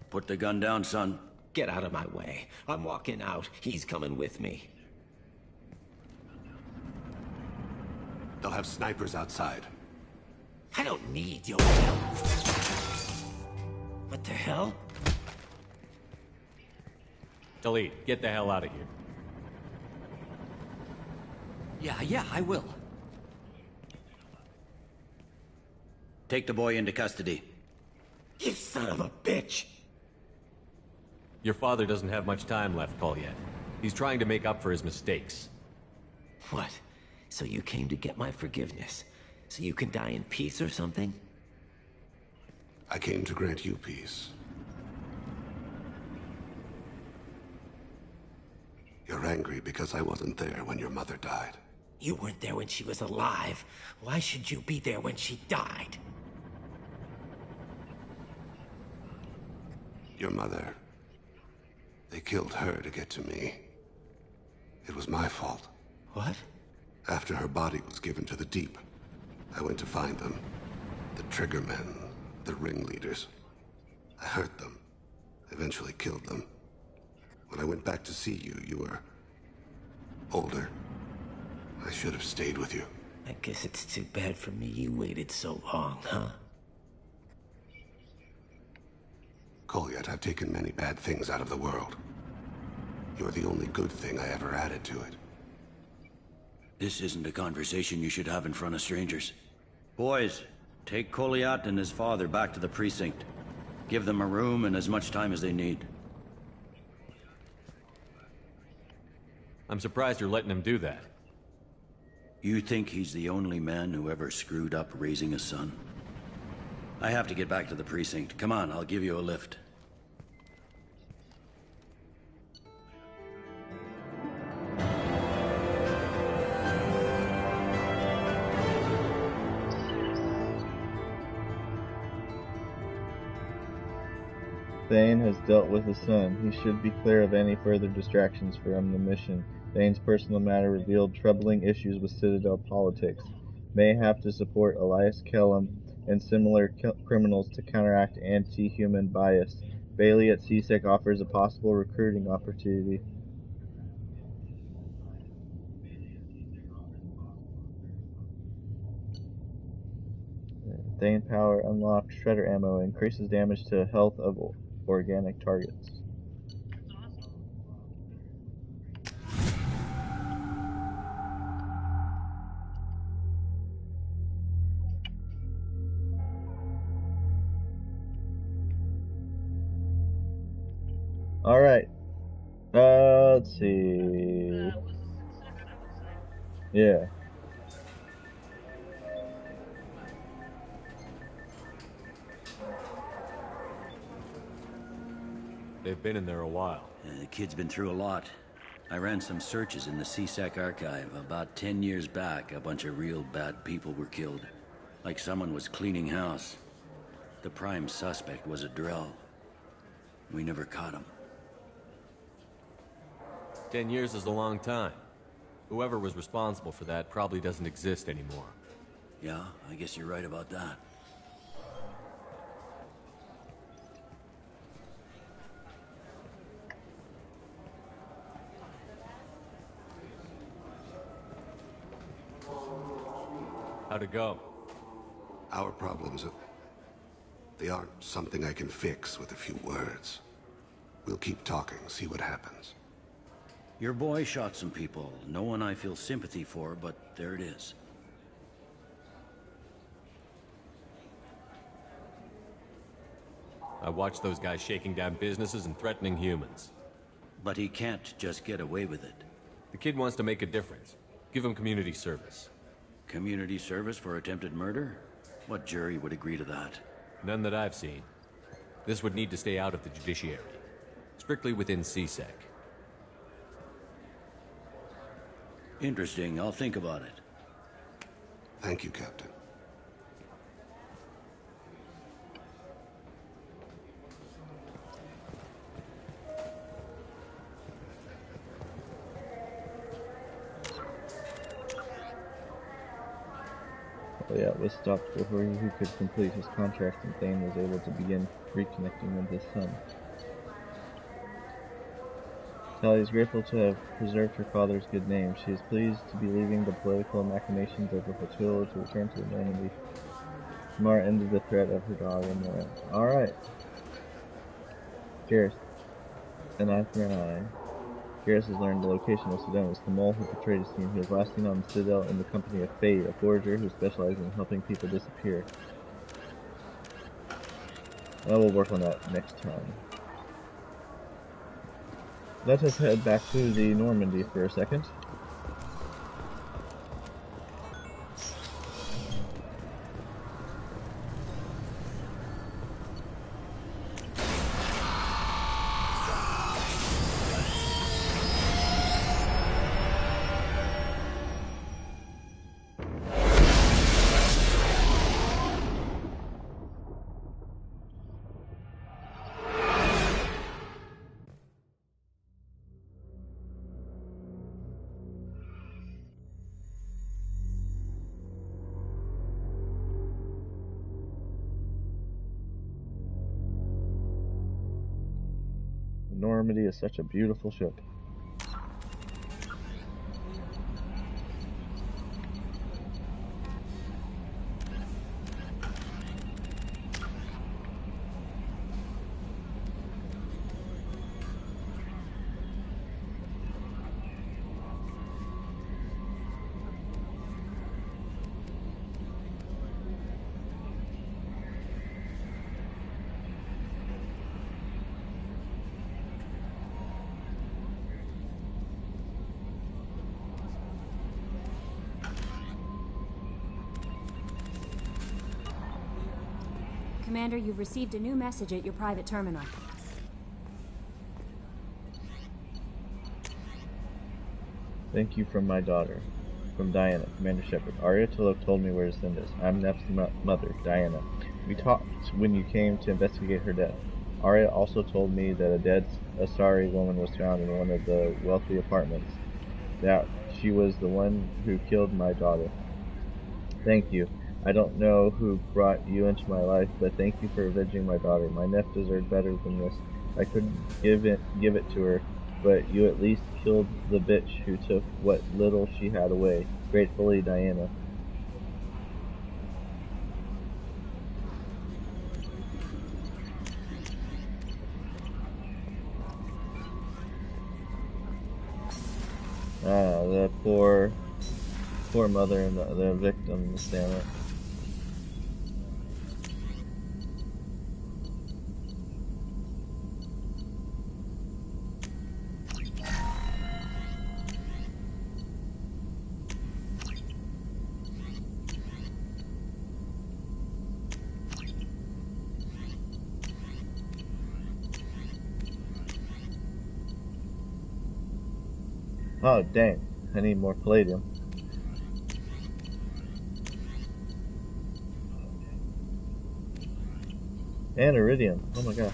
O: put the gun down, son.
U: Get out of my way. I'm walking out. He's coming with me.
E: They'll have snipers outside.
U: I don't need your help. What the hell?
V: Delete. Get the hell out of here.
G: Yeah, I will.
O: Take the boy into custody.
U: You son of a bitch!
V: Your father doesn't have much time left, Kolyat. He's trying to make up for his mistakes.
U: What? So you came to get my forgiveness? So you can die in peace or something?
E: I came to grant you peace. You're angry because I wasn't there when your mother died.
U: You weren't there when she was alive. Why should you be there when she died?
E: Your mother. They killed her to get to me. It was my fault.
U: What?
E: After her body was given to the Deep, I went to find them. The Triggermen, the ringleaders. I hurt them. Eventually killed them. When I went back to see you, you were older. I should have stayed with you.
U: I guess it's too bad for me you waited so long, huh?
E: Kolyat, I've taken many bad things out of the world. You're the only good thing I ever added to it.
O: This isn't a conversation you should have in front of strangers. Boys, take Kolyat and his father back to the precinct. Give them a room and as much time as they need.
V: I'm surprised you're letting him do that.
O: You think he's the only man who ever screwed up raising a son? I have to get back to the precinct. Come on, I'll give you a lift.
A: Thane has dealt with his son. He should be clear of any further distractions from the mission. Thane's personal matter revealed troubling issues with Citadel politics. May have to support Elias Kellum and similar criminals to counteract anti-human bias. Bailey at CSEC offers a possible recruiting opportunity. Thane power unlocked. Shredder ammo increases damage to health of organic targets. Alright. Let's see. Yeah.
V: They've been in there a while.
O: The kid's been through a lot. I ran some searches in the CSEC archive. About 10 years back, a bunch of real bad people were killed. Like someone was cleaning house. The prime suspect was a drill. We never caught him.
V: 10 years is a long time. Whoever was responsible for that probably doesn't exist anymore.
O: Yeah, I guess you're right about that.
V: How'd it go?
E: Our problems, they aren't something I can fix with a few words. We'll keep talking, see what happens.
O: Your boy shot some people. No one I feel sympathy for, but there it is.
V: I watched those guys shaking down businesses and threatening humans.
O: But he can't just get away with it.
V: The kid wants to make a difference. Give him community service.
O: Community service for attempted murder? What jury would agree to that?
V: None that I've seen. This would need to stay out of the judiciary. Strictly within CSEC.
O: Interesting. I'll think about it.
E: Thank you, Captain.
A: Oh yeah, it was stopped before he could complete his contract, and Thane was able to begin reconnecting with his son. Tali is grateful to have preserved her father's good name. She is pleased to be leaving the political machinations of the flotilla to return to the Normandy. Samara ended the threat of her daughter, Mora. Alright. Garrus. An eye for an eye. Garrus has learned the location of Sedonis, the mole who betrayed his team. He was last seen on the Citadel in the company of Fade, a forager who specializes in helping people disappear. Well, we'll work on that next time. Let us head back to the Normandy for a second. Normandy is such a beautiful ship.
Q: Commander, you've received a new message at your private terminal.
A: Thank you from my daughter. From Diana, Commander Shepard. Arya Tulok told me where to send this. I'm Neff's mother, Diana. We talked when you came to investigate her death. Arya also told me that a dead Asari woman was found in one of the wealthy apartments. That she was the one who killed my daughter. Thank you. I don't know who brought you into my life, but thank you for avenging my daughter. My Neff deserved better than this. I couldn't give it to her, but you at least killed the bitch who took what little she had away. Gratefully, Diana. The poor mother and the victims, damn it. Oh, dang. I need more palladium. And iridium. Oh my god.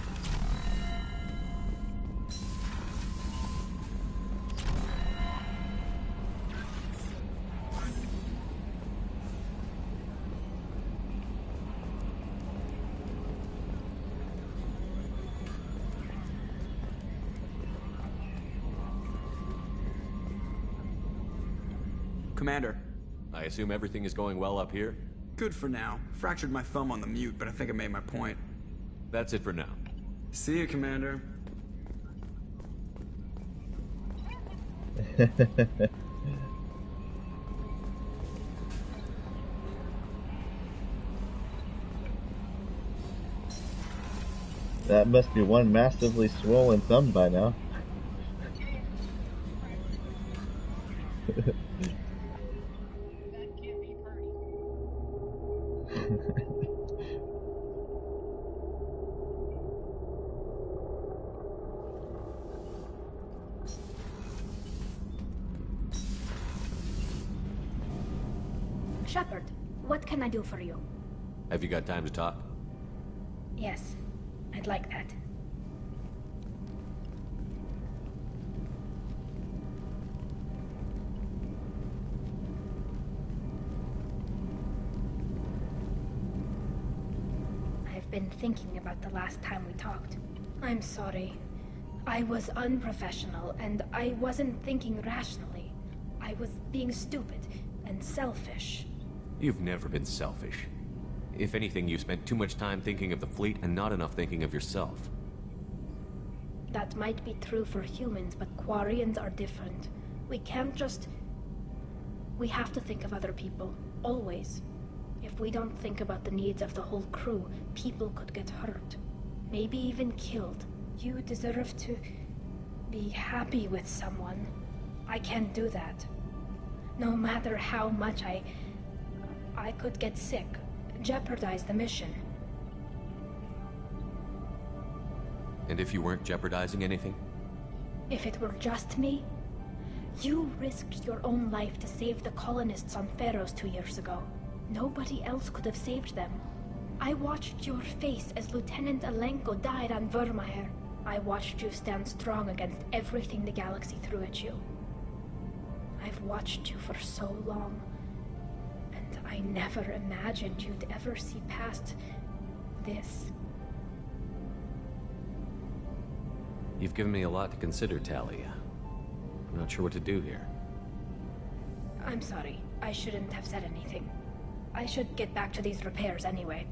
J: Commander.
V: I assume everything is going well up here?
J: Good for now. Fractured my thumb on the mute, but I think I made my point.
V: That's it for now.
J: See you, Commander.
A: That must be one massively swollen thumb by now.
M: Shepard, what can I do for you?
V: Have you got time to talk?
M: Yes, I'd like that. I've been thinking about the last time we talked. I'm sorry. I was unprofessional, and I wasn't thinking rationally. I was being stupid and selfish.
V: You've never been selfish. If anything, you spent too much time thinking of the fleet and not enough thinking of yourself.
M: That might be true for humans, but Quarians are different. We can't just... We have to think of other people, always. If we don't think about the needs of the whole crew, people could get hurt. Maybe even killed. You deserve to be happy with someone. I can't do that. No matter how much I could get sick, jeopardize the mission.
V: And if you weren't jeopardizing anything?
M: If it were just me, you risked your own life to save the colonists on Pharaohs 2 years ago. Nobody else could have saved them. I watched your face as Lieutenant Alenko died on Vermeer. I watched you stand strong against everything the galaxy threw at you. I've watched you for so long, and I never imagined you'd ever see past this.
V: You've given me a lot to consider, Talia. I'm not sure what to do here.
M: I'm sorry. I shouldn't have said anything. I should get back to these repairs anyway.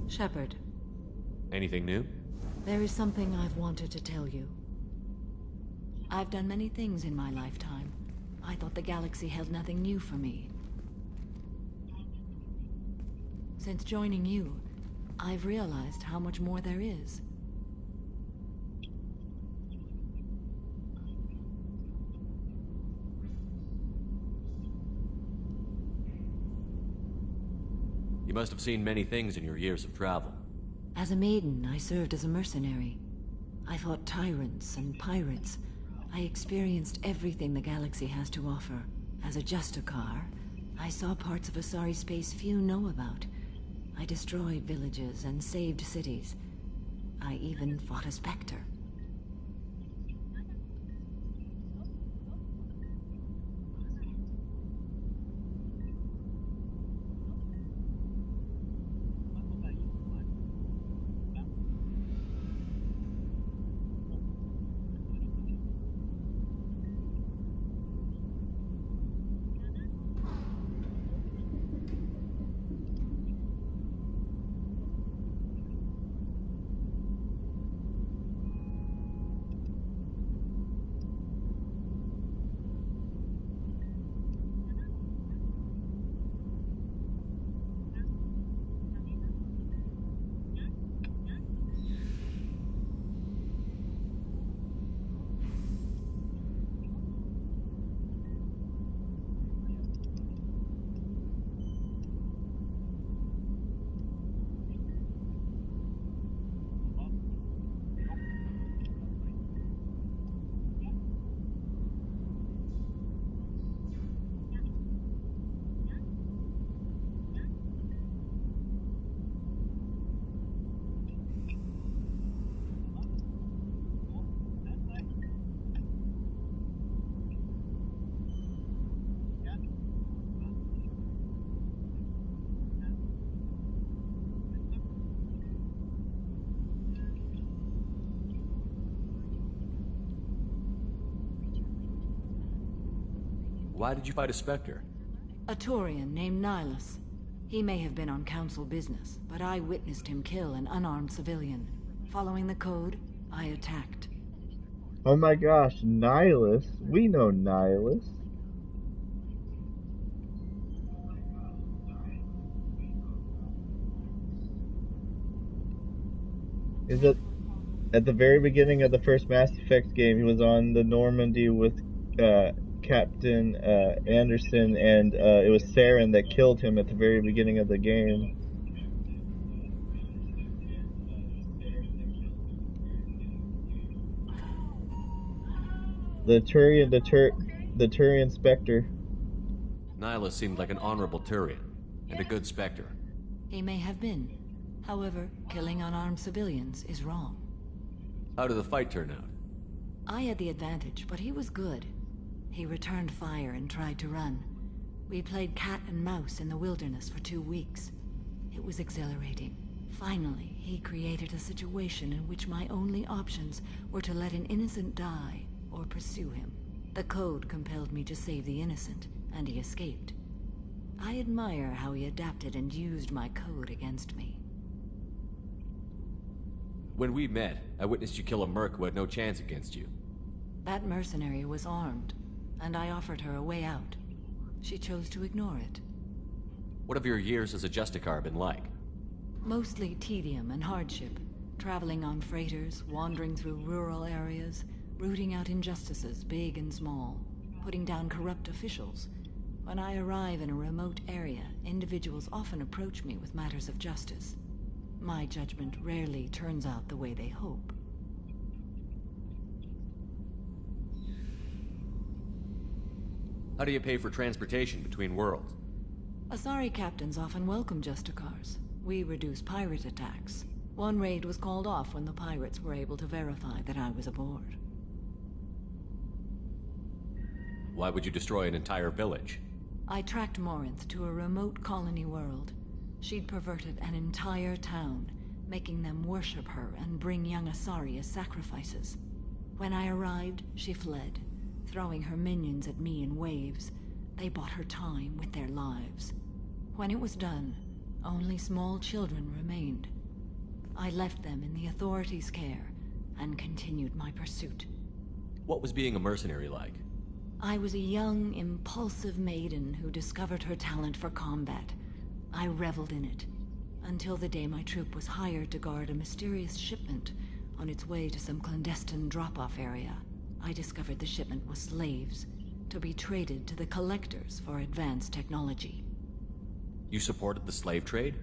B: Shepard.
V: Anything new?
B: There is something I've wanted to tell you. I've done many things in my lifetime. I thought the galaxy held nothing new for me. Since joining you, I've realized how much more there is.
V: You must have seen many things in your years of travel.
B: As a maiden, I served as a mercenary. I fought tyrants and pirates. I experienced everything the galaxy has to offer. As a Justicar, I saw parts of Asari space few know about. I destroyed villages and saved cities. I even fought a Spectre.
V: Why did you fight a Spectre?
B: A Turian named Nihilus. He may have been on council business, but I witnessed him kill an unarmed civilian. Following the code, I attacked.
A: Oh my gosh, Nihilus. We know Nihilus. Is it at the very beginning of the first Mass Effect game? He was on the Normandy with Captain Anderson, and it was Saren that killed him at the very beginning of the game. The Turian Spectre.
V: Nihilus seemed like an honorable Turian, and a good Spectre.
B: He may have been. However, killing unarmed civilians is wrong.
V: How did the fight turn out?
B: I had the advantage, but he was good. He returned fire and tried to run. We played cat and mouse in the wilderness for 2 weeks. It was exhilarating. Finally, he created a situation in which my only options were to let an innocent die or pursue him. The code compelled me to save the innocent, and he escaped. I admire how he adapted and used my code against me.
V: When we met, I witnessed you kill a merc who had no chance against you.
B: That mercenary was armed, and I offered her a way out. She chose to ignore it.
V: What have your years as a Justicar been like?
B: Mostly tedium and hardship. Traveling on freighters, wandering through rural areas, rooting out injustices, big and small, putting down corrupt officials. When I arrive in a remote area, individuals often approach me with matters of justice. My judgment rarely turns out the way they hope.
V: How do you pay for transportation between worlds?
B: Asari captains often welcome Justicars. We reduce pirate attacks. One raid was called off when the pirates were able to verify that I was aboard.
V: Why would you destroy an entire village?
B: I tracked Morinth to a remote colony world. She'd perverted an entire town, making them worship her and bring young Asari as sacrifices. When I arrived, she fled, throwing her minions at me in waves. They bought her time with their lives. When it was done, only small children remained. I left them in the authorities' care and continued my pursuit.
V: What was being a mercenary like?
B: I was a young, impulsive maiden who discovered her talent for combat. I reveled in it, until the day my troop was hired to guard a mysterious shipment on its way to some clandestine drop-off area. I discovered the shipment was slaves, to be traded to the collectors for advanced technology.
V: You supported the slave trade?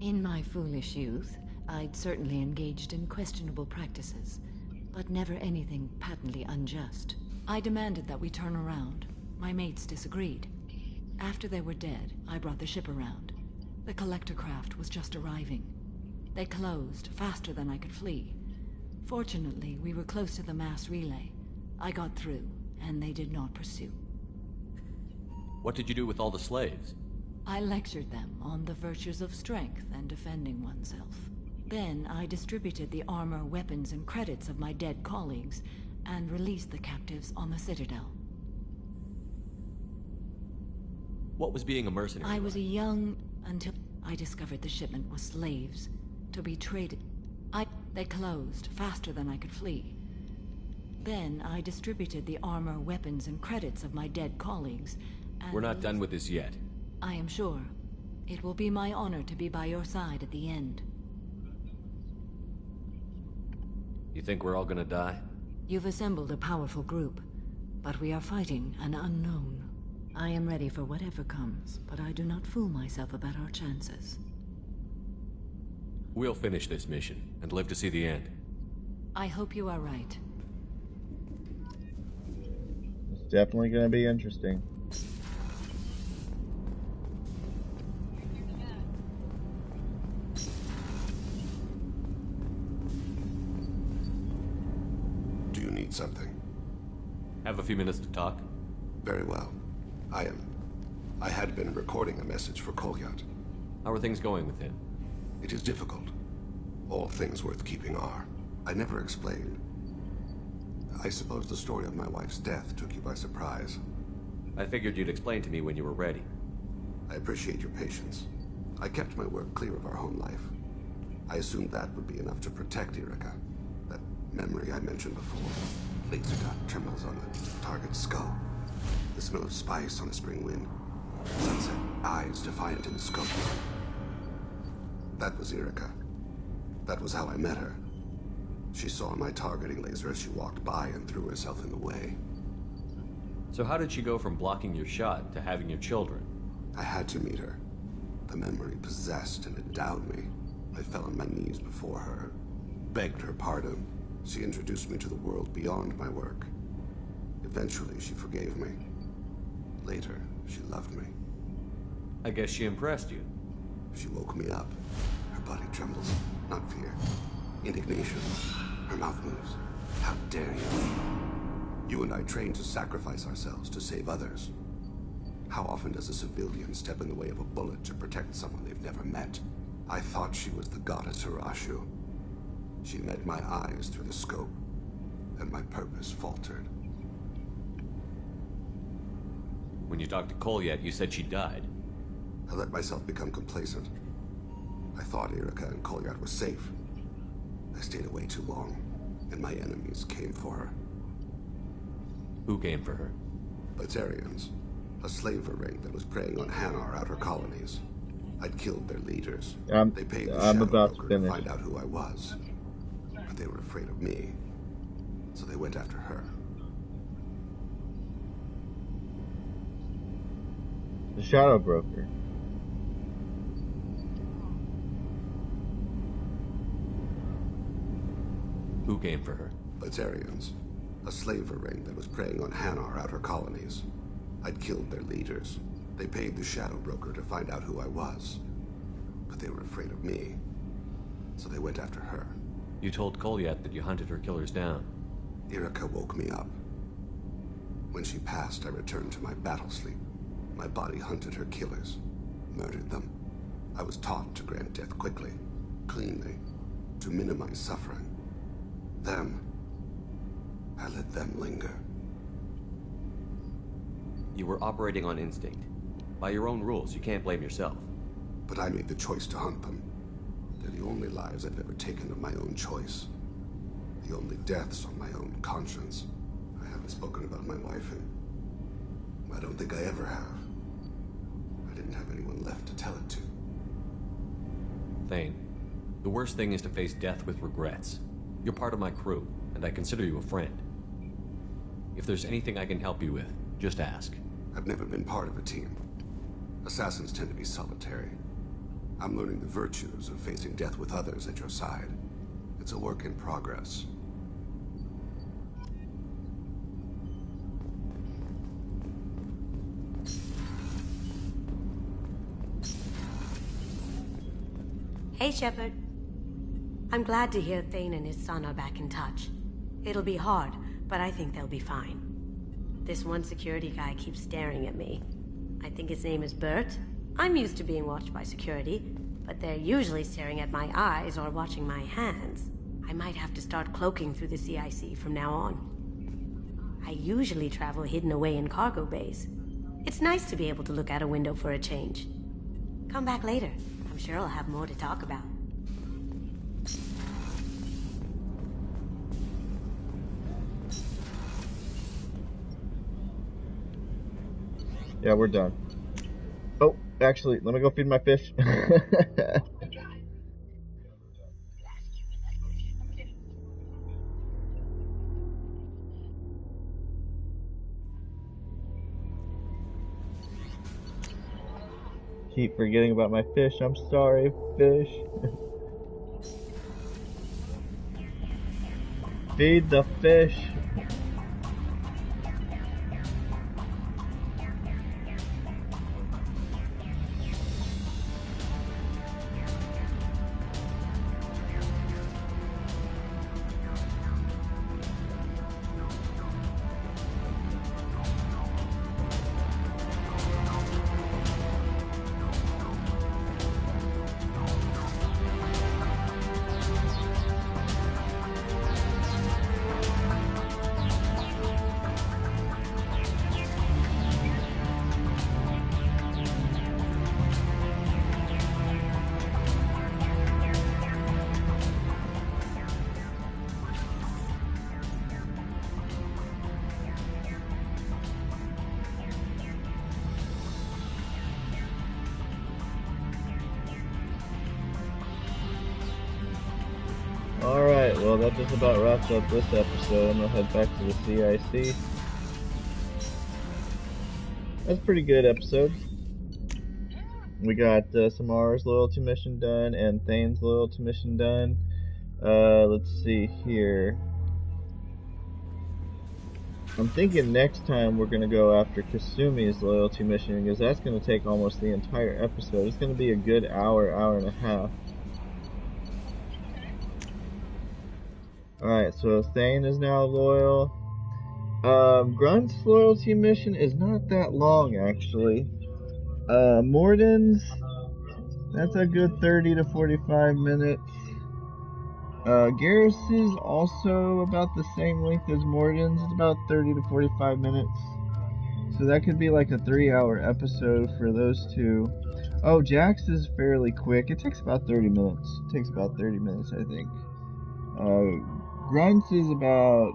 B: In my foolish youth, I'd certainly engaged in questionable practices, but never anything patently unjust. I demanded that we turn around. My mates disagreed. After they were dead, I brought the ship around. The collector craft was just arriving. They closed faster than I could flee. Fortunately, we were close to the mass relay. I got through, and they did not pursue.
V: What did you do with all the slaves?
B: I lectured them on the virtues of strength and defending oneself. Then I distributed the armor, weapons, and credits of my dead colleagues, and released the captives on the Citadel.
V: What was being a mercenary?
B: I was a young until I discovered the shipment was slaves, to be traded. They closed faster than I could flee. Then I distributed the armor, weapons, and credits of my dead colleagues, and
V: We're not done with this yet.
B: I am sure. It will be my honor to be by your side at the end.
V: You think we're all gonna die?
B: You've assembled a powerful group, but we are fighting an unknown. I am ready for whatever comes, but I do not fool myself about our chances.
V: We'll finish this mission and live to see the end.
B: I hope you are right.
A: It's definitely going to be interesting.
E: Do you need something?
V: Have a few minutes to talk?
E: Very well. I had been recording a message for Kolyat.
V: How are things going with him?
E: It is difficult. All things worth keeping are. I never explained. I suppose the story of my wife's death took you by surprise.
V: I figured you'd explain to me when you were ready.
E: I appreciate your patience. I kept my work clear of our home life. I assumed that would be enough to protect Erica. That memory I mentioned before. Laser dot trembles on the target's skull. The smell of spice on a spring wind. Sunset eyes defiant in the scope. That was Erica. That was how I met her. She saw my targeting laser as she walked by and threw herself in the way.
V: So how did she go from blocking your shot to having your children?
E: I had to meet her. The memory possessed and endowed me. I fell on my knees before her, begged her pardon. She introduced me to the world beyond my work. Eventually, she forgave me. Later, she loved me.
V: I guess she impressed you.
E: She woke me up. Her body trembles. Not fear. Indignation. Her mouth moves. How dare you? You and I trained to sacrifice ourselves to save others. How often does a civilian step in the way of a bullet to protect someone they've never met? I thought she was the goddess Hirashu. She met my eyes through the scope, and my purpose faltered.
V: When you talked to Kolyat, you said she died.
E: I let myself become complacent. I thought Erica and Kolyat were safe. I stayed away too long, and my enemies came for her.
V: Who came for her?
E: Batarians. A slaver ring that was preying on Hanar outer colonies. I'd killed their leaders. They paid the shadow broker to find out who I was. But they were afraid of me, so they went after her.
A: The shadow broker.
V: Who came for her?
E: Batarians. A slaver ring that was preying on Hanar outer colonies. I'd killed their leaders. They paid the shadow broker to find out who I was. But they were afraid of me, so they went after her.
V: You told Kolyat that you hunted her killers down.
E: Erica woke me up. When she passed, I returned to my battle sleep. My body hunted her killers, murdered them. I was taught to grant death quickly, cleanly, to minimize suffering. Them, I let them linger.
V: You were operating on instinct. By your own rules, you can't blame yourself.
E: But I made the choice to hunt them. They're the only lives I've ever taken of my own choice. The only deaths on my own conscience. I haven't spoken about my wife, and I don't think I ever have. I didn't have anyone left to tell it to.
V: Thane, the worst thing is to face death with regrets. You're part of my crew, and I consider you a friend. If there's anything I can help you with, just ask.
E: I've never been part of a team. Assassins tend to be solitary. I'm learning the virtues of facing death with others at your side. It's a work in progress.
I: Hey, Shepard. I'm glad to hear Thane and his son are back in touch. It'll be hard, but I think they'll be fine. This one security guy keeps staring at me. I think his name is Bert. I'm used to being watched by security, but they're usually staring at my eyes or watching my hands. I might have to start cloaking through the CIC from now on. I usually travel hidden away in cargo bays. It's nice to be able to look out a window for a change. Come back later. I'm sure I'll have more to talk about.
A: Yeah, we're done. Oh, actually, let me go feed my fish. Keep forgetting about my fish. I'm sorry, fish. Feed the fish. well, that just about wraps up this episode. I'm gonna head back to the CIC. That's a pretty good episode. We got Samara's loyalty mission done and Thane's loyalty mission done. Let's see here. I'm thinking next time we're going to go after Kasumi's loyalty mission, because that's going to take almost the entire episode. It's going to be a good hour, hour and a half. Alright, so Thane is now loyal. Grunt's loyalty mission is not that long, actually. Morden's, that's a good 30 to 45 minutes. Garrus is also about the same length as Morden's. It's about 30 to 45 minutes. So that could be like a 3-hour episode for those two. Oh, Jax is fairly quick. It takes about 30 minutes. It takes about 30 minutes, I think. Grunt's is about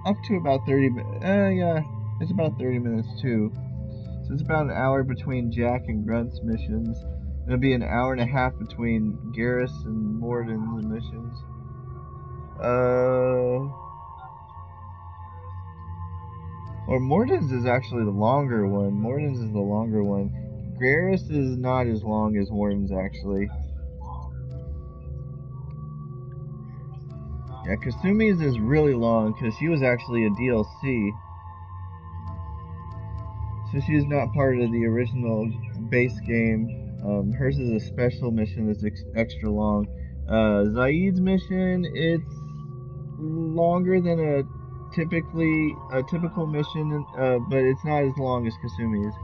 A: up to about 30 minutes. Yeah, it's about 30 minutes too. So it's about an hour between Jack and Grunt's missions. It'll be an hour and a half between Garrus and Morden's missions. Or Morden's is actually the longer one. Morden's is the longer one. Garrus is not as long as Morden's, actually. Yeah, Kasumi's is really long because she was actually a DLC. So she's not part of the original base game. Hers is a special mission that's extra long. Zaid's mission, it's longer than a typical mission, but it's not as long as Kasumi's.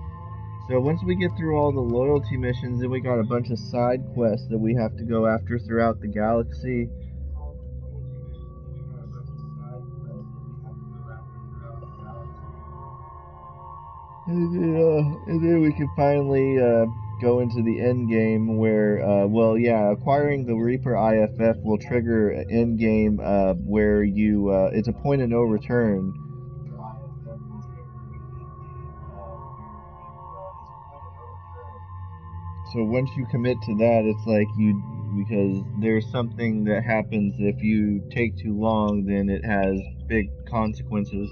A: So once we get through all the loyalty missions, then we got a bunch of side quests that we have to go after throughout the galaxy. And then we can finally go into the end game where, acquiring the Reaper IFF will trigger an end game where you, it's a point of no return. So once you commit to that, it's like because there's something that happens if you take too long, then it has big consequences.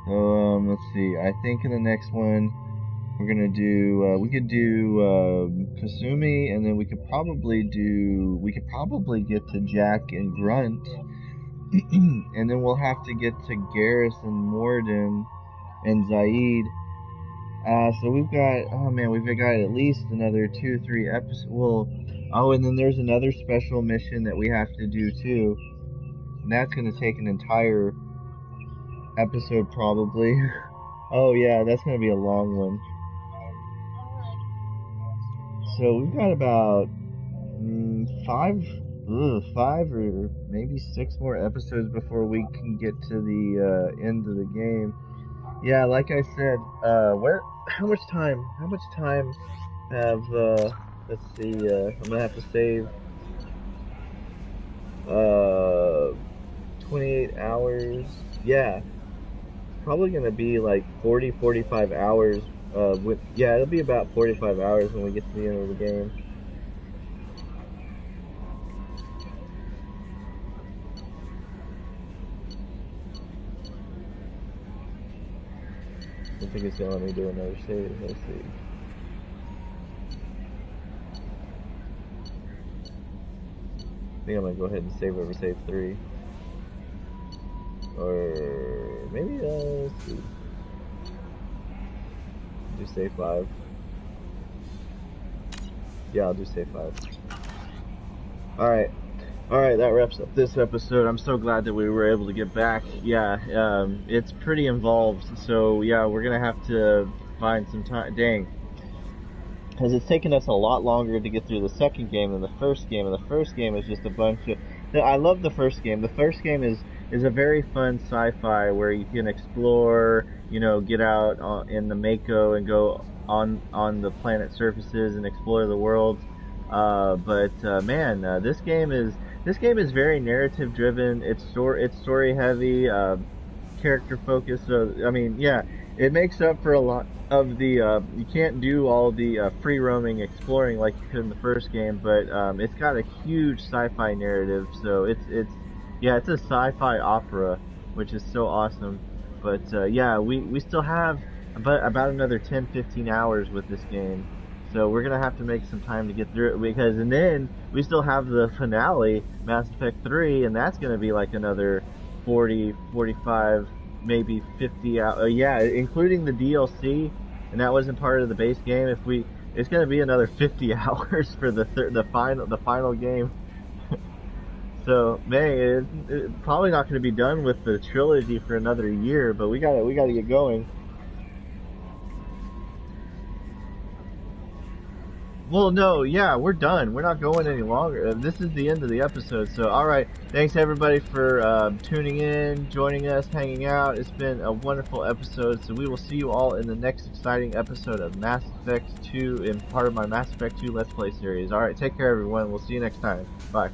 A: So, let's see, I think in the next one, we're gonna do, we could do, Kasumi, and then we could probably get to Jack and Grunt, and then we'll have to get to Garrus and Morden and Zaid. So we've got, we've got at least another 2-3 episodes, and then there's another special mission that we have to do too, and that's gonna take an entire episode probably. Oh yeah, that's gonna be a long one. So we've got about 5 or maybe 6 more episodes before we can get to the end of the game. Yeah, like I said, how much time have let's see, I'm gonna have to save 28 hours. Yeah, probably gonna be like 40-45 hours. It'll be about 45 hours when we get to the end of the game. I think it's gonna let me do another save. Let's see. I think I'm gonna go ahead and save over save 3. Or maybe, let's see. Do save 5. Yeah, I'll do save 5. Alright, that wraps up this episode. I'm so glad that we were able to get back. Yeah, it's pretty involved, so yeah, we're gonna have to find some time. Dang. Because it's taken us a lot longer to get through the second game than the first game, and the first game is just a bunch of... I love the first game. The first game is a very fun sci-fi where you can explore, get out in the Mako and go on the planet surfaces and explore the worlds. This game is very narrative driven. It's story heavy, character focused. So it makes up for a lot of the, you can't do all the free roaming exploring like you could in the first game, but it's got a huge sci-fi narrative, so it's a sci-fi opera, which is so awesome. But yeah, we still have about another 10-15 hours with this game, so we're gonna have to make some time to get through it, and then we still have the finale, Mass Effect 3, and that's gonna be like another 40, 45, maybe 50 hours. Yeah, including the DLC, and that wasn't part of the base game. It's gonna be another 50 hours for the final game. So man, it's probably not gonna be done with the trilogy for another year, but we gotta get going. Well, no, yeah, we're done. We're not going any longer. This is the end of the episode. So, alright, thanks everybody for tuning in, joining us, hanging out. It's been a wonderful episode. So we will see you all in the next exciting episode of Mass Effect 2 in part of my Mass Effect 2 Let's Play series. Alright, take care everyone. We'll see you next time. Bye.